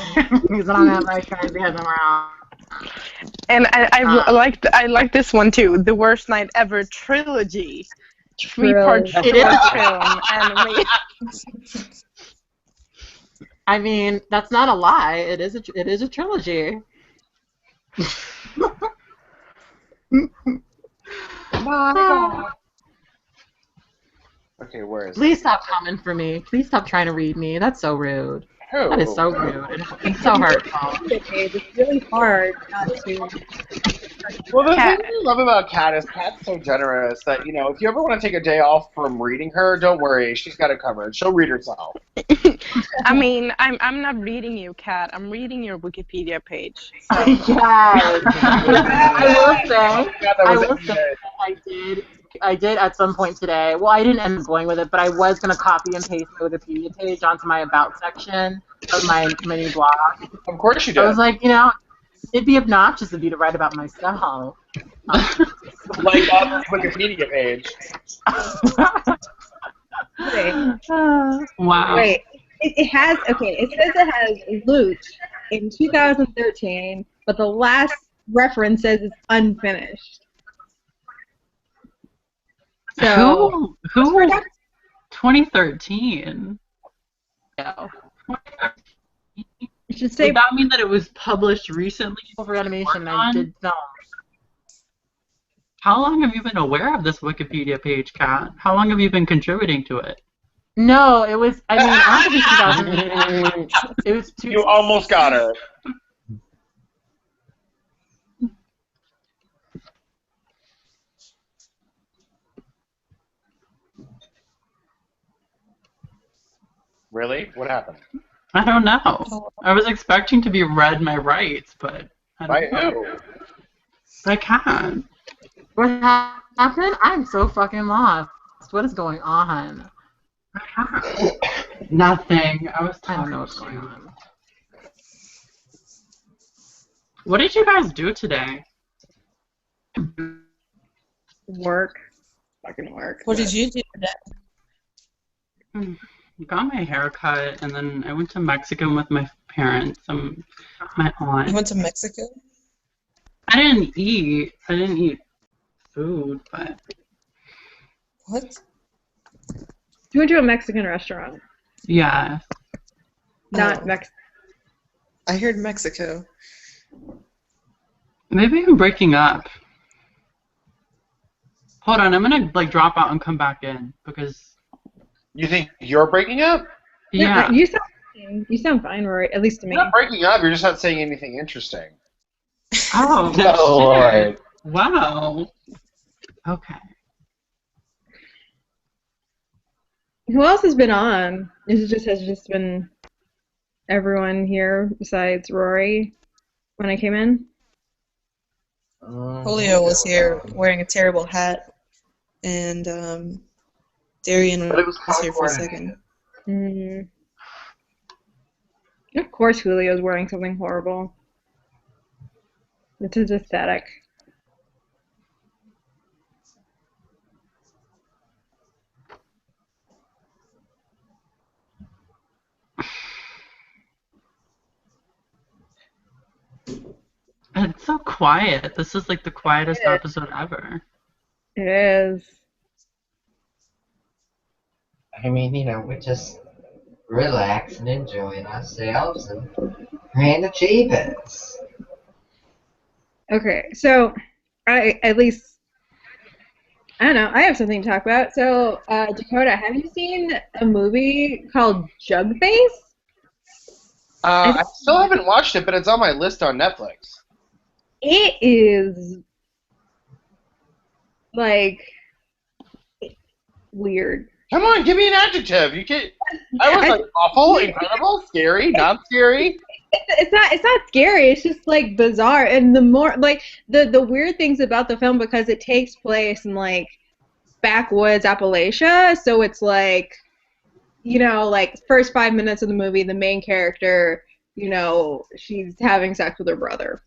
it on Netflix? Guys, because I'm wrong. And I like this one too. The Worst Night Ever trilogy. 3-part short It is. film anime. I mean, that's not a lie. It is a trilogy. Okay, where is it? Please stop coming for me. Please stop trying to read me. That's so rude. Who? That is so rude. It's so hurtful. It's really hard not to. Well, the thing I love about Kat is Kat's so generous that, you know, if you ever want to take a day off from reading her, don't worry. She's got it covered. She'll read herself. I mean, I'm not reading you, Kat. I'm reading your Wikipedia page. Yes. I will say I did at some point today. Well, I didn't end up going with it, but I was going to copy and paste my Wikipedia page onto my About section of my new blog. Of course you did. I was like, you know, it'd be obnoxious of you to write about myself. Like on this Wikipedia page. Wow. Wait, it says it has loot in 2013, but the last reference says it's unfinished. So, Who 2013? Yeah. You should say. Would that mean that it was published recently? For animation, I did film. How long have you been aware of this Wikipedia page, Kat? How long have you been contributing to it? No, it was. I mean, I don't think it's 2000. It was. You almost got her. Really? What happened? I don't know. I was expecting to be read my rights, but I don't By know. who? I can't. What happened? I'm so fucking lost. What is going on? Nothing. I don't know what's going on. What did you guys do today? Work. Fucking work. What did you do today? Got my hair cut, and then I went to Mexico with my parents and my aunt. You went to Mexico? I didn't eat food, but... What? You went to a Mexican restaurant. Yeah. Not Mexico. I heard Mexico. Maybe I'm breaking up. Hold on, I'm gonna drop out and come back in because... You think you're breaking up? Yeah. You sound fine, Rory. At least to me. You're not breaking up. You're just not saying anything interesting. Oh, Oh, Lord. wow. Okay. Who else has been on? Has just been everyone here besides Rory when I came in? Julio was here wearing a terrible hat, and Darian was here for a second. Mm. Of course Julio's wearing something horrible. It's his aesthetic. It's so quiet. This is like the quietest episode ever. It is. I mean, you know, we're just relaxing, enjoying ourselves, and trying to achieve it. Okay, so I don't know. I have something to talk about. So, Dakota, have you seen a movie called Jugface? I still haven't watched it, but it's on my list on Netflix. It is like weird. Come on, give me an adjective. You can't. I was like awful, incredible, scary, not scary. It's not scary. It's just like bizarre, and the more like the weird things about the film, because it takes place in like backwoods Appalachia, so it's like, you know, like first 5 minutes of the movie, the main character, you know, she's having sex with her brother.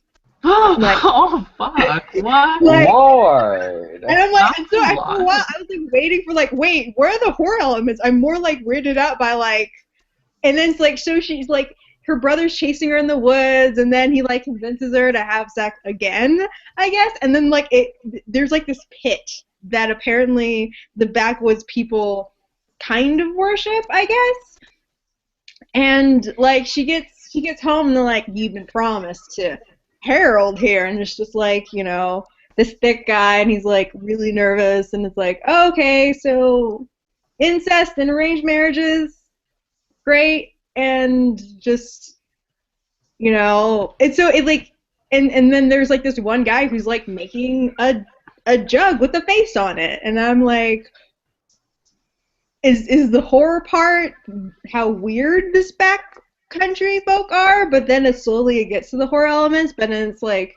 Like, Oh fuck! What? like, Lord. and I'm like, and so That's a after a while, lot. I was like waiting for like, wait, where are the horror elements? I'm more like weirded out by like, and then it's like, so she's like, her brother's chasing her in the woods, and then he like convinces her to have sex again, I guess, and then like there's like this pit that apparently the backwoods people kind of worship, I guess, and like she gets home and they're like, you've been promised to Harold here, and it's just like, you know, this thick guy, and he's like really nervous, and it's like, oh, okay, so incest and arranged marriages, great, and just, you know, and so it like, and then there's like this one guy who's like making a jug with a face on it, and I'm like, is the horror part how weird this backcountry folk are, but then it slowly gets to the horror elements, but then it's like,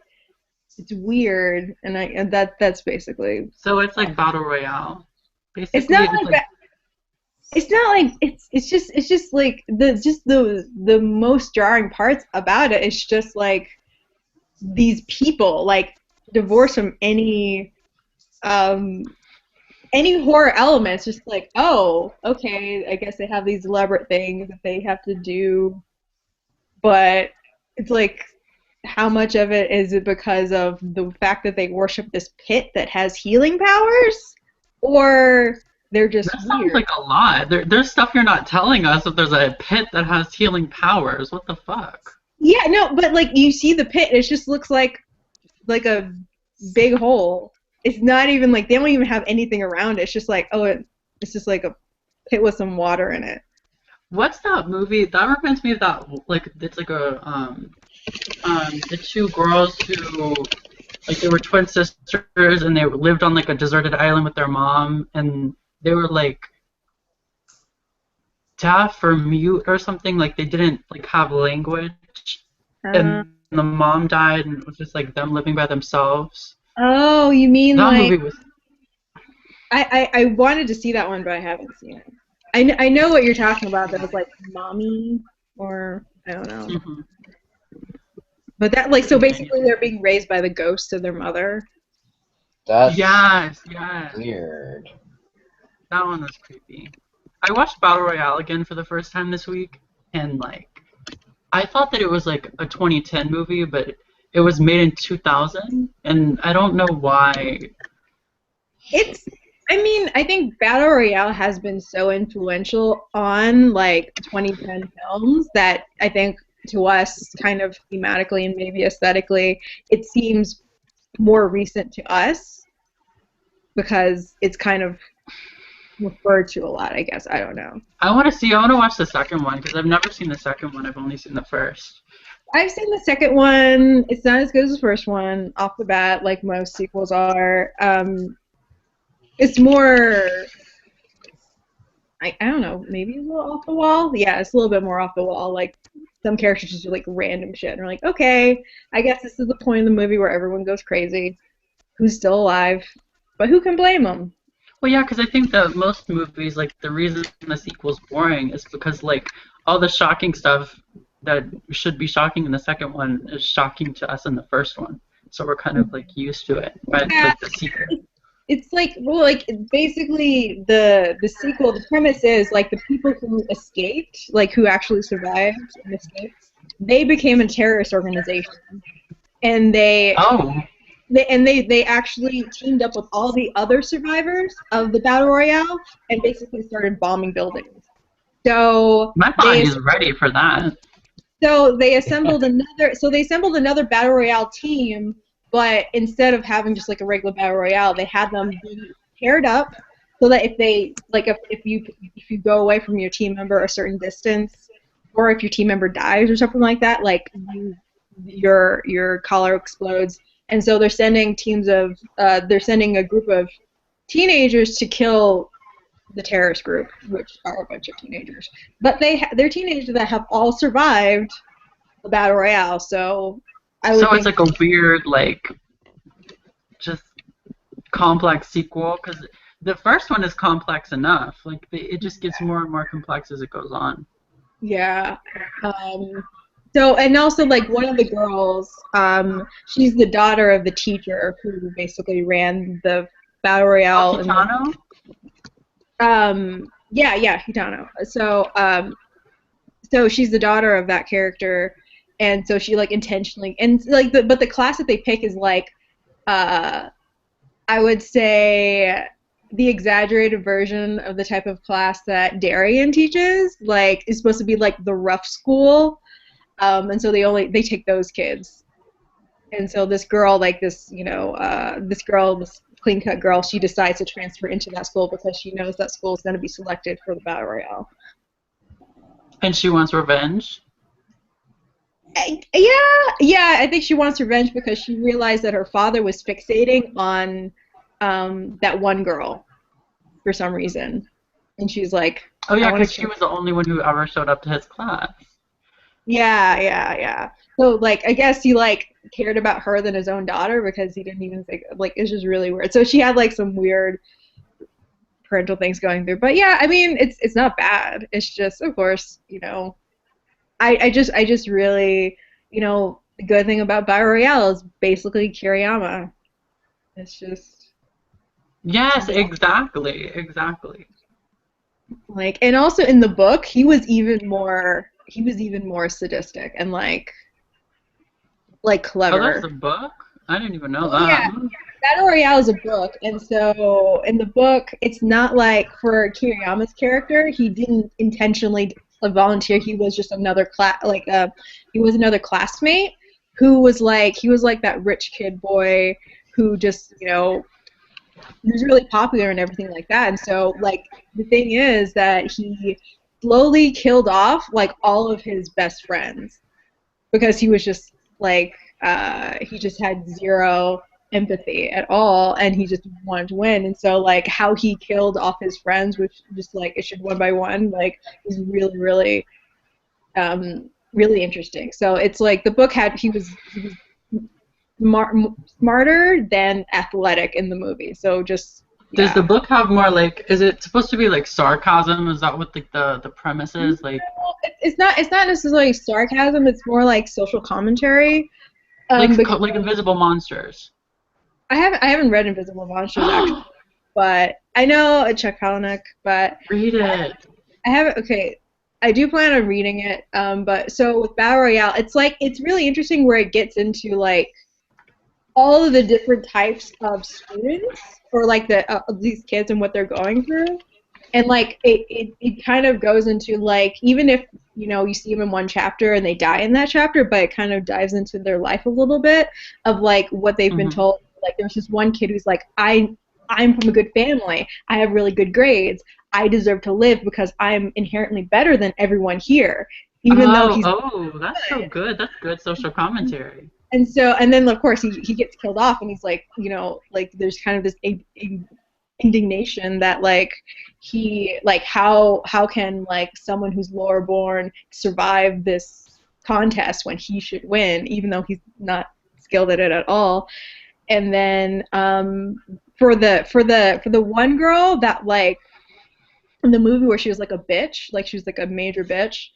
it's weird, and that's basically. So it's like battle royale. Basically, It's not like that. It's not like it's just like the most jarring parts about it. It's just like these people like divorced from any horror elements. Just like, oh, okay, I guess they have these elaborate things that they have to do, but it's like, how much of it is it because of the fact that they worship this pit that has healing powers, or they're just that weird? sounds like a lot. There's stuff you're not telling us. If there's a pit that has healing powers, what the fuck? Yeah, no, but like you see the pit, it just looks like a big hole. It's not even like, they don't even have anything around it. It's just like, oh, it's just like a pit with some water in it. What's that movie? That reminds me of that, like, it's like a the two girls who, like, they were twin sisters and they lived on like a deserted island with their mom, and they were like deaf or mute or something, like they didn't like have language, and the mom died, and it was just like them living by themselves. Oh, you mean That like, movie was. I wanted to see that one, but I haven't seen it. I know what you're talking about. That was like Mommy, or I don't know. Mhm. But that, like, so basically they're being raised by the ghost of their mother. That's Yes. weird. That one was creepy. I watched Battle Royale again for the first time this week, and like, I thought that it was like a 2010 movie, but it was made in 2000, and I don't know why. I mean, I think Battle Royale has been so influential on, like, 2010 films that I think, to us, kind of thematically and maybe aesthetically, it seems more recent to us because it's kind of referred to a lot, I guess. I don't know. I want to watch the second one, because I've never seen the second one. I've only seen the first. I've seen the second one. It's not as good as the first one, off the bat, like most sequels are. It's more, I don't know, maybe a little off the wall. Yeah, it's a little bit more off the wall. Like, some characters just do like random shit, and we're like, okay, I guess this is the point of the movie where everyone goes crazy. Who's still alive? But who can blame them? Well, yeah, because I think that most movies, like, the reason the sequel's boring is because, like, all the shocking stuff that should be shocking in the second one is shocking to us in the first one. So we're kind of, like, used to it by, like, the sequel. It's like, well, like, basically the sequel, the premise is, like, the people who escaped, like, who actually survived and escaped, they became a terrorist organization. And they actually teamed up with all the other survivors of the Battle Royale and basically started bombing buildings. So my body's ready for that. So they assembled another Battle Royale team, but instead of having just like a regular Battle Royale, they had them be paired up so that if you go away from your team member a certain distance, or if your team member dies or something like that, like your collar explodes. And so they're sending a group of teenagers to kill the terrorist group, which are a bunch of teenagers. But they're teenagers that have all survived the Battle Royale, so it's like a weird, like, just complex sequel, because the first one is complex enough. Like, it just gets more and more complex as it goes on. Yeah. So, and also, like, one of the girls, she's the daughter of the teacher who basically ran the Battle Royale. Kitano? Yeah, Hitano. So, so she's the daughter of that character, and so she, like, intentionally, and, like, but the class that they pick is, like, I would say the exaggerated version of the type of class that Darien teaches, like, is supposed to be, like, the rough school. And so they take those kids, and so this girl, like this, this clean-cut girl, she decides to transfer into that school because she knows that school is going to be selected for the Battle Royale. And she wants revenge? Yeah, I think she wants revenge because she realized that her father was fixating on that one girl for some reason, and she's like, oh yeah, because she was the only one who ever showed up to his class. Yeah. So, like, I guess he, like, cared about her than his own daughter because he didn't even think, like, it's just really weird. So she had, like, some weird parental things going through. But yeah, I mean, it's not bad. It's just, of course, I just really, the good thing about Battle Royale is basically Kiriyama. It's just. Yes, exactly. Like, and also in the book, he was even more sadistic and like clever. Oh, that's a book? I didn't even know that. Yeah, Battle Royale is a book, and so in the book, it's not like for Kiriyama's character, he didn't intentionally volunteer. He was just another he was another classmate who was like that rich kid boy who just he was really popular and everything like that. And so, like, the thing is that he slowly killed off, like, all of his best friends because he was just, like, he just had zero empathy at all, and he just wanted to win. And so, like, how he killed off his friends, which just, like, issued one by one, like, was really, really, really interesting. So it's like the book he was smarter than athletic in the movie. So just. Does the book have more, like, is it supposed to be like sarcasm? Is that what the premise is? Like, it's not necessarily sarcasm. It's more like social commentary. Like Invisible Monsters. I haven't read Invisible Monsters actually, but I know Chuck Palahniuk. But read it. I haven't. Okay, I do plan on reading it. But so with Battle Royale, it's really interesting where it gets into like all of the different types of students, or like these kids and what they're going through, and like it kind of goes into like, even if you see them in one chapter and they die in that chapter, but it kind of dives into their life a little bit of like what they've been told. Like there's this one kid who's like, I'm from a good family, I have really good grades, I deserve to live because I'm inherently better than everyone here, even though he's that's so good. That's good social commentary. And so, and then of course he gets killed off, and he's like, like there's kind of this indignation that like how can like someone who's lower born survive this contest when he should win, even though he's not skilled at it at all. And then for the one girl that like in the movie where she was like a bitch, like she was like a major bitch.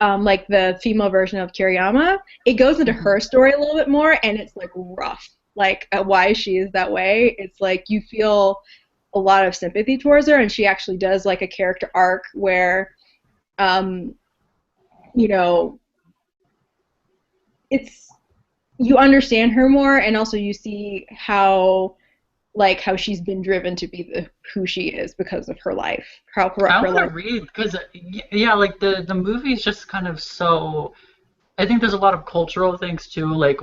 Like the female version of Kiriyama, it goes into her story a little bit more, and it's like rough, like why she is that way. It's like you feel a lot of sympathy towards her, and she actually does like a character arc where, it's you understand her more, and also you see how she's been driven to be who she is because of her life. I want to read, because, yeah, like, the movie's just kind of so... I think there's a lot of cultural things, too, like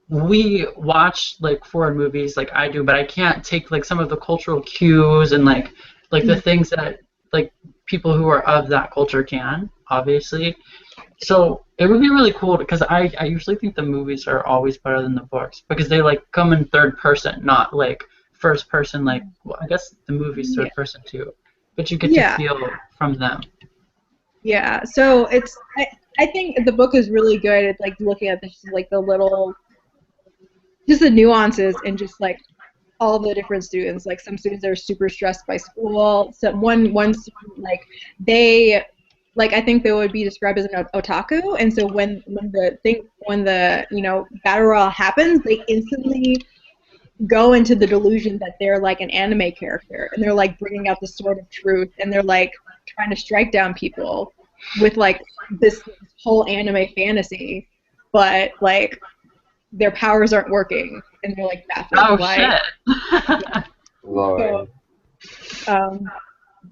we watch, like, foreign movies, like I do, but I can't take, like, some of the cultural cues and, like the things that, like, people who are of that culture can, obviously. So it would be really cool, because I usually think the movies are always better than the books, because they like come in third person, not like first person. Like, well, I guess the movie's third person too, but you get to feel from them. Yeah. So I think the book is really good at like looking at this, like the little, just the nuances and just like all the different students. Like some students are super stressed by school. So one student, like they like I think they would be described as an otaku, and so when the battle royale happens, they instantly go into the delusion that they're like an anime character, and they're like bringing out the sword of truth, and they're like trying to strike down people with like this whole anime fantasy, but like their powers aren't working, and they're like baffled. Oh why. shit. Lord.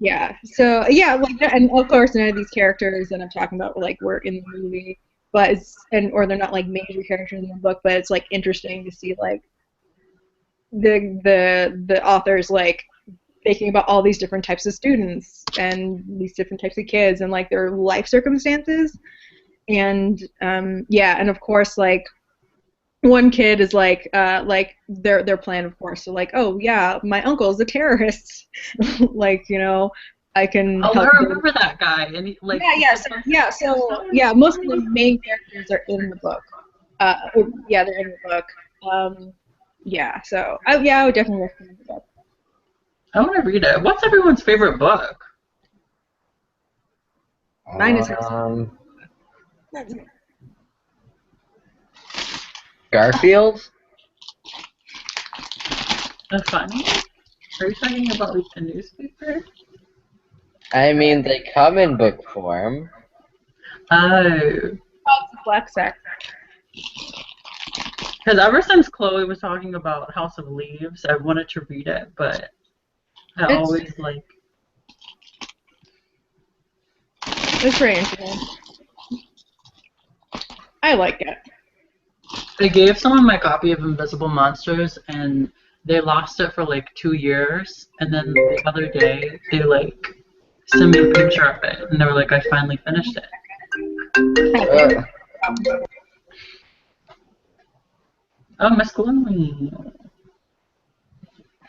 Yeah. So yeah, like, and of course none of these characters that I'm talking about were in the movie, but or they're not like major characters in the book, but it's like interesting to see like the authors like thinking about all these different types of students and these different types of kids and like their life circumstances, and and of course like one kid is like their plan, of course, so like, oh yeah, my uncle's a terrorist, like I can Oh, help I him. remember that guy, and he, like. So most of the main characters are in the book. They're in the book. So I would definitely recommend the book. I want to read it. What's everyone's favorite book? Mine is Garfield? That's funny. Are you talking about like the newspaper? I mean, they come in book form. Oh. Dyslexic. Because ever since Chloe was talking about House of Leaves, I wanted to read it, but I always like. It's pretty interesting. I like it. I gave someone my copy of Invisible Monsters, and they lost it for like 2 years, and then the other day they like sent me a picture of it, and they were like, I finally finished it. Oh, Miss Chloe.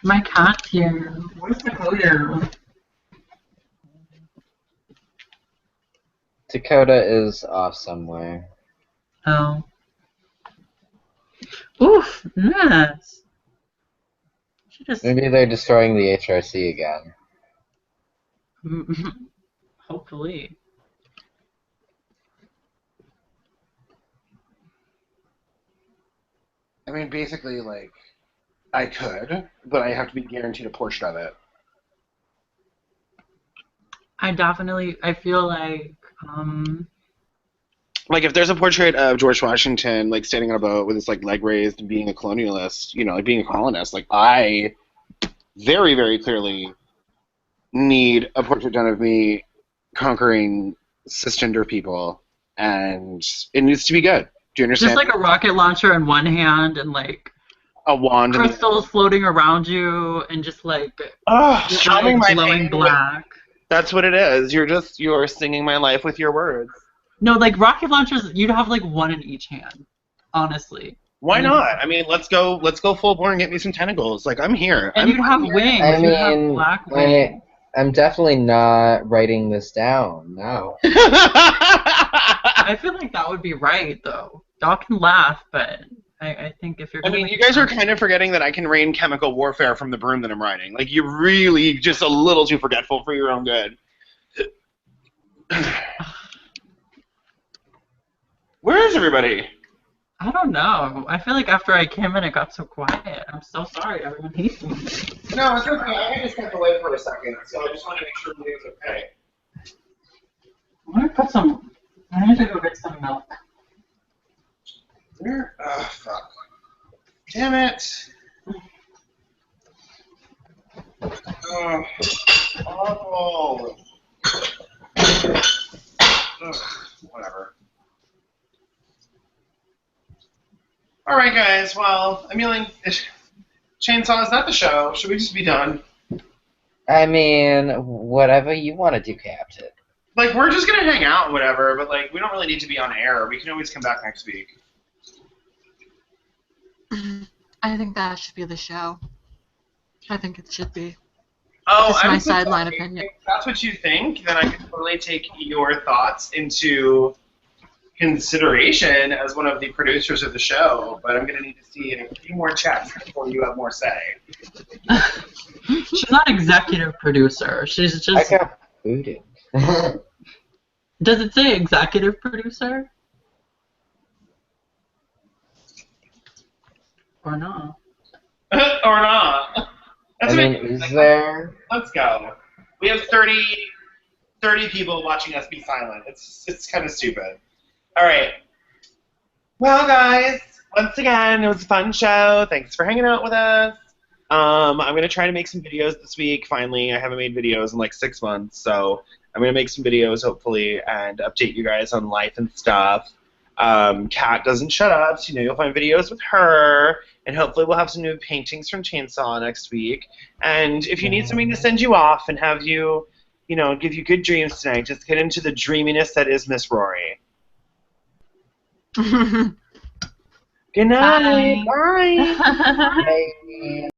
My cat's here. Where's Dakota? Dakota is off somewhere. Oh. Oof, nice. Maybe they're destroying the HRC again. Hopefully. I mean, basically, like, I could, but I have to be guaranteed a portion of it. I feel like if there's a portrait of George Washington, like, standing on a boat with his, like, leg raised and being a colonialist, like, being a colonist, like, I very, very clearly need a portrait done of me conquering cisgender people, and it needs to be good. Do you understand? Just like a rocket launcher in one hand and like a wand, crystals floating around you, and just like strumming my glowing black. That's what it is. You're singing my life with your words. No, like rocket launchers, you'd have like one in each hand. Honestly. Why not? I mean, let's go full bore and get me some tentacles. Like, I'm here. And you'd have wings. I mean, you'd have black wings. I'm definitely not writing this down. No. I feel like that would be right, though. Y'all can laugh, but I think if you're. I mean, you guys are kind of forgetting that I can rain chemical warfare from the broom that I'm riding. Like, you're really just a little too forgetful for your own good. Where is everybody? I don't know. I feel like after I came in, it got so quiet. I'm so sorry. Everyone hates me. No, it's okay. I had to step away for a second, so I just want to make sure everything's okay. I'm gonna put some. I need to go get some milk. Where? Oh, fuck. Damn it. Oh. Oh. Ugh, whatever. Alright, guys. Well, I'm yelling. Chainsaw, is that the show? Should we just be done? I mean, whatever you want to do, Captain. Like, we're just gonna hang out and whatever, but, like, we don't really need to be on air. We can always come back next week. I think that should be the show. I think it should be. Oh, Just I'm my so sideline sorry. opinion. If that's what you think, then I can totally take your thoughts into consideration as one of the producers of the show, but I'm going to need to see a few more chats before you have more say. She's not executive producer. She's just. I got booted. Does it say executive producer? Or not? Or not. I mean, is there? Let's go. We have 30 people watching us be silent. It's kind of stupid. All right. Well, guys, once again, it was a fun show. Thanks for hanging out with us. I'm going to try to make some videos this week, finally. I haven't made videos in like 6 months, so I'm going to make some videos, hopefully, and update you guys on life and stuff. Kat doesn't shut up, so you'll find videos with her, and hopefully we'll have some new paintings from Chainsaw next week. And if you need something to send you off and have you, give you good dreams tonight, just get into the dreaminess that is Miss Rory. Good night. Bye. Bye. Bye.